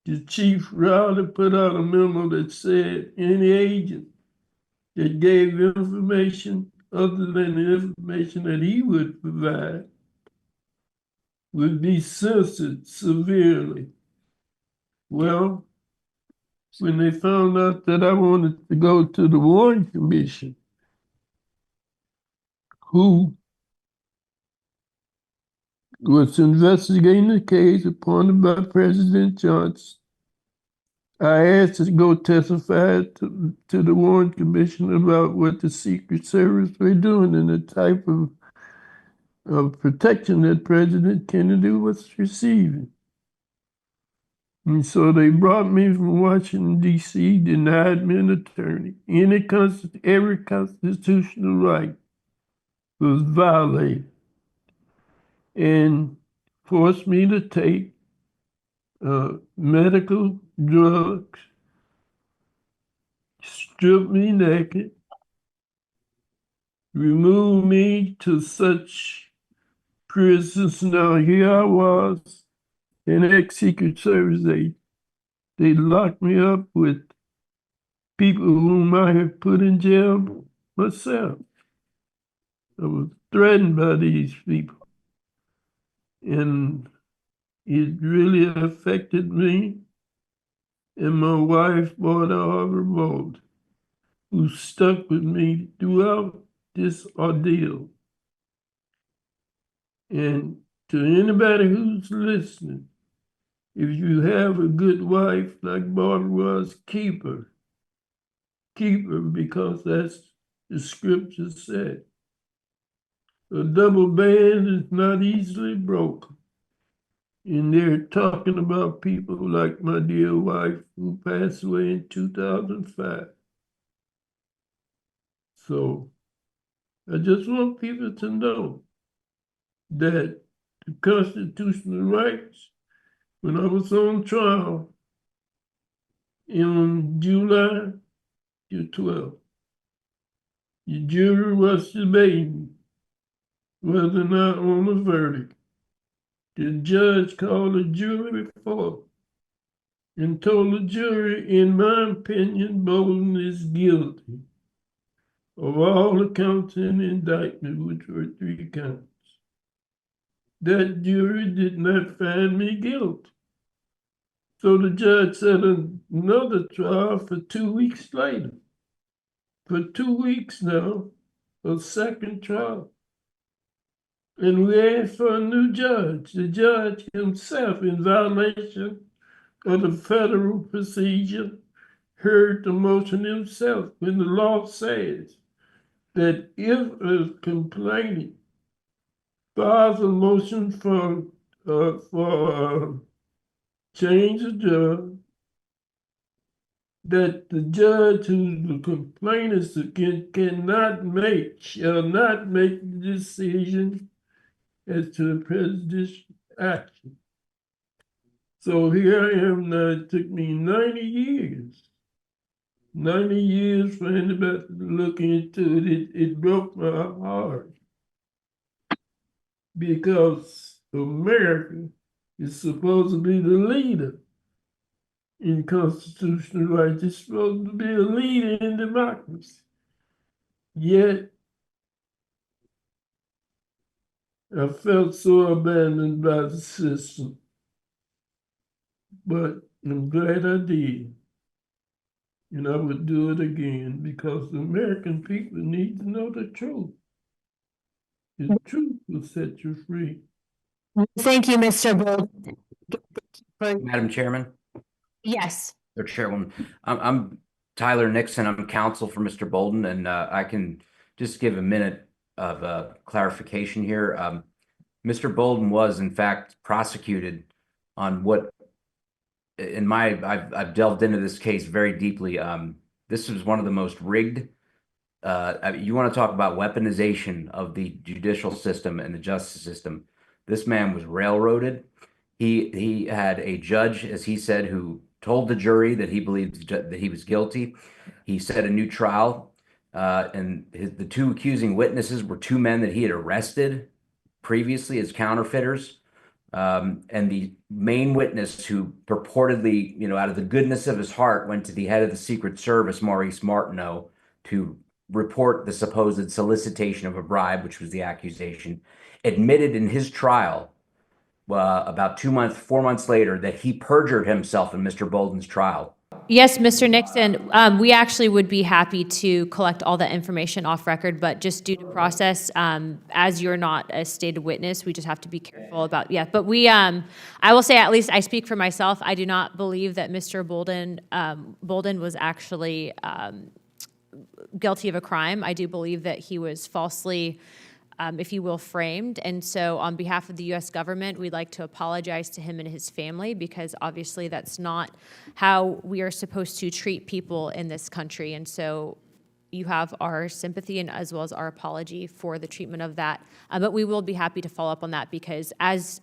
The chief Rowley put out a memo that said any agent that gave information other than the information that he would provide would be censored severely. Well, when they found out that I wanted to go to the Warren Commission, who was investigating the case appointed by President Johnson, I asked to go testify to the Warren Commission about what the Secret Service were doing and the type of protection that President Kennedy was receiving. And so they brought me from Washington, D.C., denied me an attorney. Every constitutional right was violated and forced me to take medical drugs, stripped me naked, removed me to such prisons. Now here I was, an ex-Secret Service agent. They locked me up with people whom I had put in jail myself. I was threatened by these people. And it really affected me and my wife, Barbara Harbor Balden, who stuck with me throughout this ordeal. And to anybody who's listening, if you have a good wife like Barbara was, keep her. Keep her, because that's the scripture said. A double band is not easily broken. And they're talking about people like my dear wife who passed away in 2005. So I just want people to know that the constitutional rights, when I was on trial in July the 12th, the jury was debating whether or not on a verdict. The judge called the jury forth and told the jury, in my opinion, Balden is guilty of all the counts in the indictment, which were 3 counts. That jury did not find me guilty. So the judge set another trial for 2 weeks later. For 2 weeks now, a second trial. And we asked for a new judge. The judge himself, in violation of the federal procedure, heard the motion himself, when the law says that if a complainant files a motion for change of judge, that the judge who the complainant shall not make the decision as to the presidential action. So here I am now. It took me 90 years. 90 years for anybody to look into it. It broke my heart, because America is supposed to be the leader in constitutional rights. It's supposed to be a leader in democracy. Yet, I felt so abandoned by the system. But I'm glad I did. And I would do it again, because the American people need to know the truth. The truth will set you free. Thank you, Mr. Bolden. Madam Chairman, Yes. or Chairwoman, I'm Tyler Nixon. I'm counsel for Mr. Bolden, and I can just give a minute of clarification here. Mr. Bolden was, in fact, prosecuted on what, I've delved into this case very deeply. This was one of the most rigged. You want to talk about weaponization of the judicial system and the justice system. This man was railroaded. He had a judge, as he said, who told the jury that he believed that he was guilty. He set a new trial, and the 2 accusing witnesses were 2 men that he had arrested previously as counterfeiters. And the main witness, who purportedly, out of the goodness of his heart, went to the head of the Secret Service, Maurice Martineau, to report the supposed solicitation of a bribe, which was the accusation, admitted in his trial about 4 months later, that he perjured himself in Mr. Balden's trial? Yes, Mr. Nixon, we actually would be happy to collect all that information off record, but just due to process, as you're not a stated witness, we just have to be careful about, yeah. But I will say, at least I speak for myself, I do not believe that Mr. Balden was actually guilty of a crime. I do believe that he was falsely, if you will, framed. And so on behalf of the U.S. government, we'd like to apologize to him and his family, because obviously that's not how we are supposed to treat people in this country. And so you have our sympathy and as well as our apology for the treatment of that. But we will be happy to follow up on that, because as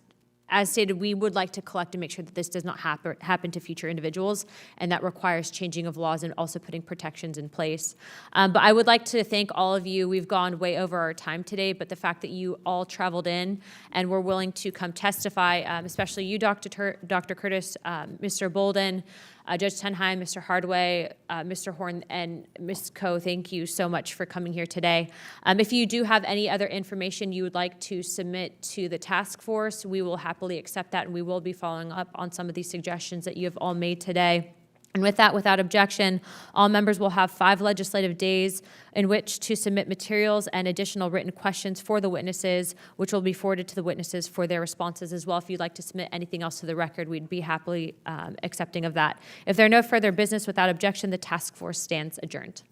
stated, we would like to collect and make sure that this does not happen to future individuals, and that requires changing of laws and also putting protections in place. But I would like to thank all of you. We've gone way over our time today, but the fact that you all traveled in and were willing to come testify, especially you, Dr. Curtis, Mr. Balden, Judge Tunheim, Mr. Hardway, Mr. Horn, and Ms. Coe, thank you so much for coming here today. If you do have any other information you would like to submit to the task force, we will happily accept that, and we will be following up on some of these suggestions that you have all made today. And with that, without objection, all members will have 5 legislative days in which to submit materials and additional written questions for the witnesses, which will be forwarded to the witnesses for their responses as well. If you'd like to submit anything else to the record, we'd be happily accepting of that. If there are no further business, without objection, the task force stands adjourned.